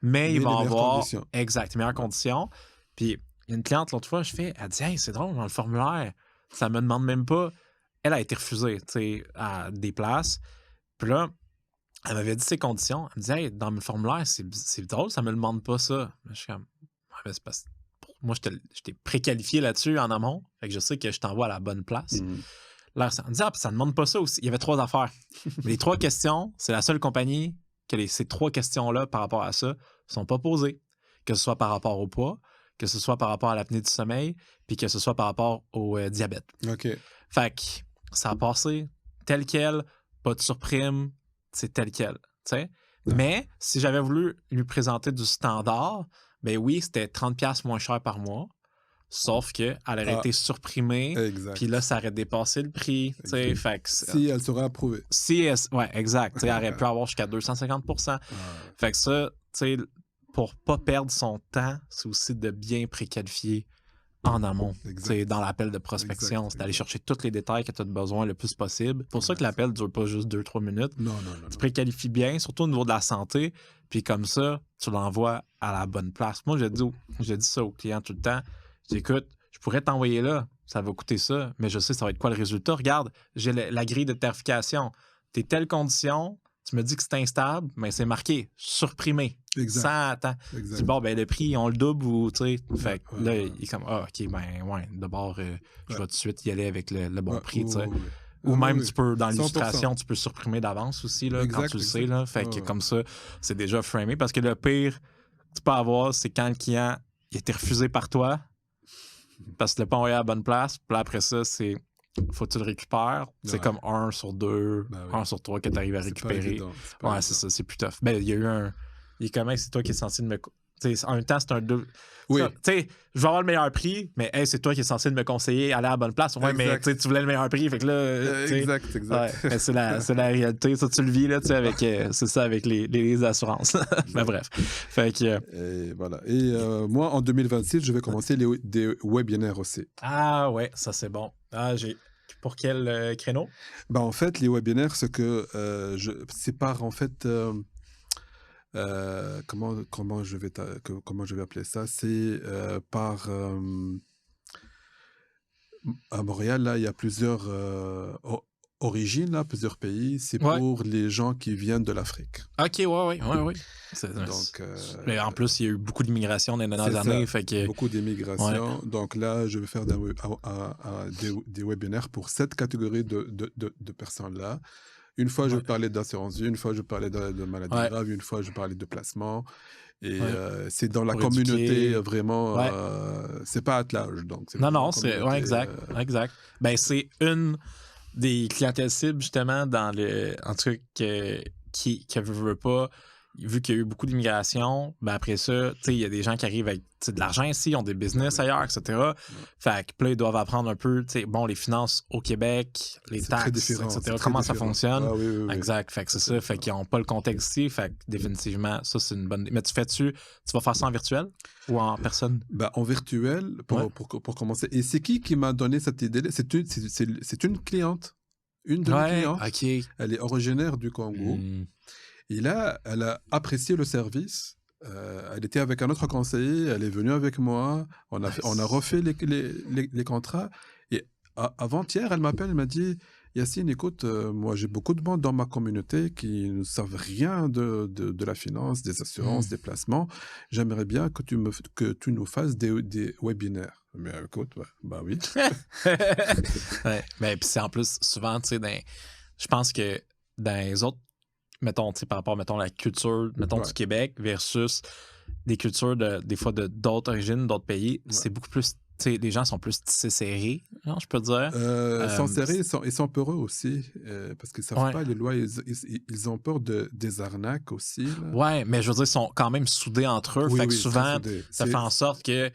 mais ils vont avoir les meilleures conditions. Puis il y a une cliente l'autre fois, elle dit hey, c'est drôle, dans le formulaire, ça me demande même pas. Elle a été refusée, à des places. Puis là, elle m'avait dit ses conditions. Elle me disait, hey, dans le formulaire, c'est drôle, ça me demande pas ça. Je suis comme, ouais, c'est parce que moi, j'étais préqualifié là-dessus en amont. Fait que je sais que je t'envoie à la bonne place. Là, elle me dit, ça ne demande pas ça aussi. Il y avait 3 affaires. Mais les 3 questions, c'est la seule compagnie que ces 3 questions-là par rapport à ça ne sont pas posées. Que ce soit par rapport au poids, que ce soit par rapport à l'apnée du sommeil, puis que ce soit par rapport au diabète. OK. Fait que ça a passé tel quel, pas de surprime, c'est tel quel. T'sais? Mais si j'avais voulu lui présenter du standard, ben oui, c'était 30$ moins cher par mois. Sauf qu'elle aurait été surprimée. Puis là, ça aurait dépassé le prix. Fait que, si elle serait approuvée. Ouais, exact. Elle aurait pu avoir jusqu'à 250%. Fait que ça, pour pas perdre son temps, c'est aussi de bien préqualifier en amont, dans l'appel de prospection. C'est d'aller chercher tous les détails que tu as besoin le plus possible. C'est pour ça que l'appel ne dure pas juste 2-3 minutes. Non. Tu préqualifies bien, surtout au niveau de la santé. Puis comme ça, tu l'envoies à la bonne place. Moi, je dis ça aux clients tout le temps. Je dis, écoute, je pourrais t'envoyer là, ça va coûter ça, mais je sais ça va être quoi le résultat. Regarde, j'ai la grille de tarification. T'es telle condition, tu me dis que c'est instable, mais c'est marqué surprimé. Sans attends. Tu dis, bon, ben le prix, on le double ou, tu sais. Fait que là, il est comme, OK, ben, ouais, d'abord, je vais tout de suite y aller avec le bon prix, tu sais. Ou même, tu peux, dans l'illustration, tu peux surprimer d'avance aussi, là, quand tu le sais, là. Fait que comme ça, c'est déjà framé. Parce que le pire que tu peux avoir, c'est quand le client il a été refusé par toi parce que tu l'as pas envoyé à la bonne place. Puis là, après ça, c'est faut que tu le récupères. C'est comme 1 sur 2, 1 sur 3 que tu arrives à récupérer. Ouais, c'est ça, c'est plus tough. Ben, il y a eu un. Il est quand même, c'est toi qui es censé de me. En même temps, c'est un deux. Oui. Tu sais, je vais avoir le meilleur prix, mais hey, c'est toi qui es censé de me conseiller aller à la bonne place. Ouais, mais tu voulais le meilleur prix. Fait que là. Exact. Ouais, c'est la réalité. Ça, tu le vis, là, tu sais, avec. C'est ça, avec les assurances. Mais bref. Fait que. Et voilà. Et moi, en 2026, je vais commencer des webinaires aussi. Ah, ouais, ça, c'est bon. Ah, pour quel créneau? Ben, en fait, les webinaires, ce que je sépare, en fait. Comment je vais appeler ça? C'est par à Montréal, là, il y a plusieurs origines, là, plusieurs pays. C'est pour les gens qui viennent de l'Afrique. OK, ouais. Donc, mais en plus, il y a eu beaucoup d'immigration dans les dernières années. Fait que... Beaucoup d'immigration. Ouais. Donc là, je vais faire des webinaires pour cette catégorie de personnes-là. Une fois, je parlais d'assurance vie, une fois, je parlais de maladie grave, une fois, je parlais de placement. Et c'est dans la communauté, vraiment, c'est pas à l'âge. Non, c'est exact. Ben, c'est une des clientèles cibles, justement, en tout cas, qui ne veut pas, vu qu'il y a eu beaucoup d'immigration, ben après ça, il y a des gens qui arrivent avec de l'argent ici, ils ont des business ailleurs, etc. Fait que là, ils doivent apprendre un peu, les finances au Québec, les taxes, etc. Comment ça fonctionne. Oui. Exact. Fait que c'est ça. Fait qu'ils n'ont pas le contexte ici. Fait que définitivement, ça, c'est une bonne... Mais tu vas faire ça en virtuel ou en personne? Ben, en virtuel, pour commencer. Et c'est qui m'a donné cette idée-là? C'est une cliente. Une de mes clientes. Okay. Elle est originaire du Congo. Et là, elle a apprécié le service. Elle était avec un autre conseiller. Elle est venue avec moi. On a refait les contrats. Et avant-hier, elle m'appelle. Elle m'a dit, Yacine, écoute, moi, j'ai beaucoup de monde dans ma communauté qui ne savent rien de la finance, des assurances, des placements. J'aimerais bien que tu nous fasses des webinaires. Mais écoute, bah oui. Mais puis c'est en plus, souvent, tu sais, je pense que dans les autres, mettons, par rapport, mettons, à la culture, mettons, du Québec versus des cultures, des fois, d'autres origines, d'autres pays, c'est beaucoup plus les gens sont plus tissés serrés, genre, je peux dire. Sont serrés, ils sont peureux aussi, parce qu'ils ne savent pas les lois. Ils ont peur des arnaques aussi. Là. Ouais, mais je veux dire, ils sont quand même soudés entre eux. Fait que souvent, ça fait en sorte que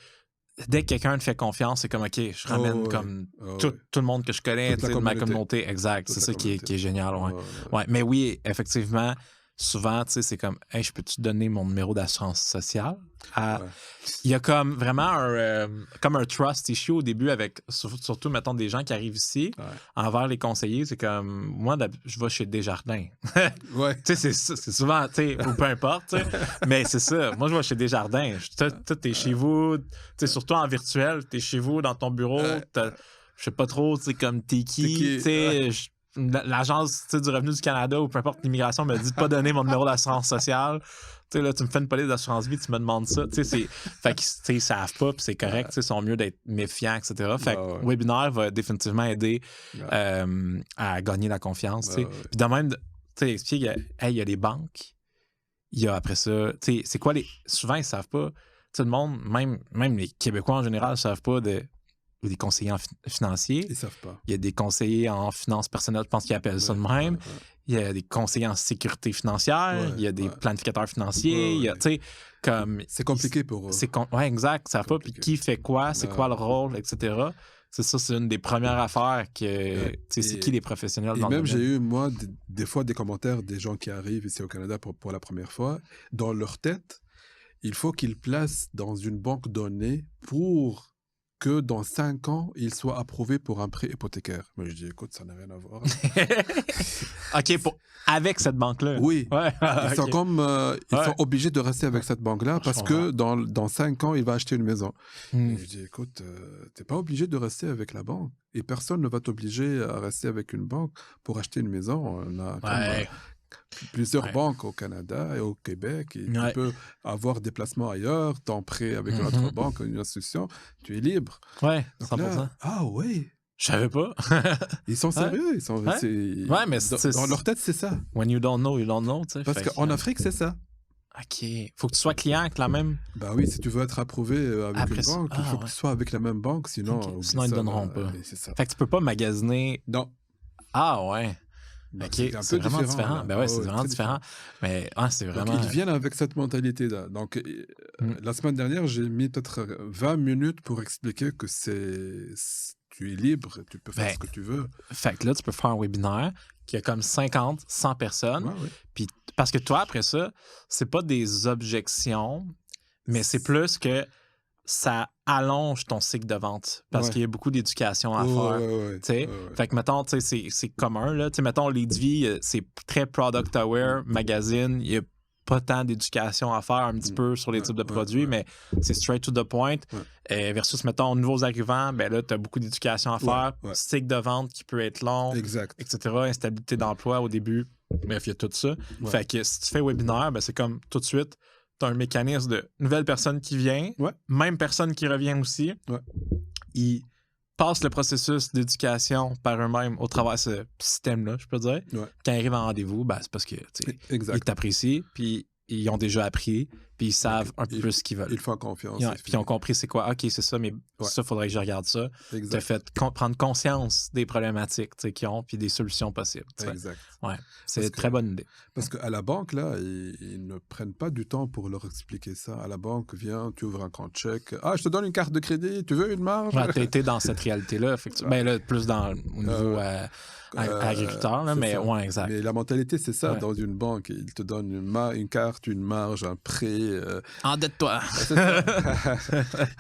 dès que quelqu'un te fait confiance, c'est comme, OK, je ramène tout le monde que je connais de ma communauté. Exact. C'est ça qui est génial. Ouais. Mais oui, effectivement, souvent, c'est comme, hey, je peux-tu te donner mon numéro d'assurance sociale? Il y a comme vraiment un trust issue au début avec, surtout, mettons, des gens qui arrivent ici envers les conseillers. C'est comme, moi, je vais chez Desjardins. C'est souvent, ou peu importe, mais c'est ça. Moi, je vais chez Desjardins. T'es chez vous, surtout en virtuel, t'es chez vous, dans ton bureau, je sais pas trop, comme t'es qui, l'Agence du revenu du Canada ou peu importe l'immigration me dit de pas donner mon numéro d'assurance sociale. Là, tu me fais une police d'assurance vie, tu me demandes ça. Fait qu'ils savent pas, puis c'est correct. Ils sont mieux d'être méfiants, etc. Fait que webinaire va définitivement aider à gagner la confiance. Puis de même, expliquer qu'il y a les banques, il y a après ça, c'est quoi les. Souvent, ils savent pas. Tout le monde, même les Québécois en général, ne savent pas des conseillers financiers. Ils savent pas. Il y a des conseillers en finances personnelles, je pense qu'ils appellent ça de même. Il y a des conseillers en sécurité financière. Il y a des planificateurs financiers. Il y a, comme... C'est compliqué pour eux. Oui, exact. Ça pas. Puis qui fait quoi? C'est quoi le rôle, etc. C'est une des premières affaires que... C'est qui les professionnels dans le domaine. Et même, j'ai eu, moi, des fois, des commentaires des gens qui arrivent ici au Canada pour la première fois. Dans leur tête, il faut qu'ils placent dans une banque donnée pour que dans 5 ans, il soit approuvé pour un prêt hypothécaire. Mais je dis, écoute, ça n'a rien à voir. OK, avec cette banque-là. Oui. Ils sont ils sont obligés de rester avec cette banque-là parce que dans 5 ans, il va acheter une maison. Et je dis, écoute, t'es pas obligé de rester avec la banque. Et personne ne va t'obliger à rester avec une banque pour acheter une maison. On a plusieurs banques au Canada et au Québec. Et tu peux avoir des placements ailleurs, t'en prêt avec une autre banque, une institution. Tu es libre. Ouais, donc 100%. Là, oui. Je savais pas. Ils sont sérieux. Ils sont, mais dans leur tête, c'est ça. When you don't know, you don't know. Parce qu'en Afrique, c'est ça. OK. Faut que tu sois client avec la même... Ben oui, si tu veux être approuvé avec une banque, il faut que tu sois avec la même banque. Sinon, sinon ils ne donneront pas. C'est ça. Fait que tu peux pas magasiner... Non. Ah ouais. Ben, OK, c'est vraiment différent. Là. Ben ouais, c'est vraiment différent. Mais c'est vraiment... Donc, ils viennent avec cette mentalité-là. Donc, la semaine dernière, j'ai mis peut-être 20 minutes pour expliquer que tu es libre, tu peux faire ce que tu veux. Fait que là, tu peux faire un webinaire qui a comme 50, 100 personnes. Puis, parce que toi, après ça, c'est pas des objections, mais c'est plus que ça allonge ton cycle de vente parce qu'il y a beaucoup d'éducation à faire. Fait que, mettons, c'est commun. Là. Mettons, Leadsvie, c'est très product aware, magazine. Il y a pas tant d'éducation à faire un petit peu sur les types de produits, mais c'est straight to the point. Versus, mettons, nouveaux arrivants, ben là, tu as beaucoup d'éducation à faire. Cycle de vente qui peut être long, etc. Instabilité d'emploi au début. Bref, il y a tout ça. Fait que si tu fais webinaire, ben c'est comme tout de suite, tu as un mécanisme de nouvelle personne qui vient, même personne qui revient aussi. Ils passent le processus d'éducation par eux-mêmes au travers de ce système-là, je peux dire. Quand ils arrivent en rendez-vous, ben, c'est parce que ils t'apprécient, puis ils ont déjà appris, puis ils savent un peu plus ce qu'ils veulent. Ils font confiance. Puis ils ont compris c'est quoi. OK, c'est ça, mais ça, il faudrait que je regarde ça. Tu as fait prendre conscience des problématiques qu'ils ont, puis des solutions possibles. Exact. Ouais, c'est une très bonne idée. Parce qu'à la banque, là, ils ne prennent pas du temps pour leur expliquer ça. À la banque, viens, tu ouvres un compte chèque. Ah, je te donne une carte de crédit, tu veux une marge? Tu as été dans cette réalité-là, effectivement. Ben là, plus au niveau agriculteur, là, mais ouais, exact. Mais la mentalité, c'est ça. Dans une banque, ils te donnent une carte, une marge, un prêt. Endette-toi. C'est ça.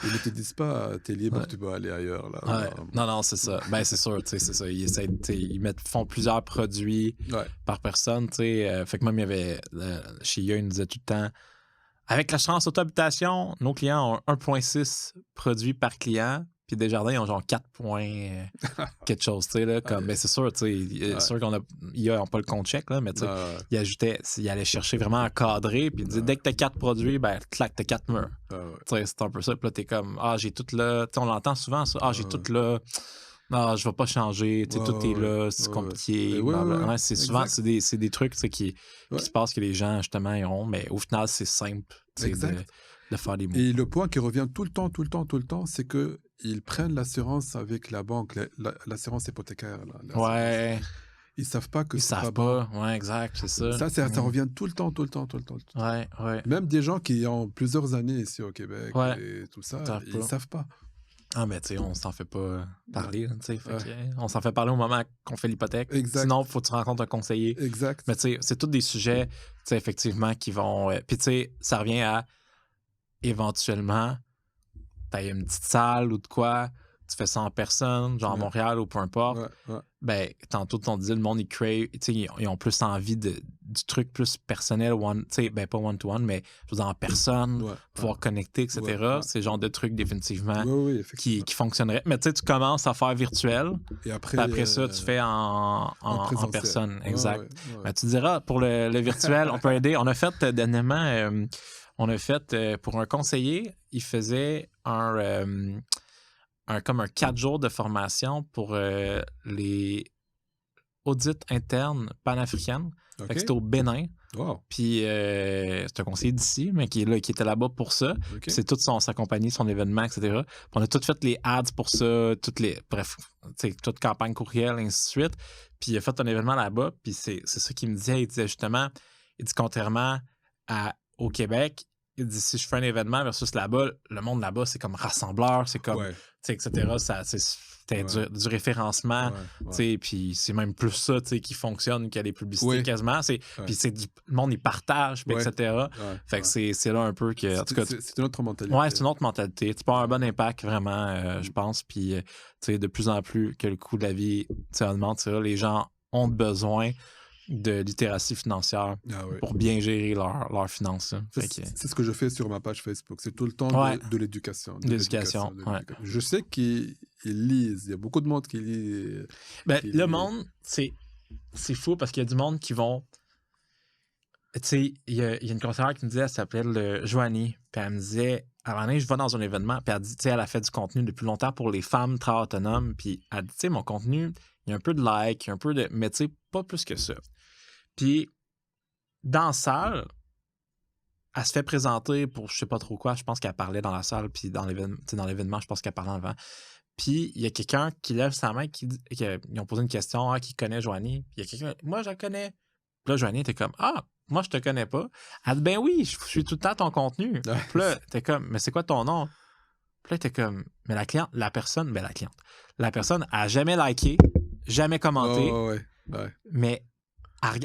Ils ne te disent pas, t'es libre, tu peux aller ailleurs. Là. Non, c'est ça. Ben, c'est sûr, c'est ça. Ils font plusieurs produits par personne. Fait que même, il y avait, chez eux, ils nous disaient tout le temps, avec l'assurance auto-habitation, nos clients ont 1,6 produits par client. Puis Desjardins, ils ont genre 4 points quelque chose, tu sais, là, comme, mais c'est sûr, tu sais, c'est sûr ils n'ont pas le compte chèque, là, mais tu sais, ils allaient chercher vraiment à cadrer, puis ils disaient, dès que t'as 4 produits, ben, clac, t'as 4 murs. Tu sais, c'est un peu ça, puis là, t'es comme, j'ai tout là, tu sais, on l'entend souvent, ça, j'ai tout là, non, je vais pas changer, tu sais, tout est là, c'est compliqué, c'est souvent, c'est des trucs, tu sais, qui se passent que les gens, justement, ils ont, mais au final, c'est simple, tu sais, de faire des mots. Et le point qui revient tout le temps, c'est que ils prennent l'assurance avec la banque, l'assurance hypothécaire. Là, ouais. Ils savent pas que ils c'est savent pas bon. Ouais, exact, c'est ça. Ça revient tout le temps. Ouais, ouais. Même des gens qui ont plusieurs années ici au Québec et tout ça, ils savent pas. Ah, mais tu sais, on s'en fait pas parler, tu sais. On s'en fait parler au moment qu'on fait l'hypothèque. Exact. Sinon, il faut que tu rencontres un conseiller. Exact. Mais tu sais, c'est tous des sujets, tu sais, effectivement, qui vont... Puis tu sais, ça revient à, éventuellement, t'as une petite salle ou de quoi, tu fais ça en personne, genre à Montréal ou peu importe. Ben, tantôt, on disait, le monde, ils ont plus envie du truc plus personnel, ben pas one-to-one, mais je veux dire, en personne, pouvoir connecter, etc. C'est le genre de truc, définitivement, qui fonctionnerait. Mais tu sais, tu commences à faire virtuel, et après ça, tu fais en personne. Exact. Ben, tu diras, pour le virtuel, on peut aider. On a fait, dernièrement, pour un conseiller, il faisait comme un 4 jours de formation pour les audits internes panafricaines. C'était au Bénin. Wow. Puis c'est un conseiller d'ici, mais qui était là-bas pour ça. C'est toute sa compagnie, son événement, etc. Puis on a tout fait les ads pour ça, toute campagne courriel, ainsi de suite. Puis il a fait un événement là-bas, puis c'est ça qu'il me disait. Il disait justement, contrairement au Québec, il dit, si je fais un événement versus là-bas, le monde là-bas, c'est comme rassembleur, c'est comme, etc. C'était du référencement, puis c'est même plus ça qui fonctionne que les publicités quasiment. Puis le monde, il partage, etc. Fait que c'est là un peu que... En tout cas, c'est une autre mentalité. Ouais, c'est une autre mentalité. Tu peux avoir un bon impact, vraiment, je pense. Puis, de plus en plus que le coût de la vie augmente, les gens ont besoin de littératie financière pour bien gérer leurs finances. C'est ce que je fais sur ma page Facebook. C'est tout le temps de l'éducation. L'éducation. Je sais qu'ils lisent. Il y a beaucoup de monde qui lit. Le monde, c'est fou parce qu'il y a du monde qui vont... Tu sais, il y a une conseillère qui me disait, elle s'appelle Joanie, puis elle me disait, à un moment donné, je vais dans un événement, puis elle dit, tu sais, elle a fait du contenu depuis longtemps pour les femmes très autonomes, puis elle dit, tu sais, mon contenu, il y a un peu de like, il y a un peu de... Mais tu sais, pas plus que ça. Puis, dans la salle, elle se fait présenter pour je sais pas trop quoi. Je pense qu'elle parlait dans la salle, puis dans l'événement, je pense qu'elle parlait avant. Puis, il y a quelqu'un qui lève sa main, ils ont posé une question, qui connaît Joanie. Puis, il y a quelqu'un, moi, je la connais. Puis là, Joanie était comme, moi, je te connais pas. Elle dit, ben oui, je suis tout le temps ton contenu. Puis là, t'es comme, mais c'est quoi ton nom? Puis là, t'es comme, mais la personne a jamais liké, jamais commenté. Mais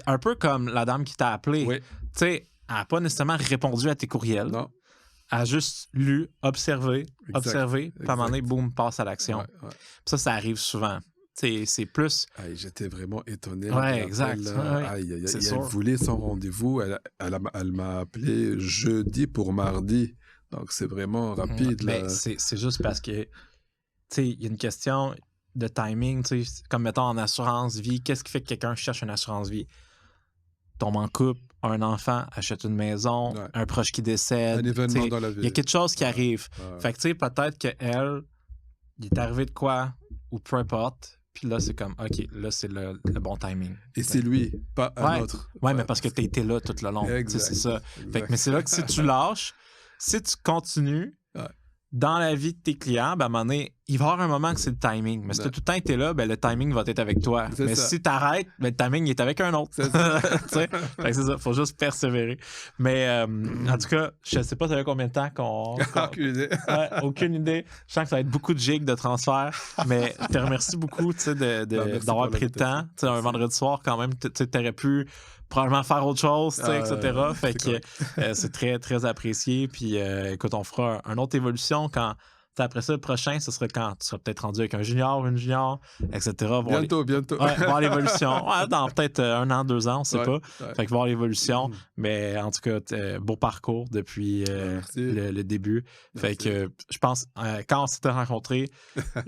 un peu comme la dame qui t'a appelé. Tu sais, elle n'a pas nécessairement répondu à tes courriels. Non. Elle a juste lu, observé, puis à un moment donné, boum, passe à l'action. Puis ça arrive souvent. C'est plus... J'étais vraiment étonné. Exact. Elle voulait son rendez-vous. Elle m'a appelé jeudi pour mardi. Donc, c'est vraiment rapide. Mais c'est juste parce que, tu sais, il y a une question de timing, tu sais, comme mettons en assurance vie, qu'est-ce qui fait que quelqu'un cherche une assurance vie? Tombe en couple, un enfant, achète une maison, un proche qui décède. Un événement dans la vie. Il y a quelque chose qui arrive. Fait que tu sais, peut-être qu'elle, il est arrivé de quoi, ou peu importe, puis là, c'est comme, OK, là, c'est le bon timing. Et c'est lui, pas un autre. Mais parce que tu été là tout le long. C'est ça. Fait que, mais c'est là que si tu lâches, si tu continues, dans la vie de tes clients, à un moment donné, il va y avoir un moment que c'est le timing. Mais si tu as tout le temps été là, le timing va être avec toi. Mais si tu arrêtes, le timing est avec un autre. C'est ça. C'est ça. Il faut juste persévérer. Mais en tout cas, je ne sais pas ça fait combien de temps qu'on... Aucune idée. Aucune idée. Je sens que ça va être beaucoup de gigs de transfert. Mais je te remercie beaucoup d'avoir pris le temps. Un vendredi soir, quand même, tu aurais pu probablement faire autre chose, etc. Fait que c'est très, très apprécié. Puis écoute, on fera une autre évolution quand... Après ça, le prochain, ce serait quand tu seras peut-être rendu avec un junior, une junior, etc. Bientôt. Voir l'évolution. Dans peut-être 1 an, 2 ans, on ne sait pas. Fait que voir l'évolution. Mais en tout cas, beau parcours depuis le début. Fait que je pense, quand on s'était rencontrés,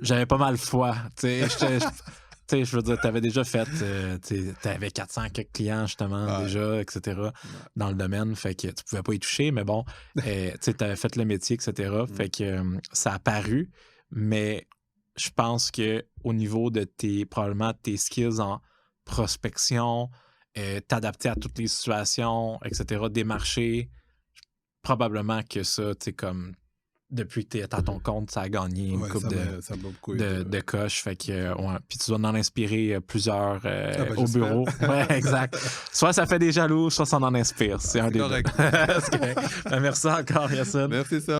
j'avais pas mal foi. Tu sais, je veux dire, tu avais déjà fait, tu avais 400 quelques clients, justement, déjà, etc., dans le domaine. Fait que tu pouvais pas y toucher, mais bon, tu avais fait le métier, etc. Fait que ça a paru, mais je pense qu'au niveau de probablement tes skills en prospection, t'adapter à toutes les situations, etc., démarcher, probablement que ça, tu sais, comme depuis que tu es à ton compte, ça a gagné une couple de coches. Fait que, puis tu dois en inspirer plusieurs au bureau. Ouais, exact. Soit ça fait des jaloux, soit ça en inspire. C'est un des deux. Merci encore, Yacine. Merci, ça.